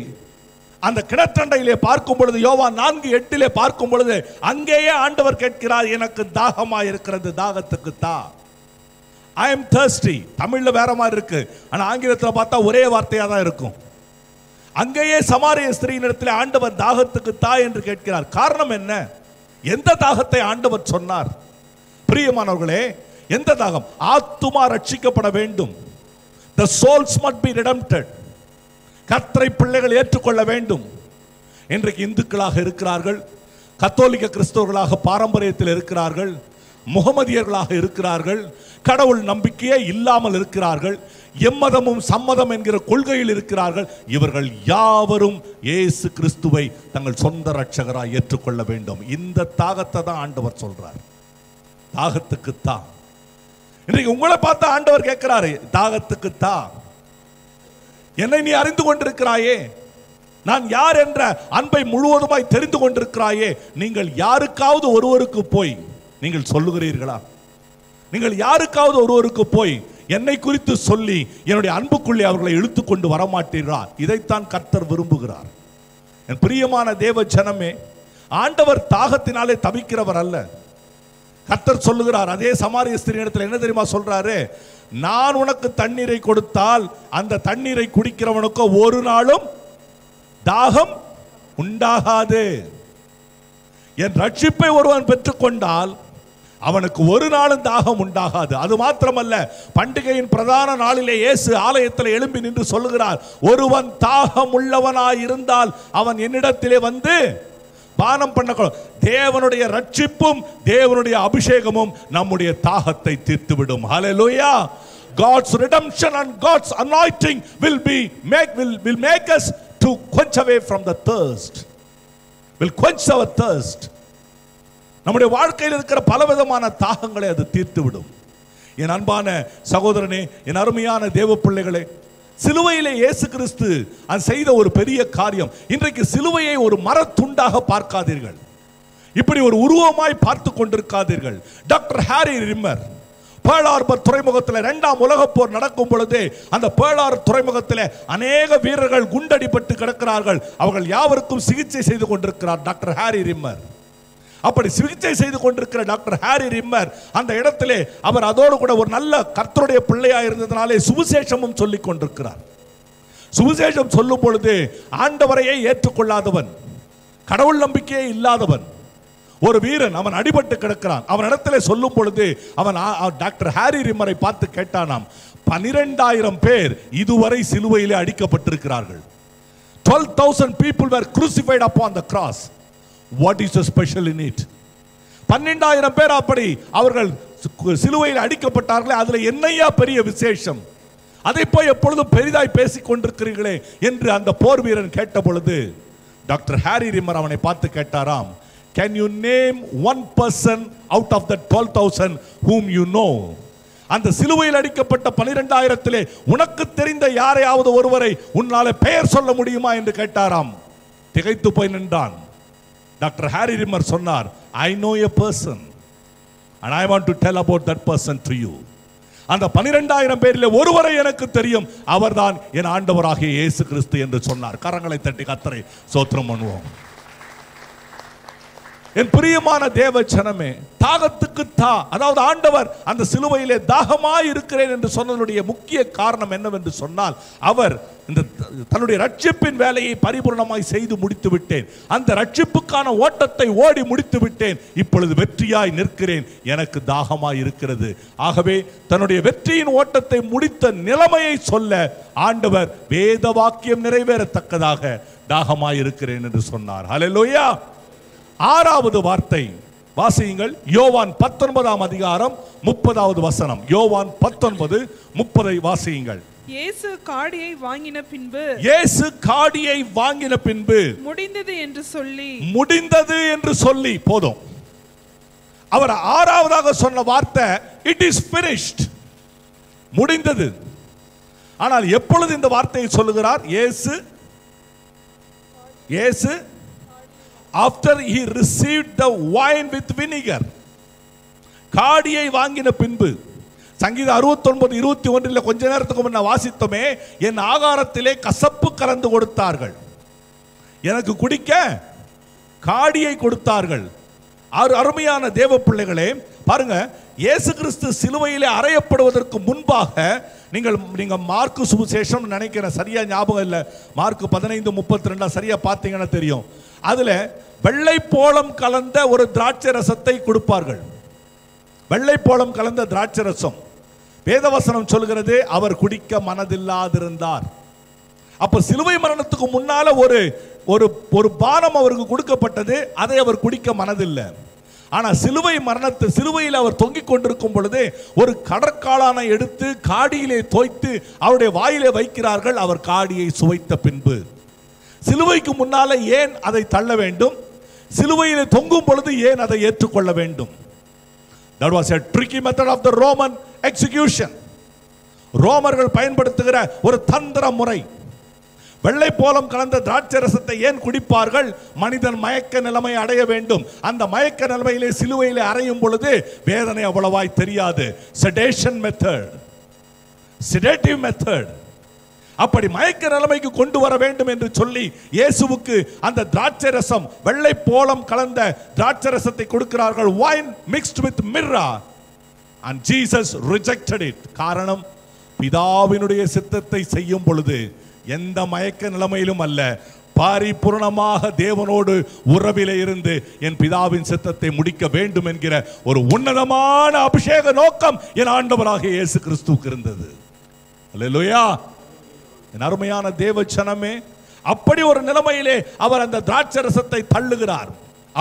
அந்த கிணற்றண்டையிலே பார்க்கும் பொழுது, யோவான் 4:8 பார்க்கும் பொழுது அங்கேயே ஆண்டவர் கேட்கிறார், எனக்கு தாகமாய் இருக்கிறது, தாகத்துக்கு தா. I am thirsty. தமிழ்ல வேற மாதிரி இருக்கு, ஆனா ஆங்கிலத்தில் பார்த்தா ஒரே வார்த்தையா தான் இருக்கும். அங்கேயே சமாரிய ஸ்திரீயினிடத்தில் ஆண்டவர் தாகத்துக்கு தா என்று கேட்கிறார். காரணம் என்ன? எந்த தாகத்தை ஆண்டவர் சொன்னார்? பிரியமானவர்களே, எந்த தாகம்? ஆத்துமா ரட்சிக்கப்பட வேண்டும். The souls must be redempted. கர்த்தரை பிள்ளைகள் ஏற்றுக்கொள்ள வேண்டும். இன்றைக்கு இந்துக்களாக இருக்கிறார்கள், கத்தோலிக்க கிறிஸ்தவர்களாக பாரம்பரியத்தில் இருக்கிறார்கள், முகமதியர்களாக இருக்கிறார்கள், கடவுள் நம்பிக்கையே இல்லாமல் இருக்கிறார்கள், எம்மதமும் சம்மதம் என்கிற கொள்கையில் இருக்கிறார்கள். இவர்கள் யாவரும் இயேசு கிறிஸ்துவை தங்கள் சொந்த ரட்சகராய் ஏற்றுக்கொள்ள வேண்டும். இந்த தாகத்தை தான் ஆண்டவர் சொல்றார், தாகத்துக்கு தா. இன்றைக்கு உங்களை பார்த்து ஆண்டவர் கேட்கிறாரு, தாகத்துக்கு தா. என்னை நீ அறிந்து கொண்டிருக்கிறாயே, நான் யார் என்ற அன்பை முழுவதுமாய் தெரிந்து கொண்டிருக்கிறாயே, நீங்கள் யாருக்காவது ஒருவருக்கு போய் நீங்கள் சொல்லுகிறீர்களா? நீங்கள் யாருக்காவது ஒருவருக்கு போய் என்னை குறித்து சொல்லி என்னுடைய அன்புக்குள்ளே அவர்களை இழுத்து கொண்டு வரமாட்டீர்களா? இதைத்தான் கர்த்தர் விரும்புகிறார். என் பிரியமான தேவ ஜனமே, ஆண்டவர் தாகத்தினாலே தவிக்கிறவர் அல்ல. கர்த்தர் சொல்லுகிறார், அதே சமாரிய ஸ்திரீயிடத்தில் என்ன தெரியுமா சொல்றாரு? நான் உனக்கு தண்ணீரை கொடுத்தால் அந்த தண்ணீரை குடிக்கிறவனுக்கு ஒரு நாளும் தாகம் உண்டாகாது. என் ரட்சிப்பை ஒருவன் பெற்றுக்கொண்டால் அவனுக்கு ஒரு நாளும் தாகம் உண்டாகாது. அது மாத்திரமல்ல, பண்டிகையின் பிரதான நாளிலே இயேசு ஆலயத்தில் எழும்பி நின்று சொல்லுகிறார், ஒருவன் தாகம் உள்ளவனாய் இருந்தால் அவன் என்னிடத்திலே வந்து பானம் பண்ண. தேவனுடைய ரட்சிப்பும் தேவனுடைய அபிஷேகமும் நம்முடைய தாகத்தை தீர்த்துவிடும். ஹல்லேலூயா. God's redemption and God's anointing will make us to quench away from the thirst. Will quench our thirst. நம்முடைய வாழ்க்கையில் இருக்கிற பலவிதமான தாகங்களை அது தீர்த்துவிடும். என் அன்பான சகோதரனே, என் அருமையான தேவ பிள்ளைகளே, சிலுவையிலே இயேசு கிறிஸ்து அது செய்த ஒரு பெரிய காரியம். இன்றைக்கு சிலுவையை ஒரு மரத்துண்டாக பார்க்காதீர்கள், இப்படி ஒரு உருவமாய் பார்த்து கொண்டிருக்காதீர்கள். டாக்டர் ஹாரி ரிம்மர் பேர்ல் ஹார்பர் துறைமுகத்தில் 2ஆம் உலகப் போர் நடக்கும் பொழுது அந்த பேர்ல் ஹார்பர் துறைமுகத்தில் அநேக வீரர்கள் குண்டடிபட்டு கிடக்கிறார்கள். அவர்கள் யாவருக்கும் சிகிச்சை செய்து கொண்டிருக்கிறார் டாக்டர் ஹாரி ரிம்மர். அப்படி சிகிச்சை செய்து கொண்டிருக்கிற டாக்டர் ஹாரி ரிம்மர் அந்த இடத்திலே அவர் அதோடு கூட ஒரு நல்ல கர்த்தருடைய பிள்ளையாக இருந்ததனாலே சுவிசேஷமும் சொல்லிக் கொண்டிருக்கிறார். சுவிசேஷம் சொல்லும் பொழுது ஆண்டவரையே ஏற்றுக்கொள்ளாதவன், கடவுள் நம்பிக்கையே இல்லாதவன் ஒரு வீரன், அவன் அடிபட்டு கிடக்கிறான். அவன் இடத்திலே சொல்லும் பொழுது அவன் டாக்டர் ஹாரி ரிம்மரை பார்த்து கேட்டானாம், 12,000 பேர் இதுவரை சிலுவையிலே அடிக்கப்பட்டிருக்கிறார்கள். 12,000 people were crucified upon the cross. What is so special in it? 12,000 பேர் அப்படி அவர்கள் சிலுவையில் அடிக்கப்பட்டார்களே, அதுல என்னையா பெரிய விசேஷம்? அதை போய் எப்பொழுதும் பெரிதாய் பேசிக் கொண்டிருக்கிறீர்களே என்று அந்த போர் வீரன் கேட்ட பொழுது டாக்டர் ஹாரி ரிம்மர் அவனை பார்த்து கேட்டாராம், Can you name one person out of the 12,000 whom you know? அந்த சிலுவையில் அடிக்கப்பட்ட 12,000 உனக்கு தெரிந்த யாரையாவது ஒருவரை உன்னால பெயர் சொல்ல முடியுமா என்று கேட்டாராம். திகைத்து போய் நின்றான். டாக்டர் ஹாரி ரிம்மர் சொன்னார், I know a person and I want to tell about that person to you. அந்த 12,000 பேரில் ஒருவரை எனக்கு தெரியும், அவர்தான் என் ஆண்டவராகிய இயேசு கிறிஸ்து என்று சொன்னார். கரங்களை தட்டி கர்த்தரை ஸ்தோத்திரம் பண்ணுவோம். என் பிரியமான தேவ ஜனமே, தாகத்துக்கு அதாவது ஆண்டவர் அந்த சிலுவையிலே தாகமாய் இருக்கிறேன் என்று சொன்னதுடைய முக்கிய காரணம் என்னவென்று சொன்னால், அவர் இந்த தன்னுடைய ரட்சிப்பின் வேலையை பரிபூர்ணமாய் செய்து முடித்து விட்டேன், அந்த ரட்சிப்புக்கான ஓட்டத்தை ஓடி முடித்து விட்டேன், இப்பொழுது வெற்றியாய் நிற்கிறேன், எனக்கு தாகமாய் இருக்கிறது. ஆகவே தன்னுடைய வெற்றியின் ஓட்டத்தை முடித்த நிலைமையை சொல்ல ஆண்டவர் வேத வாக்கியம் நிறைவேறத்தக்கதாக தாகமாய் இருக்கிறேன் என்று சொன்னார். ஹல்லேலூயா. 6வது வார்த்தை வாசியுங்கள். யோவான் 19ஆம் அதிகாரம் 30வது வசனம். யோவான் 19:30 வாசியுங்கள். இயேசு காடியை வாங்கின பின்பு, இயேசு காடியை வாங்கின பின்பு முடிந்தது என்று சொல்லி, முடிந்தது என்று சொல்லி போதும். அவர் 6வதாக சொன்ன வார்த்தை இட் இஸ் finished, முடிந்தது. ஆனால் எப்பொழுது இந்த வார்த்தையை சொல்லுகிறார்? இயேசு after he received the wine with vinegar, காடியை வாங்கின பின்பு. சங்கீதம் 69:21 கொஞ்ச நேரத்துக்கு முன்ன வாசித்தோமே, என் ஆகாரத்திலே கசப்பு கலந்து கொடுத்தார்கள், எனக்கு குடிக்க காடியை கொடுத்தார்கள். அருமையான தேவ பிள்ளைகளே, பாருங்க, இயேசு கிறிஸ்து சிலுவையிலே அறையப்படுவதற்கு முன்பாக நீங்க மார்க்கு சுவிசேஷம் நினைக்கிறேன், சரியா ஞாபகம் இல்லை, மார்க்கு 15:32 சரியா பார்த்தீங்கன்னா தெரியும். அதுல வெள்ளை போளம் கலந்த ஒரு திராட்சை ரசத்தை கொடுப்பார்கள். வெள்ளை போளம் கலந்த திராட்சை ரசம் வேதவசனம் சொல்கிறது அவர் குடிக்க மனதில்லாதிருந்தார். அப்ப சிலுவை மரணத்துக்கு முன்னால ஒரு பானம் அவருக்கு கொடுக்கப்பட்டது, அதை அவர் குடிக்க மனதில்லை. ஆனா சிலுவையில் அவர் தொங்கிக் கொண்டிருக்கும் பொழுது ஒரு கடற்காளானை எடுத்து காடியிலே தோய்த்து அவருடைய வாயிலே வைக்கிறார்கள். அவர் காடியை சுவைத்த பின்பு, சிலுவைக்கு முன்னால ஏன் அதை தள்ள வேண்டும்? சிலுவையிலே தொங்கும் பொழுது ஏன் அதை ஏற்றுக்கொள்ள வேண்டும்? That was a tricky method of the Roman execution. ரோமர்கள் பயன்படுத்துகிற ஒரு தந்திர முறை. வெள்ளை போலம் கலந்த திராட்சை ரசத்தை ஏன் குடிப்பார்கள்? மனிதன் மயக்க நிலைமை அடைய வேண்டும். அந்த மயக்க நிலைமையிலே சிலுவையிலே அறையும் பொழுது வேதனை அவ்வளவாய் தெரியாது. Sedation method, sedative method. அப்படி மயக்க நிலைமைக்கு கொண்டு வர வேண்டும் என்று சொல்லி இயேசுவுக்கு அந்த திராட்சை ரசம், வெள்ளை போலம் கலந்த திராட்சை ரசத்தை கொடுக்கிறார்கள், wine mixed with myrrh, and Jesus rejected it. காரணம், பிதாவினுடைய சித்தத்தை செய்யும் பொழுது எந்த மயக்க நிலைமையிலும் அல்ல, பரிபூர்ணமாக தேவனோடு உறவிலே இருந்து என் பிதாவின் சித்தத்தை முடிக்க வேண்டும் என்கிற ஒரு உன்னதமான அபிஷேக நோக்கம் என் ஆண்டவராகிய இயேசு கிறிஸ்துவுக்கு இருந்தது. அல்லேலூயா. என் அருமையான தேவ ஜனமே, அப்படி ஒரு நிலைமையிலே அவர் அந்த திராட்சை ரசத்தை தள்ளுகிறார்.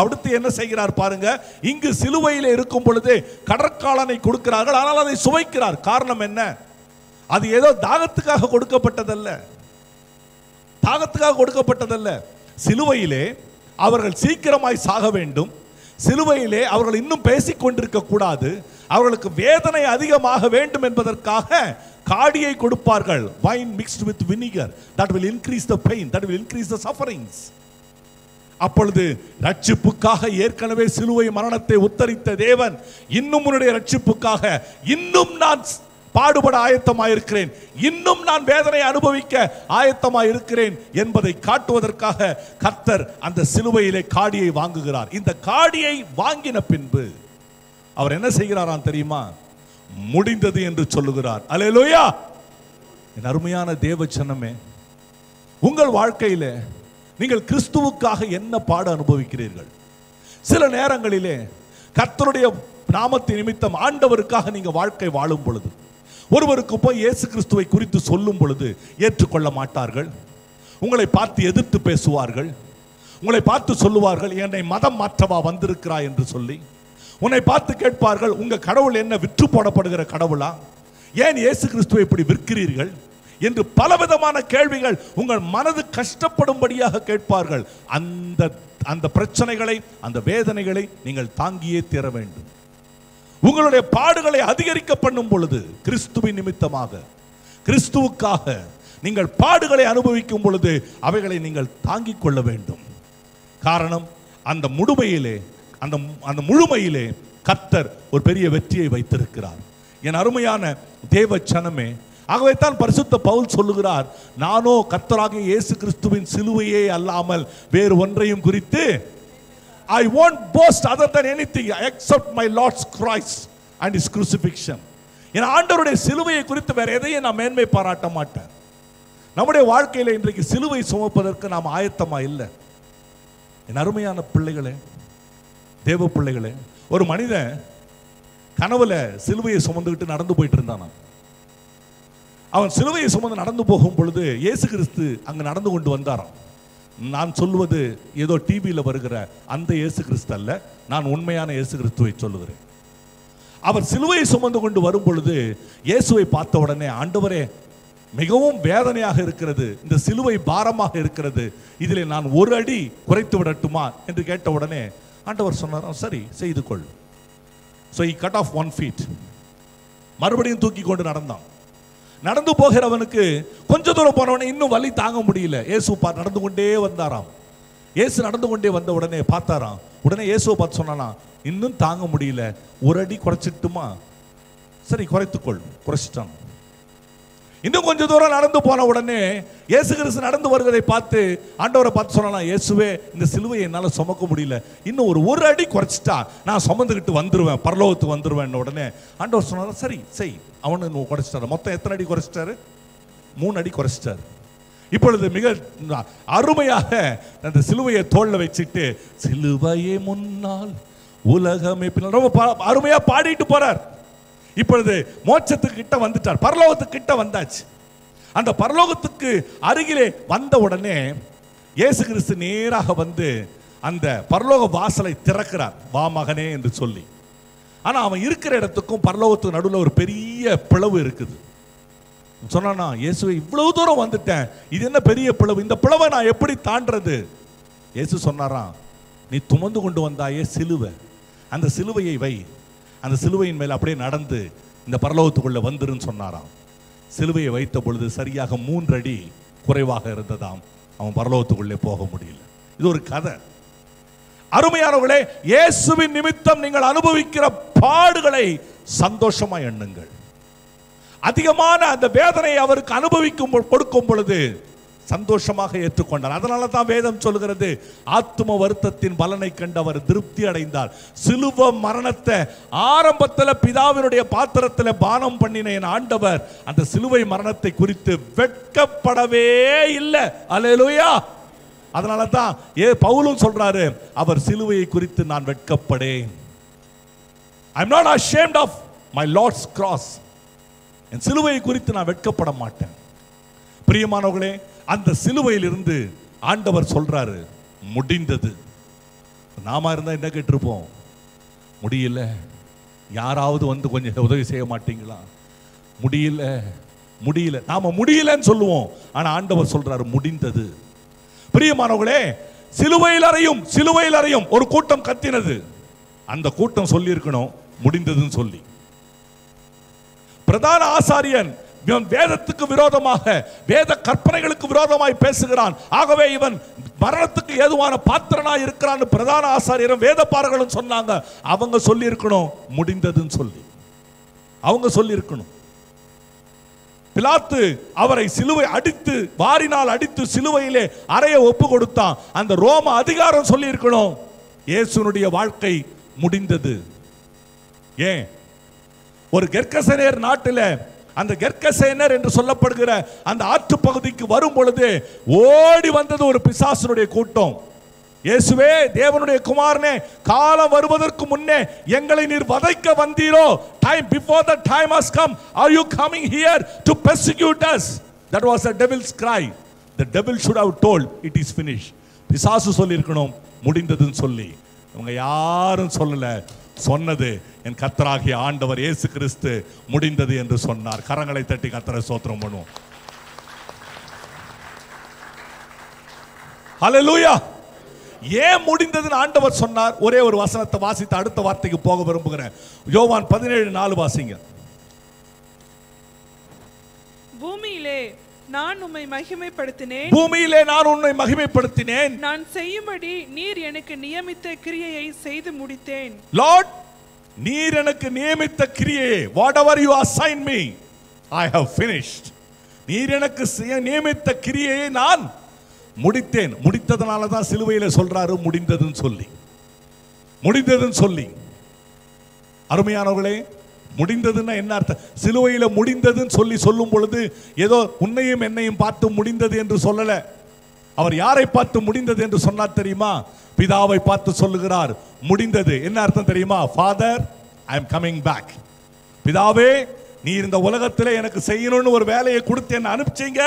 அடுத்து என்ன செய்கிறார் பாருங்க. இங்கு சிலுவையிலே இருக்கும் பொழுது கடற்காளனை கொடுக்கிறார்கள், ஆனால் அதை சுவைக்கிறார். காரணம் என்ன? அது ஏதோ தாகத்துக்காக கொடுக்கப்பட்டதல்ல, தாகத்துக்காக கொடுக்கப்பட்டதல்ல. சிலுவையிலே அவர்கள் சீக்கிரமாய் சாக வேண்டும், சிலுவையிலே அவர்கள் இன்னும் பேசிக் கொண்டிருக்க கூடாது, அவர்களுக்கு வேதனை அதிகமாக வேண்டும் என்பதற்காக காடியை கொடுப்பார்கள். wine mixed with vinegar, that will increase the pain, that will increase the sufferings. அப்பொழுது ரட்சிப்புக்காக ஏற்கனவே சிலுவை மரணத்தை உத்தரித்த தேவன் இன்னும் உன்னுடைய ரட்சிப்புக்காக இன்னும் நான் பாடுபட ஆயத்தமாயிருக்கிறேன், இன்னும் நான் வேதனை அனுபவிக்க ஆயத்தமாயிருக்கிறேன் என்பதை காட்டுவதற்காக கர்த்தர் அந்த சிலுவையிலே காடியை வாங்குகிறார். இந்த காடியை வாங்கின பின்பு அவர் என்ன செய்கிறாராம் தெரியுமா? முடிந்தது என்று சொல்லுகிறார். அல்லேலூயா. என் அருமையான தேவ ஜனமே, உங்கள் வாழ்க்கையில நீங்கள் கிறிஸ்துவுக்காக என்ன பாடு அனுபவிக்கிறீர்கள்? சில நேரங்களிலே கர்த்தருடைய நாமத்தின் நிமித்தம் ஆண்டவருக்காக நீங்க வாழ்க்கை வாழும் பொழுது, ஒருவருக்கு போய் இயேசு கிறிஸ்துவை குறித்து சொல்லும் பொழுது ஏற்றுக்கொள்ள மாட்டார்கள், உங்களை பார்த்து எதிர்த்து பேசுவார்கள், உங்களை பார்த்து சொல்லுவார்கள், என்னை மதம் மாற்றவா வந்திருக்கிறாய் என்று சொல்லி உன்னை பார்த்து கேட்பார்கள், உங்க கடவுள் என்ன விற்று போடப்படுகிற கடவுளா? ஏன் இயேசு கிறிஸ்துவை இப்படி விற்கிறீர்கள் என்று பலவிதமான கேள்விகள் உங்கள் மனது கஷ்டப்படும்படியாக கேட்பார்கள். அந்த பிரச்சனைகளை, அந்த வேதனைகளை நீங்கள் தாங்கியே தீர வேண்டும். உங்களுடைய பாடுகளை அதிகரிக்க பண்ணும் பொழுது, கிறிஸ்துவின் நிமித்தமாக, கிறிஸ்துவுக்காக நீங்கள் பாடுகளை அனுபவிக்கும் பொழுது அவைகளை நீங்கள் தாங்கிக் கொள்ள வேண்டும். காரணம், அந்த முழுமையிலே அந்த முழுமையிலே கர்த்தர் ஒரு பெரிய வெற்றியை வைத்திருக்கிறார். என் அருமையான தேவ ஜனமே, ஆகவே தான் பரிசுத்த பவுல் சொல்லுகிறார், நானோ கர்த்தராகிய இயேசு கிறிஸ்துவின் சிலுவையே அல்லாமல் வேறு ஒன்றையும் குறித்து I won't boast other than anything except my Lord's Christ and his crucifixion. என் ஆண்டவருடைய சிலுவையை குறித்து வேற எதையும் நான் மேன்மை பாராட்ட மாட்டேன். நம்முடைய வாழ்க்கையில இன்றைக்கு சிலுவை சுமப்பதற்கு நாம் ஆயத்தமா இல்லை. என் அருமையான பிள்ளைகளே, தேவ பிள்ளைகளே, ஒரு மனிதன் கனவுல சிலுவையை சுமந்துக்கிட்டு நடந்து போயிட்டு இருந்தான். அவன் சிலுவையை சுமந்து நடந்து போகும் பொழுது இயேசு கிறிஸ்து அங்கு நடந்து கொண்டு வந்தாராம். நான் சொல்லுவது ஏதோ டிவியில் வருகிற அந்த இயேசு கிறிஸ்து அல்ல, நான் உண்மையான இயேசு கிறிஸ்துவை சொல்லுகிறேன். அவர் சிலுவையை சுமந்து கொண்டு வரும் பொழுது இயேசுவை பார்த்த உடனே, ஆண்டவரே மிகவும் வேதனையாக இருக்கிறது, இந்த சிலுவை பாரமாக இருக்கிறது, இதில் நான் ஒரு அடி குறைத்து விடட்டுமா என்று கேட்ட உடனே ஆண்டவர் சொன்னார், சரி செய்து கொள். So he cut off 1 feet. மறுபடியும் தூக்கி கொண்டு நடந்தான். நடந்து போகிறவனுக்கு கொஞ்ச தூரம் போனவனே இன்னும் வலி தாங்க முடியல. இயேசு நடந்து கொண்டே வந்தாராம். இயேசு நடந்து கொண்டே வந்த உடனே பார்த்தாராம். உடனே இயேசுவை பார்த்து சொன்னானா, இன்னும் தாங்க முடியல, ஒரு அடி குறைச்சிட்டுமா? சரி குறைத்துக்கொள். குறைச்சிட்டான். இன்னும் கொஞ்ச தூரம் நடந்து போன உடனே இயேசு கிறிஸ்து நடந்து வருவதை பார்த்து ஆண்டவரை பார்த்து சொன்னானா, இயேசுவே இந்த சிலுவையை என்னால் சுமக்க முடியல, இன்னும் ஒரு அடி குறைச்சிட்டா நான் சுமந்துக்கிட்டு வந்துடுவேன், பரலோகத்துக்கு வந்துடுவேன். உடனே ஆண்டவர் சொன்னாரா, சரி செய். அவனு குறைச்சிட்டாரு. மொத்தம் எத்தனை அடி குறைச்சிட்டாரு? 3 அடி குறைச்சிட்டாரு. இப்பொழுது மிக அருமையாக அந்த சிலுவையை தோல்ல வச்சுட்டு, சிலுவையே முன்னால் உலகமே பின்னால், ரொம்ப அருமையா பாடிட்டு போறார். இப்பொழுது மோட்சத்துக்கு கிட்ட வந்துட்டார், பரலோகத்துக்கு கிட்ட வந்தாச்சு. அந்த பரலோகத்துக்கு அருகிலே வந்த உடனே இயேசு கிறிஸ்து நேராக வந்து அந்த பரலோக வாசலை திறக்கிறார், வா மகனே என்று சொல்லி. ஆனா அவன் இருக்கிற இடத்துக்கும் பரலோகத்துக்கு நடுவில் ஒரு பெரிய பிளவு இருக்குது. சொன்னானா, இயேசுவை இவ்வளவு தூரம் வந்துட்டேன், இது என்ன பெரிய பிளவு, இந்த பிளவை நான் எப்படி தாண்டறது? இயேசு சொன்னாராம், நீ துமந்து கொண்டு வந்தாயே சிலுவை, அந்த சிலுவையை வை, அந்த சிலுவையின் மேல் அப்படியே நடந்து இந்த பரலோகத்துக்குள்ள வந்துருன்னு சொன்னாராம். சிலுவையை வைத்த பொழுது சரியாக 3 அடி குறைவாக இருந்ததாம். அவன் பரலோகத்துக்குள்ளே போக முடியல. இது ஒரு கதை. அருமையானவர்களே, இயேசுவின் நிமித்தம் நீங்கள் அனுபவிக்கிற பாடுகளை சந்தோஷமா எண்ணுங்கள். அதிகமான அந்த வேதனை அவருக்கு அனுபவிக்கும் கொடுக்கும் பொழுது சந்தோஷமாக ஏற்றுக்கொண்டார். அதனால தான் வேதம் சொல்கிறது, ஆத்தும வருத்தத்தின் பலனை கண்டு அவர் திருப்தி அடைந்தார். சிலுவை மரணத்தை ஆரம்பத்தில் பிதாவினுடைய பாத்திரத்தில் பானம் பண்ணின என் ஆண்டவர் அந்த சிலுவை மரணத்தை குறித்து வெட்கப்படவே இல்லை. அல்லேலூயா. அதனால தான் பவுலும் சொல்றாரு, அவர் சிலுவையை குறித்து நான் வெட்கப்படேன். I am not ashamed of my Lord's cross. என் சிலுவையை குறித்து நான் வெட்கப்பட மாட்டேன். பிரியமானவர்களே, அந்த சிலுவையில் இருந்து ஆண்டவர் சொல்றாரு, முடிந்தது. நாம இருந்தா என்ன கேட்டிருப்போம்? முடியல, யாராவது வந்து கொஞ்சம் உதவி செய்ய மாட்டீங்களா? முடியல முடியல, நாம முடியலன்னு சொல்லுவோம். ஆனா ஆண்டவர் சொல்றாரு, முடிந்தது. பிரியமானவர்களே, சிலுவையில் அறையும் ஒரு கூட்டம் கத்தினது. அந்த கூட்டம் சொல்லி இருக்கணும் முடிந்ததுன்னு சொல்லி. பிரதான ஆசாரியன் இவன் வேதத்துக்கு விரோதமாக, வேத கற்பனைகளுக்கு விரோதமாய் பேசுகிறான், ஆகவே இவன் மரணத்துக்கு ஏதுவான பாத்திரனாய் இருக்கிறான் பிரதான ஆசாரியரும் வேதபாரர்களும் சொன்னாங்க. அவங்க சொல்லி இருக்கணும் முடிந்ததுன்னு சொல்லி. அவங்க சொல்லி இருக்கணும். பிலாத்து அவரை சிலுவை அடித்து, வாரினால் அடித்து சிலுவையிலே அறைய ஒப்பு கொடுத்தான். அந்த ரோம அதிகாரம் சொல்லி இருக்கணும் இயேசுனுடைய வாழ்க்கை முடிந்தது. ஏன்? ஒரு கெர்கசேனர் நாட்டில் அந்த கெர்கசேனர் என்று சொல்லப்படுகிற அந்த ஆற்று பகுதிக்கு வரும் பொழுது ஓடி வந்தது ஒரு பிசாசுனுடைய கூட்டம். இயேசுவே, தேவனுடைய குமாரனே, காலம் வருவதற்கு முன்னே எங்களை நீர் வதைக்க வந்தீரோ? Time before the time has come. Are you coming here to persecute us? That was the devil's cry. The devil should have told, it is finished. பிசாசு சொல்லி இருக்கணும் முடிந்ததுன்னு சொல்லி. இவங்க யாரும் சொல்லல. சொன்னது என் கர்த்தராகிய ஆண்டவர் இயேசு கிறிஸ்து முடிந்தது என்று சொன்னார். கரங்களை தட்டி கர்த்தரை ஸ்தோத்திரம் பண்ணுவோம். ஹல்லேலூயா. ஏன் முடிந்ததுன்னு ஆண்டவர் சொன்னார்? ஒரே ஒரு வசனத்தை வாசித்து அடுத்த வார்த்தைக்கு போக விரும்புகிறேன். யோவான் 17:4 வாசிங்க. பூமியிலே நான் உம்மை மகிமைப்படுத்தினேன், பூமியிலே நான் உன்னை மகிமைப்படுத்தினேன், நான் செய்யும்படி நீர் எனக்கு நியமித்த கிரியையை செய்து முடித்தேன். லார்ட், நீர் எனக்கு நியமித்த கிரியையை, whatever you assign me, I have finished. நீர் எனக்கு நியமித்த கிரியையை நான் முடித்தேன். முடித்ததனால தான் சிலுவையில சொல்றாரு முடிந்ததுன்னு சொல்லி. முடிந்ததுன்னு சொல்லி. அருமையானவர்களே, முடிந்ததுன்னா என்ன அர்த்தம்? சிலுவையில முடிந்ததுன்னு சொல்லி சொல்லும் பொழுது ஏதோ உன்னையும் என்னையும் பார்த்து முடிந்தது என்று சொல்லல. அவர் யாரை பார்த்து முடிந்தது என்று சொன்னார் தெரியுமா? பிதாவை பார்த்து சொல்லுகிறார் முடிந்தது. என்ன அர்த்தம் தெரியுமா? Father, I am coming back. பிதாவே, நீ இந்த உலகத்தில் எனக்கு செய்யணும்னு ஒரு வேலையை கொடுத்து என்ன அனுப்பிச்சீங்க.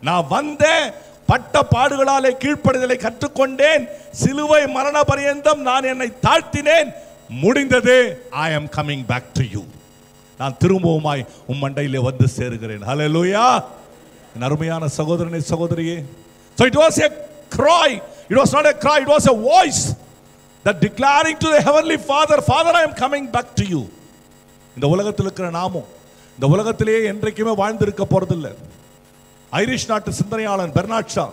நான் வந்தேன், பட்ட பாடுகளாலே கீழ்ப்படிதலை கற்றுக்கொண்டேன், சிலுவை மரண பரியந்தம் நான் என்னை தாழ்த்தினேன், முடிந்தது. I am coming back to you. நான் திரும்பவுமாய் உம் மண்டையிலே வந்து சேருகிறேன். ஹல்லேலூயா. என் அருமையான சகோதரனே, சகோதரியே, so it was a cry, it was not a cry, it was a voice that declaring to the heavenly father, Father, I am coming back to you. இந்த உலகத்தில் இருக்கிற நாமும் இந்த உலகத்திலேயே என்றைக்குமே வாழ்ந்திருக்க போறதில்லை. ஐரிஷ் நாட்டு சிந்தனையாளன் பெர்னாட் ஷா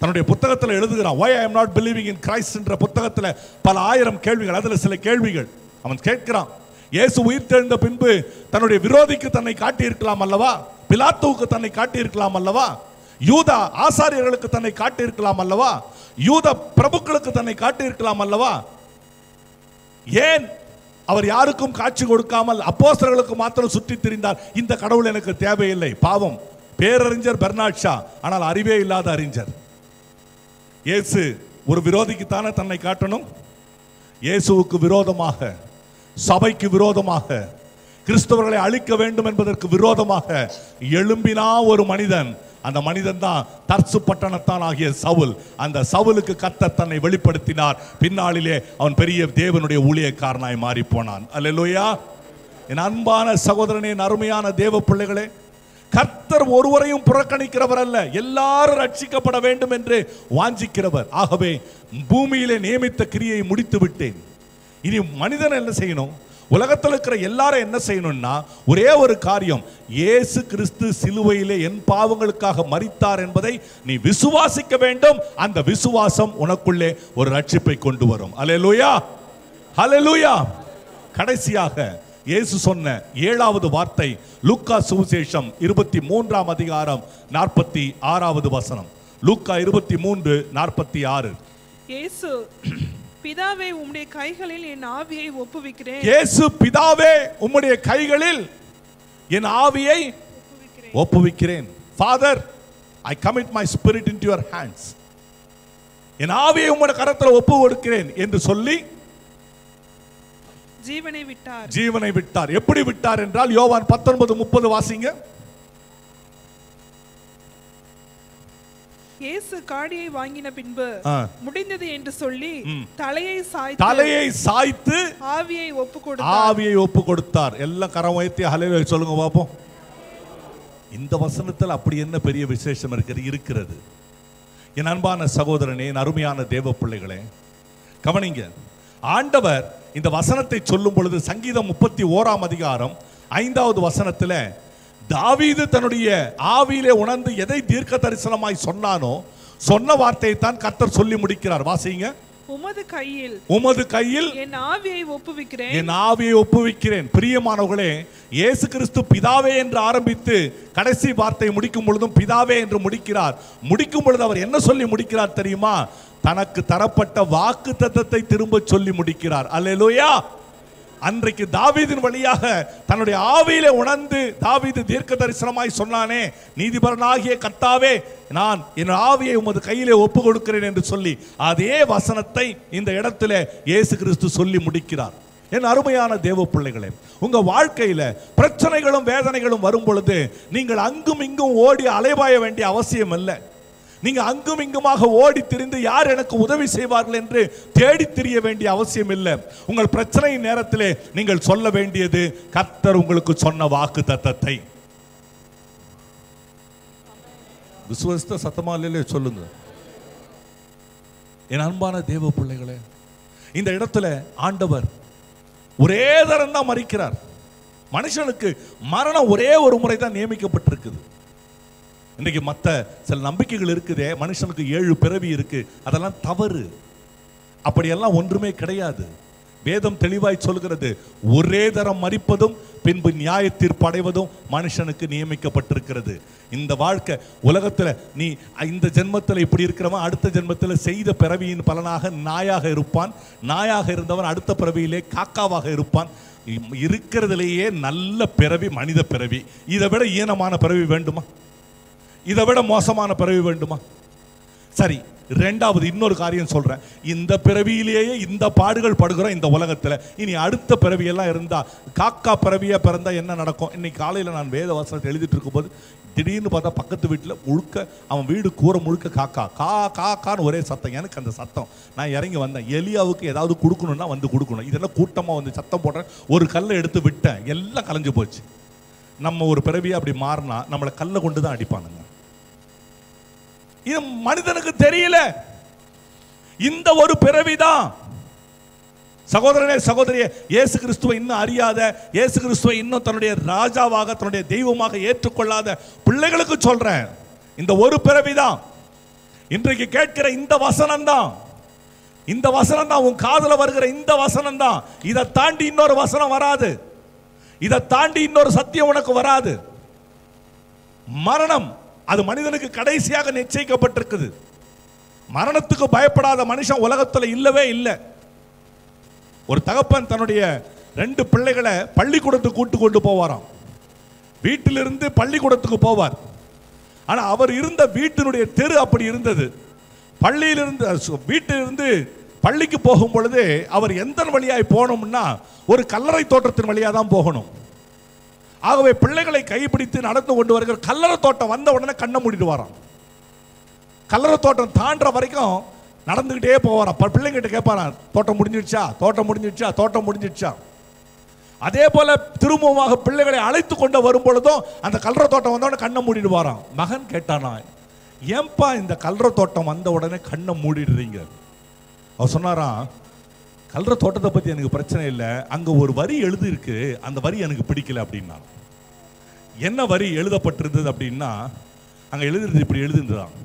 தன்னுடைய புத்தகத்தில் எழுதுகிறான், why I am not believing in Christ என்ற புத்தகத்தில் பல ஆயிரம் கேள்விகள். அதில் சில கேள்விகள் அவன் கேட்கிறான். இயேசு உயிர்த்தெழுந்த பின்பு தன்னுடைய விரோதிக்கு தன்னை காட்டி இருக்கலாம் அல்லவா? பிலாத்துவுக்கு தன்னை காட்டி இருக்கலாம் அல்லவா? யூதா ஆசாரியர்களுக்கு தன்னை காட்டி இருக்கலாம் அல்லவா? யூத பிரபுக்களுக்கு தன்னை காட்டி இருக்கலாம் அல்லவா? ஏன் அவர் யாருக்கும் காட்சி கொடுக்காமல் அப்போஸ்தலர்களுக்கு மாத்திரம் சுற்றி திரிந்தார்? இந்த கடவுள் எனக்கு தேவையில்லை. பாவம், பேரறிஞர் பெர்னாட் ஷா, ஆனால் அறிவே இல்லாத அறிஞர். இயேசு ஒரு விரோதிக்கு தானே தன்னை காட்டணும்? இயேசுவுக்கு விரோதமாக, சபைக்கு விரோதமாக, கிறிஸ்தவர்களை அழிக்க வேண்டும் என்பதற்கு விரோதமாக எழும்பினா ஒரு மனிதன். அந்த மனிதன் தான் தர்சு பட்டணத்தான் ஆகிய சவுல். அந்த சவுலுக்கு கர்த்தர் தன்னை வெளிப்படுத்தினார். பின்னாளிலே அவன் பெரிய தேவனுடைய ஊழியக்காரனாய் மாறி போனான். அல்லேலூயா. என் அன்பான சகோதரனே, அருமையான தேவ பிள்ளைகளே, கர்த்தர் ஒருவரையும் புறக்கணிக்கிறவர் அல்ல, எல்லாரும் ரட்சிக்கப்பட வேண்டும் என்று வாஞ்சிக்கிறவர். ஆகவே பூமியிலே நியமித்த கிரியை முடித்து விட்டேன். இனி மனிதன் என்ன செய்யணும்? உலகத்தில் இருக்கிற எல்லாரும் என்ன செய்யணும்னா ஒரே ஒரு காரியம், இயேசு கிறிஸ்து சிலுவையிலே என் பாவங்களுக்காக மரித்தார் என்பதை நீ விசுவாசிக்க வேண்டும். அந்த விசுவாசம் உனக்குள்ளே ஒரு ரட்சிப்பை கொண்டு வரும். அல்லேலூயா, அல்லேலூயா. கடைசியாக இயேசு சொன்ன 7வது வார்த்தை லூக்கா சுவிசேஷம் 23ஆம் அதிகாரம் 46வது வசனம். லூக்கா 23:46. இயேசு, பிதாவே உம்முடைய கைகளில் என் ஆவியை ஒப்புவிக்கிறேன். இயேசு, பிதாவே உம்முடைய கைகளில் என் ஆவியை ஒப்புவிக்கிறேன். Father, I commit my spirit into your hands. என் ஆவியை உம்முடைய கரத்தில் ஒப்பு கொடுக்கிறேன் என்று சொல்லி ஜீவனை விட்டார். ஜீவனை விட்டார். எப்படி விட்டார் என்றால் யோவான் 19:30 வாசிங்க. இயேசு காடியை வாங்கின பின்பு முடிந்தது என்று சொல்லி தலையை சாய்த்து ஆவியை ஒப்பு கொடுத்தார். எல்லாம் கரம் உயர்த்தி ஹல்லேலூயா சொல்லுங்க பாப்போம். இந்த வசனத்தில் அப்படி என்ன பெரிய விசேஷம் இருக்கிறது? என் அன்பான சகோதரனே, என் அருமையான தேவ பிள்ளைகளே, கவனிங்க. ஆண்டவர் இந்த வசனத்தை சொல்லும் பொழுது சங்கீதம் 31ஆம் அதிகாரம் 5வது வசனத்தில் தாவீது தன்னுடைய ஆவியிலே உணர்ந்து எதை தீர்க்க தரிசனமாய் சொன்னானோ சொன்ன வார்த்தையை தான் கர்த்தர் சொல்லி முடிக்கிறார். வாசிங்க. உமது கையில் என் ஆவியை ஒப்புவிக்கிறேன். பிரியமானவர்களே, இயேசு கிறிஸ்து பிதாவே என்று ஆரம்பித்து கடைசி வார்த்தை முடிக்கும் பொழுதும் பிதாவே என்று முடிக்கிறார். முடிக்கும் பொழுது அவர் என்ன சொல்லி முடிக்கிறார் தெரியுமா? தனக்கு தரப்பட்ட வாக்கு தத்தத்தை திரும்ப சொல்லி முடிக்கிறார். அல்லேலூயா. அன்றைக்கு தாவீதின் வழியாக தன்னுடைய ஆவியிலே உணர்ந்து தாவீது தீர்க்க தரிசனமாய் சொன்னானே, நீதிபரனாகிய கர்த்தாவே, நான் என் ஆவியை உமது கையிலே ஒப்பு கொடுக்கிறேன் என்று சொல்லி அதே வசனத்தை இந்த இடத்திலே இயேசு கிறிஸ்து சொல்லி முடிக்கிறார். என் அருமையான தேவ பிள்ளைகளே, உங்க வாழ்க்கையில பிரச்சனைகளும் வேதனைகளும் வரும் பொழுது நீங்கள் அங்கும் இங்கும் ஓடி அலைபாய வேண்டிய அவசியம் இல்லை. நீங்க அங்கும் இங்குமாக ஓடி திரிந்து யார் எனக்கு உதவி செய்வார்கள் என்று தேடி திரிய வேண்டிய அவசியம் இல்லை. உங்கள் பிரச்சனை நேரத்திலே நீங்கள் சொல்ல வேண்டியது கர்த்தர் உங்களுக்கு சொன்ன வாக்கு தத்தத்தை. விசுவாசத்தை சத்தமா இல்லையே சொல்லுங்க. என் அன்பான தேவ பிள்ளைகளே, இந்த இடத்துல ஆண்டவர் ஒரே தரம் தான் மரிக்கிறார். மனுஷனுக்கு மரணம் ஒரே ஒரு முறை தான் நியமிக்கப்பட்டிருக்குது. இன்னைக்கு மற்ற சில நம்பிக்கைகள் இருக்குதே, மனுஷனுக்கு 7 பிறவி இருக்கு, அதெல்லாம் தவறு. அப்படியெல்லாம் ஒன்றுமே கிடையாது. வேதம் தெளிவாய் சொல்கிறது, ஒரே தரம் மரிப்பதும் பின்பு நியாய தீர்ப்பு அடைவதும் மனுஷனுக்கு நியமிக்கப்பட்டிருக்கிறது. இந்த வாழ்க்கை உலகத்துல நீ இந்த ஜென்மத்தில் இப்படி இருக்கிறவன் அடுத்த ஜென்மத்தில் செய்த பிறவியின் பலனாக நாயாக இருப்பான். நாயாக இருந்தவன் அடுத்த பிறவியிலே காக்காவாக இருப்பான். இருக்கிறதுலேயே நல்ல பிறவி மனித பிறவி. இதை விட ஈனமான பிறவி வேண்டுமா? இதை விட மோசமான பிறவி வேண்டுமா? சரி, ரெண்டாவது இன்னொரு காரியம் சொல்றேன். இந்த பிறவியிலேயே இந்த பாடுகள் படுகிறோம் இந்த உலகத்துல. இனி அடுத்த பிறவியெல்லாம் இருந்தா, காக்கா பிறவியா பிறந்தா என்ன நடக்கும்? இன்னைக்கு காலையில நான் வேத வசனத்தை எழுதிட்டு இருக்கும் போது திடீர்னு பார்த்தா பக்கத்து வீட்டில் முழுக்க அவன் வீடு கூரை முழுக்க காக்கா கா காக்கான்னு ஒரே சத்தம். எனக்கு அந்த சத்தம், நான் இறங்கி வந்தேன். எலியாவுக்கு ஏதாவது கொடுக்கணும்னா வந்து கொடுக்கணும். இதெல்லாம் கூட்டமாக வந்து சத்தம் போடுறேன். ஒரு கல்லை எடுத்து விட்டேன், எல்லாம் கலைஞ்சு போச்சு. நம்ம ஒரு பிறவியை அப்படி மாறினா நம்மளை கல்லை கொண்டு தான் அடிப்பானுங்க. இது மனிதனுக்கு தெரியல. இந்த ஒரு பிறவிதான். சகோதரனே சகோதரியே, இயேசு கிறிஸ்துவை இன்னும் அறியாத, இயேசு கிறிஸ்துவை இன்னும் தன்னுடைய ராஜாவாக தன்னுடைய தெய்வமாக ஏற்றுக்கொள்ளாத பிள்ளைகளுக்கு சொல்றேன், இந்த ஒரு பிறவிதான். இன்றைக்கு கேட்கிற இந்த வசனம் தான், இந்த வசனம் தான் உன் காதுல வருகிற இந்த வசனம் தான். இதை தாண்டி இன்னொரு வசனம் வராது. இதை தாண்டி இன்னொரு சத்தியம் உனக்கு வராது. மரணம் அது மனிதனுக்கு கடைசியாக நிச்சயிக்கப்பட்டிருக்குது. மரணத்துக்கு பயப்படாத மனுஷன் உலகத்தில் இல்லவே இல்லை. ஒரு தகப்பன் தன்னுடைய 2 பிள்ளைகளை பள்ளிக்கூடத்துக்கு கூட்டு கொண்டு போவாராம். வீட்டிலிருந்து பள்ளிக்கூடத்துக்கு போவார். ஆனா அவர் இருந்த வீட்டினுடைய தெரு அப்படி இருந்தது. பள்ளியிலிருந்து வீட்டிலிருந்து பள்ளிக்கு போகும் பொழுது அவர் எந்த வழியாய் போகணும்னா ஒரு கல்லறை தோட்டத்தின் வழியாக தான் போகணும். ஆகவே பிள்ளைகளை கைப்பிடித்து நடந்து கொண்டு வருகிற கல்லறை தோட்டம் வந்த உடனே கண்ணை மூடிட்டு வரான். கல்லறை தோட்டம் தாண்டுற வரைக்கும் நடந்துகிட்டே போவாராம். பிள்ளைங்கிட்ட கேட்பாராம், தோட்டம் முடிஞ்சிடுச்சா, தோட்டம் முடிஞ்சிடுச்சா, தோட்டம் முடிஞ்சிடுச்சா. அதே போல திரும்பமாக பிள்ளைகளை அழைத்து கொண்டு வரும் பொழுதும் அந்த கல்லறை தோட்டம் வந்தவுடனே கண்ணை மூடிட்டு வரான். மகன் கேட்டானா, ஏன்பா இந்த கல்லறை தோட்டம் வந்த உடனே கண்ணை மூடிடுறீங்க? அவர் சொன்னாராம், கல்லறை தோட்டத்தை பத்தி எனக்கு பிரச்சனை இல்லை, அங்க ஒரு வரி எழுதி இருக்கு, அந்த வரி எனக்கு பிடிக்கல அப்படின்னா. என்ன வரி எழுதப்பட்டிருந்தது அப்படின்னா, அங்க எழுதிருந்தது இப்படி எழுதிருந்தான்,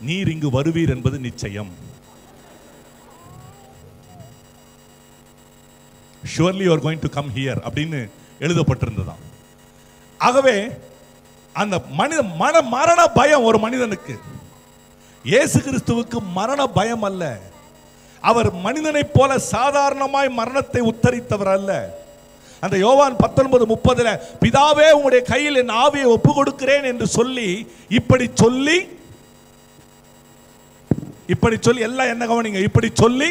நீர் இங்கு வருவீர் என்பது நிச்சயம். surely you are going to come here அப்படின்னு எழுதப்பட்டிருந்ததாம். ஆகவே அந்த மரண பயம் ஒரு மனிதனுக்கு. இயேசு கிறிஸ்துவுக்கு மரண பயம் அல்ல. அவர் மனிதனைப் போல சாதாரணமாய் மரணத்தை உத்தரித்தவர் அல்ல. அந்த யோவான் 19:30 பிதாவே உங்களுடைய கையில் என் ஆவியை ஒப்பு கொடுக்கிறேன் என்று சொல்லி இப்படி சொல்லி எல்லாம் என்ன கவனிங்க, இப்படி சொல்லி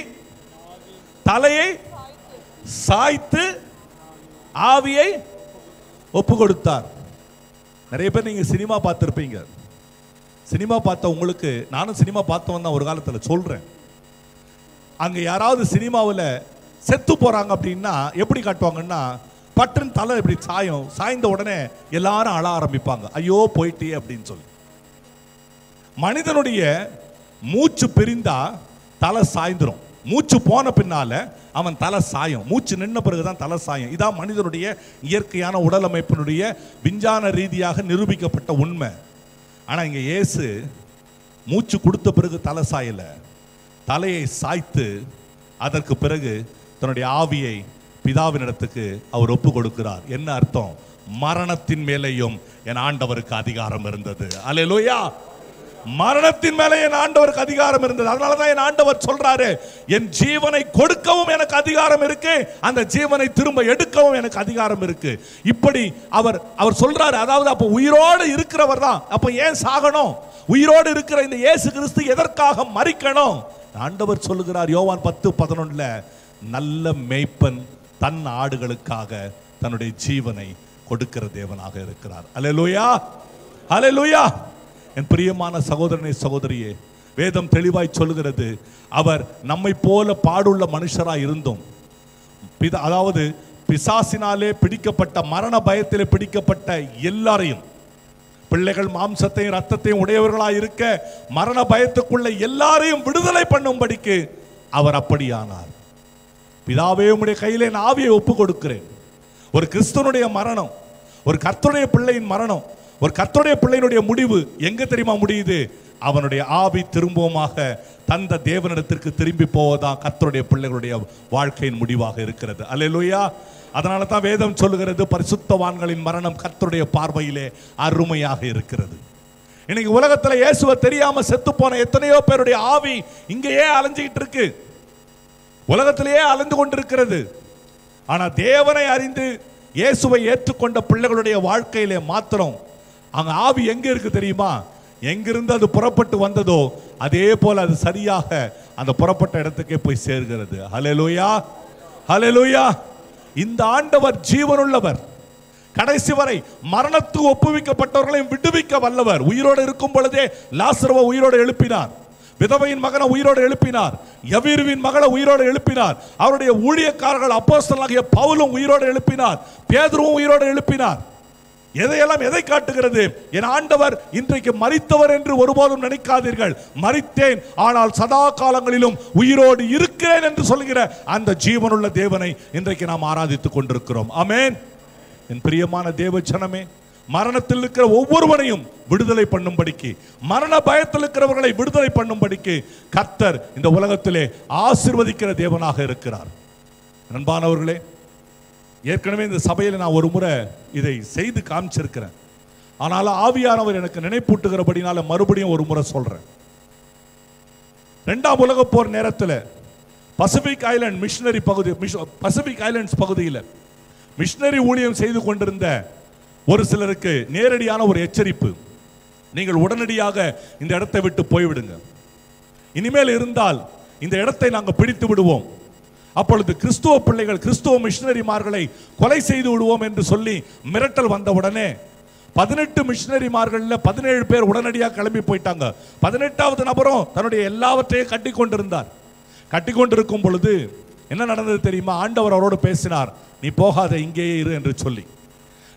தலையை சாய்த்து ஆவியை ஒப்பு கொடுத்தார். நிறைய பேர் நீங்க சினிமா பார்த்திருப்பீங்க. சினிமா பார்த்த உங்களுக்கு, நானும் சினிமா பார்த்தவன் தான் ஒரு காலத்தில் சொல்றேன். அங்க யாராவது சினிமாவில் செத்து போறாங்க அப்படின்னா எப்படி காட்டுவாங்கன்னா, பட்டுன்னு தலை இப்படி சாய்ந்த உடனே எல்லாரும் அழ ஆரம்பிப்பாங்க, ஐயோ போயிட்டே அப்படின்னு சொல்லி. மனிதனுடைய மூச்சு பிரிந்தா தலை சாய்ந்துரும். மூச்சு போன பின்னால அவன் தலை சாயும். மூச்சு நின்ன பிறகுதான் தலை சாயும். இதான் மனிதனுடைய இயற்கையான உடல் அமைப்பினுடைய விஞ்ஞான ரீதியாக நிரூபிக்கப்பட்ட உண்மை. ஆனா இங்க இயேசு மூச்சு கொடுத்த பிறகு தலை சாயல, தலையை சாய்த்து அதற்கு பிறகு தன்னுடைய ஆவியை பிதாவினிடத்துக்கு அவர் ஒப்பு கொடுக்கிறார். என்ன அர்த்தம்? மரணத்தின் மேலேயும் என் ஆண்டவருக்கு அதிகாரம் இருந்தது. அல்லேலூயா. மரணத்தின் மேலே என் ஆண்டவருக்கு அதிகாரம் இருந்தது. அதனாலதான் என் ஆண்டவர் சொல்றாரு, என் ஜீவனை கொடுக்கவும் எனக்கு அதிகாரம் இருக்கு, அந்த ஜீவனை திரும்ப எடுக்கவும் எனக்கு அதிகாரம் இருக்கு. இப்படி அவர் சொல்றாரு. அதாவது அப்ப உயிரோடு இருக்கிறவர் தான், அப்ப ஏன் சாகணும்? உயிரோடு இருக்கிற இந்த இயேசு கிறிஸ்து எதற்காக மரிக்கணும்? ஆண்டவர் சொல்லுகிறார் யோவான் 10:11, நல்ல மேய்ப்பன் தன் ஆடுகளுக்காக தன்னுடைய ஜீவனை கொடுக்கிற தேவனாக இருக்கிறார். அல்லேலூயா, அல்லேலூயா. என் பிரியமான சகோதரனே சகோதரியே, வேதம் தெளிவாய் சொல்லுகிறது, அவர் நம்மை போல பாடுள்ள மனுஷராய் இருந்தும், அதாவது பிசாசினாலே பிடிக்கப்பட்ட, மரண பயத்திலே பிடிக்கப்பட்ட எல்லாரையும், பிள்ளைகள் மாம்சத்தையும் ரத்தத்தையும் உடையவர்களாய் இருக்க மரண பயத்துக்குள்ள எல்லாரையும் விடுதலை பண்ணும்படிக்கு அவர் அப்படியானார். பிதாவே, உம்முடைய கையிலே நான் ஆவியை ஒப்பு கொடுக்கிறேன். ஒரு கிறிஸ்துவனுடைய மரணம், ஒரு கர்த்தருடைய பிள்ளையின் மரணம், ஒரு கர்த்தருடைய பிள்ளையினுடைய முடிவு எங்க தெரியுமா முடியுது? அவனுடைய ஆவி திரும்பவுமாக தந்த தேவனிடத்திற்கு திரும்பி போவதான் கர்த்தருடைய பிள்ளைகளுடைய வாழ்க்கையின் முடிவாக இருக்கிறது. அல்லேலூயா. அதனால தான் வேதம் சொல்லுகிறது, பரிசுத்தவான்களின் மரணம் கர்த்தருடைய பார்வையிலே அருமையாக இருக்கிறது. இன்னைக்கு உலகத்துல இயேசுவை தெரியாம செத்து போன எத்தனையோ பேருடைய ஆவி இங்கேயே அலைஞ்சிட்டு இருக்கு, உலகத்திலேயே அலைந்து கொண்டிருக்கிறது. ஆனா தேவனை அறிந்து இயேசுவை ஏற்றுக்கொண்ட பிள்ளைகளுடைய வாழ்க்கையிலே மாத்திரம் அங்க ஆவி எங்க இருக்கு தெரியுமா? எங்கிருந்து அது புறப்பட்டு வந்ததோ அதே போல அது சரியாக அந்த புறப்பட்ட இடத்துக்கே போய் சேர்கிறது. ஹல்லேலூயா, ஹல்லேலூயா. இந்த ஆண்டவர் ஜீவனுள்ளவர், கடைசி வரை மரணத்துக்கு ஒப்புவிக்கப்பட்டவர்களையும் விடுவிக்க வல்லவர். உயிரோடு இருக்கும் பொழுதே லாசருவை உயிரோடு எழுப்பினார், விதவையின் மகனை உயிரோடு எழுப்பினார், யவீருவின் மகளை உயிரோடு எழுப்பினார், அவருடைய ஊழியக்காரர்கள் அப்போஸ்தலனாகிய பவுலும் உயிரோடு எழுப்பினார், பேதுருவும் உயிரோடு எழுப்பினார். எதையெல்லாம் எதை காட்டுகிறது? என் ஆண்டவர் இன்றைக்கு மரித்தவர் என்று ஒருபோதும் நினைக்காதீர்கள். மரித்தேன், ஆனால் சதா காலங்களிலும் உயிரோடு இருக்கிறேன் என்று சொல்கிற அந்த ஜீவனுள்ள தேவனை இன்றைக்கு நாம் ஆராதித்துக் கொண்டிருக்கிறோம். ஆமென். என் பிரியமான தேவ ஜனமே, மரணத்தில் இருக்கிற ஒவ்வொருவனையும் விடுதலை பண்ணும்படிக்கு, மரண பயத்தில் இருக்கிறவர்களை விடுதலை பண்ணும்படிக்கு கர்த்தர் இந்த உலகத்திலே ஆசீர்வதிக்கிற தேவனாக இருக்கிறார். அன்பானவர்களே, ஏற்கனவே இந்த சபையில் நான் ஒரு முறை இதை செய்து காமிச்சிருக்கிறேன். ஆனாலும் ஆவியானவர் எனக்கு நினைப்பூட்டுகிறபடினால மறுபடியும் ஒரு முறை சொல்றேன். 2ஆம் உலகப் போர் நேரத்தில் பசிபிக் ஐலண்ட் மிஷனரி பகுதி, பசிபிக் ஐலண்ட்ஸ் பகுதியில் மிஷனரி ஊழியம் செய்து கொண்டிருந்த ஒரு சிலருக்கு நேரடியான ஒரு எச்சரிப்பு, நீங்கள் உடனடியாக இந்த இடத்தை விட்டு போய்விடுங்க, இனிமேல் இருந்தால் இந்த இடத்தை நாங்கள் பிடித்து விடுவோம், அப்பொழுது கிறிஸ்துவ பிள்ளைகள், கிறிஸ்துவ மிஷனரிமார்களை கொலை செய்து விடுவோம் என்று சொல்லி மிரட்டல் வந்த உடனே 18 மிஷனரிமார்கள்ல 17 பேர் உடனடியாக கிளம்பி போயிட்டாங்க. 18வது நபரும் தன்னுடைய எல்லாவற்றையும் கட்டி கொண்டிருந்தார். கட்டி கொண்டிருக்கும் பொழுது என்ன நடந்தது தெரியுமா? ஆண்டவர் அவரோடு பேசினார், நீ போகாத, இங்கேயே இரு என்று சொல்லி.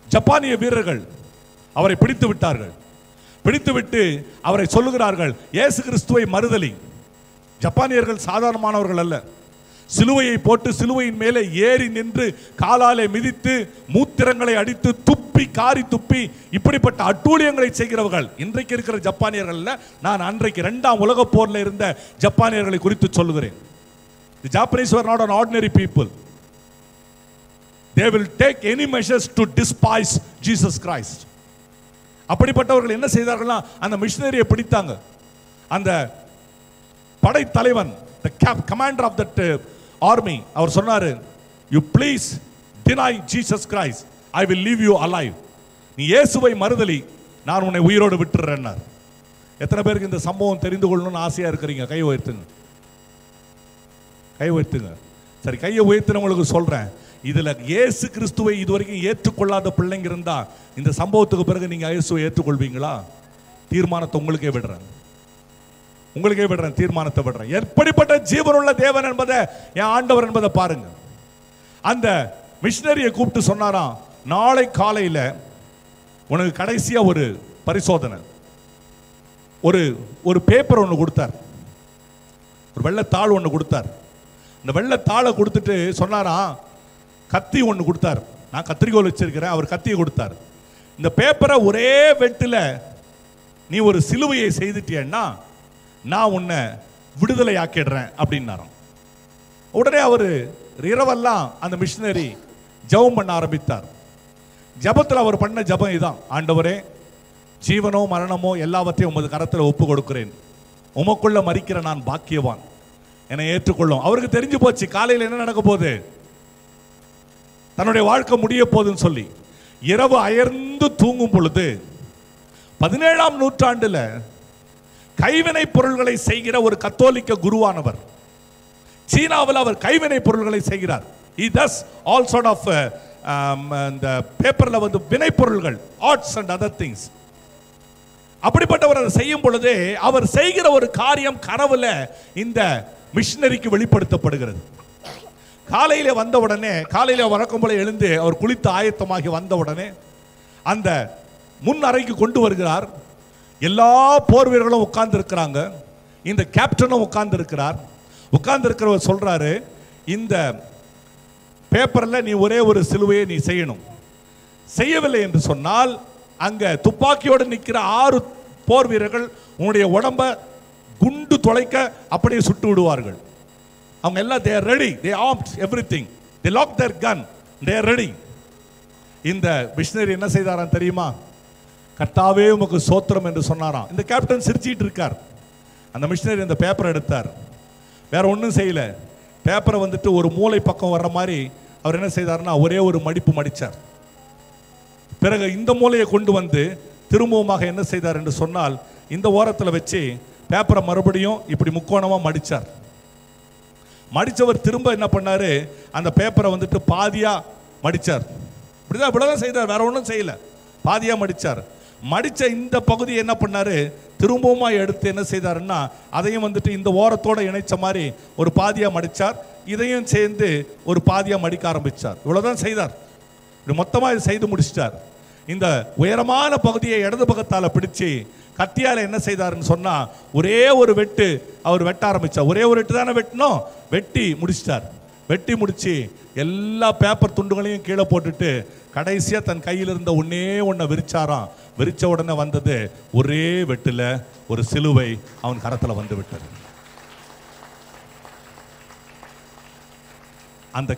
ஜப்பானிய வீரர்கள் அவரை பிடித்து விட்டார்கள். பிடித்துவிட்டு அவரை சொல்லுகிறார்கள், இயேசு கிறிஸ்துவை மறுதலி. ஜப்பானியர்கள் சாதாரணமானவர்கள் அல்ல. சிலுவையை போட்டு சிலுவையின் மேலே ஏறி நின்று காலாலே மிதித்து மூத்திரங்களை அடித்து துப்பி காரி துப்பி இப்படிப்பட்ட அட்டூழியங்களை செய்கிறவர்கள் இன்றைக்கு இருக்கிற ஜப்பானியர்கள். நான் அன்றைக்கு 2ஆம் உலக போர்ல இருந்த ஜப்பானியர்களை குறித்து சொல்லுகிறேன். The Japanese were not an ordinary people. They will take any measures to despise Jesus Christ. அப்படிப்பட்டவர்கள் என்ன செய்தார்களா, அந்த மிஷனரியை பிடித்தாங்க. அந்த படை தலைவன், the commander of that army, அவர் சொன்னாரு, you please deny Jesus Christ, I will leave you alive. நீ இயேசுவை மறுதலி, நான் உன்னை உயிரோடு விட்டுறேன்னார். எத்தனை பேருக்கு இந்த சம்பவம் தெரிந்து கொள்ளணும்னு ஆசையா இருக்கிறீங்க? கை உயர்த்துங்க, கை உயர்த்துங்க. சரி, கையை உயர்த்தினவங்களுக்கு சொல்றேன், இதுல இயேசு கிறிஸ்துவை இதுவரைக்கும் ஏற்றுக்கொள்ளாத பிள்ளைங்க இருந்தா இந்த சம்பவத்துக்கு பிறகு நீங்க இயேசுவை ஏற்றுக்கொள்வீங்களா? தீர்மானத்தை உங்களுக்கே விடுறேன், உங்களுக்கே விடுறேன், தீர்மானத்தை விடுறேன். எப்படிப்பட்ட ஜீவனுள்ள தேவன் என்பதை, என் ஆண்டவர் என்பதை பாருங்க. அந்த மிஷனரியை கூப்பிட்டு சொன்னாராம், நாளை காலையில உனக்கு கடைசியா ஒரு பரிசோதனை. ஒரு பேப்பர் ஒன்று கொடுத்தார், ஒரு வெள்ளத்தாள் ஒன்று கொடுத்தார். இந்த வெள்ளத்தாளை கொடுத்துட்டு சொன்னாராம், கத்தி ஒன்று கொடுத்தார். நான் கத்திரிக்கோல் வச்சிருக்கிறேன், அவர் கத்தியை கொடுத்தார். இந்த பேப்பரை ஒரே வெட்டில் நீ ஒரு சிலுவையை செய்துட்டியன்னா நான் உன்னை விடுதலை ஆக்கிடுறேன் அப்படின்னாராம். உடனே அவர் இரவெல்லாம் அந்த மிஷனரி ஜெபம் பண்ண ஆரம்பித்தார். ஜெபத்தில் அவர் பண்ண ஜெபம் இதான், ஆண்டவரே, ஜீவனோ மரணமோ எல்லாவற்றையும் உமது கரத்தில் ஒப்பு கொடுக்கிறேன், உமக்குள்ள மரிக்கிற நான் பாக்கியவான், என்னை ஏற்றுக்கொள்ளும். அவருக்கு தெரிஞ்சு போச்சு காலையில் என்ன நடக்க போகுது, தன்னுடைய வாழ்க்கை முடிய போகுதுன்னு சொல்லி. இரவு அயர்ந்து தூங்கும் பொழுது 17ஆம் நூற்றாண்டுல கைவினை பொருள்களை செய்கிற ஒரு கத்தோலிக்க குருவானவர், சீனாவில் அவர் கைவினை பொருள்களை செய்கிறார். He does all sort of இந்த பேப்பர்ல வந்து வினை பொருள்கள், ஆர்ட்ஸ் அண்ட் அதர் திங்ஸ். அப்படிப்பட்டவர் அதை செய்யும் பொழுதே அவர் செய்கிற ஒரு காரியம் கனவுல இந்த மிஷனரிக்கு வெளிப்படுத்தப்படுகிறது. காலையில வந்த உடனே, காலையில வழக்கம் போல எழுந்து அவர் குளித்து ஆயத்தமாகி வந்த உடனே அந்த முன் அறைக்கு கொண்டு வருகிறார். எல்லா போர் வீரர்களும் உட்கார்ந்து இருக்கிறாங்க. இந்த கேப்டனும் உட்கார்ந்து இருக்கிறார். உட்கார்ந்து இருக்கிறவர் சொல்றாரு, இந்த பேப்பர்ல நீ ஒரே ஒரு சிலுவையை நீ செய்யணும். செய்யவில்லை என்று சொன்னால் அங்க துப்பாக்கியோடு நிற்கிற 6 போர் வீரர்கள் உன்னுடைய உடம்ப குண்டு தொலைக்க அப்படியே சுட்டு விடுவார்கள். அவங்க எல்லாம் they are ready, they armed everything, they locked their gun, they are ready. இந்த மிஷனரி என்ன செய்தாராம் தெரியுமா? கர்த்தாவே உமக்கு சோத்திரம் என்று சொன்னாராம். இந்த கேப்டன் சிரிச்சிட்டு இருக்கார். அந்த மிஷனரி அந்த பேப்பரை எடுத்தார். வேற ஒன்றும் செய்யல. பேப்பரை வந்துட்டு ஒரு மூளை பக்கம் வர்ற மாதிரி அவர் என்ன செய்தார்னா ஒரே ஒரு மடிப்பு மடிச்சார். பிறகு இந்த மூலையை கொண்டு வந்து திரும்பவுமாக என்ன செய்தார் என்று சொன்னால் இந்த ஓரத்தில் வச்சு பேப்பரை மறுபடியும் இப்படி முக்கோணமா மடிச்சார். மடிச்சவர் திரும்ப என்ன பண்ணாரு, அந்த பேப்பரை வந்துட்டு பாதியா மடிச்சார். இப்படிதான் செய்தார், வேற ஒன்றும் செய்யல. பாதியா மடிச்சார். மடிச்ச இந்த பகுதியை என்ன பண்ணாரு, திரும்பவுமா எடுத்து என்ன செய்தாருன்னா அதையும் வந்துட்டு இந்த ஓரத்தோட இணைச்ச மாதிரி ஒரு பாதியா மடிச்சார். இதையும் சேர்ந்து ஒரு பாதியா மடிக்க ஆரம்பிச்சார். இவ்வளவுதான் செய்தார். இப்படி மொத்தமா இதை செய்து முடிச்சிட்டார். இந்த உயரமான பகுதியை இடது பக்கத்தால பிடிச்சு கத்தியால என்ன செய்தாருன்னு சொன்னா ஒரே ஒரு வெட்டு அவர் வெட்ட ஆரம்பிச்சார். ஒரே ஒரு வெட்டு தானே வெட்டணும், வெட்டி முடிச்சிட்டார். வெட்டி முடிச்சு எல்லா பேப்பர் துண்டுகளையும் கீழே போட்டுட்டு கடைசியா தன் கையில் இருந்த ஒன்றை விரிச்சாராம். விரிச்ச உடனே வந்தது ஒரே வெட்டுல ஒரு சிலுவை அவன் கரத்துல வந்து விட்டது. அந்த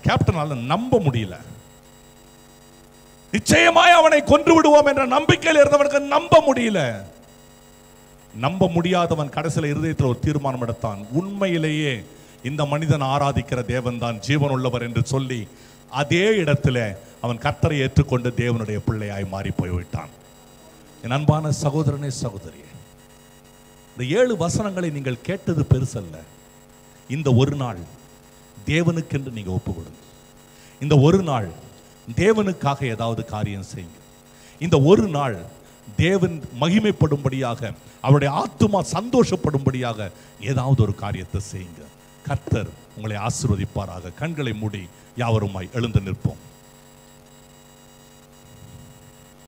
கேப்டனால நம்ப முடியல. நிச்சயமாய் அவனை கொன்று விடுவோம் என்ற நம்பிக்கையில் இருந்தவனுக்கு நம்ப முடியல. நம்ப முடியாதவன் கடைசியில் இருதயத்தில் ஒரு தீர்மானம் எடுத்தான். உண்மையிலேயே இந்த மனிதன் ஆராதிக்கிற தேவன் தான் ஜீவன் உள்ளவர் என்று சொல்லி அதே இடத்துல அவன் கர்த்தரை ஏற்றுக்கொண்டு தேவனுடைய பிள்ளையாய் மாறி போய்விட்டான். என் அன்பான சகோதரனே சகோதரியே, இந்த 7 வசனங்களை நீங்கள் கேட்டது பெருசல்ல. இந்த ஒரு நாள் தேவனுக்கென்று நீங்க ஒப்பு கொடுங்க. இந்த ஒரு நாள் தேவனுக்காக ஏதாவது காரியம் செய்யுங்க. இந்த ஒரு நாள் தேவன் மகிமைப்படும்படியாக, அவருடைய ஆத்துமா சந்தோஷப்படும்படியாக ஏதாவது ஒரு காரியத்தை செய்யுங்க. கர்த்தர் உங்களை ஆசீர்வதிப்பாராக. கண்களை மூடி யாவருமாய் எழுந்து நிற்போம்.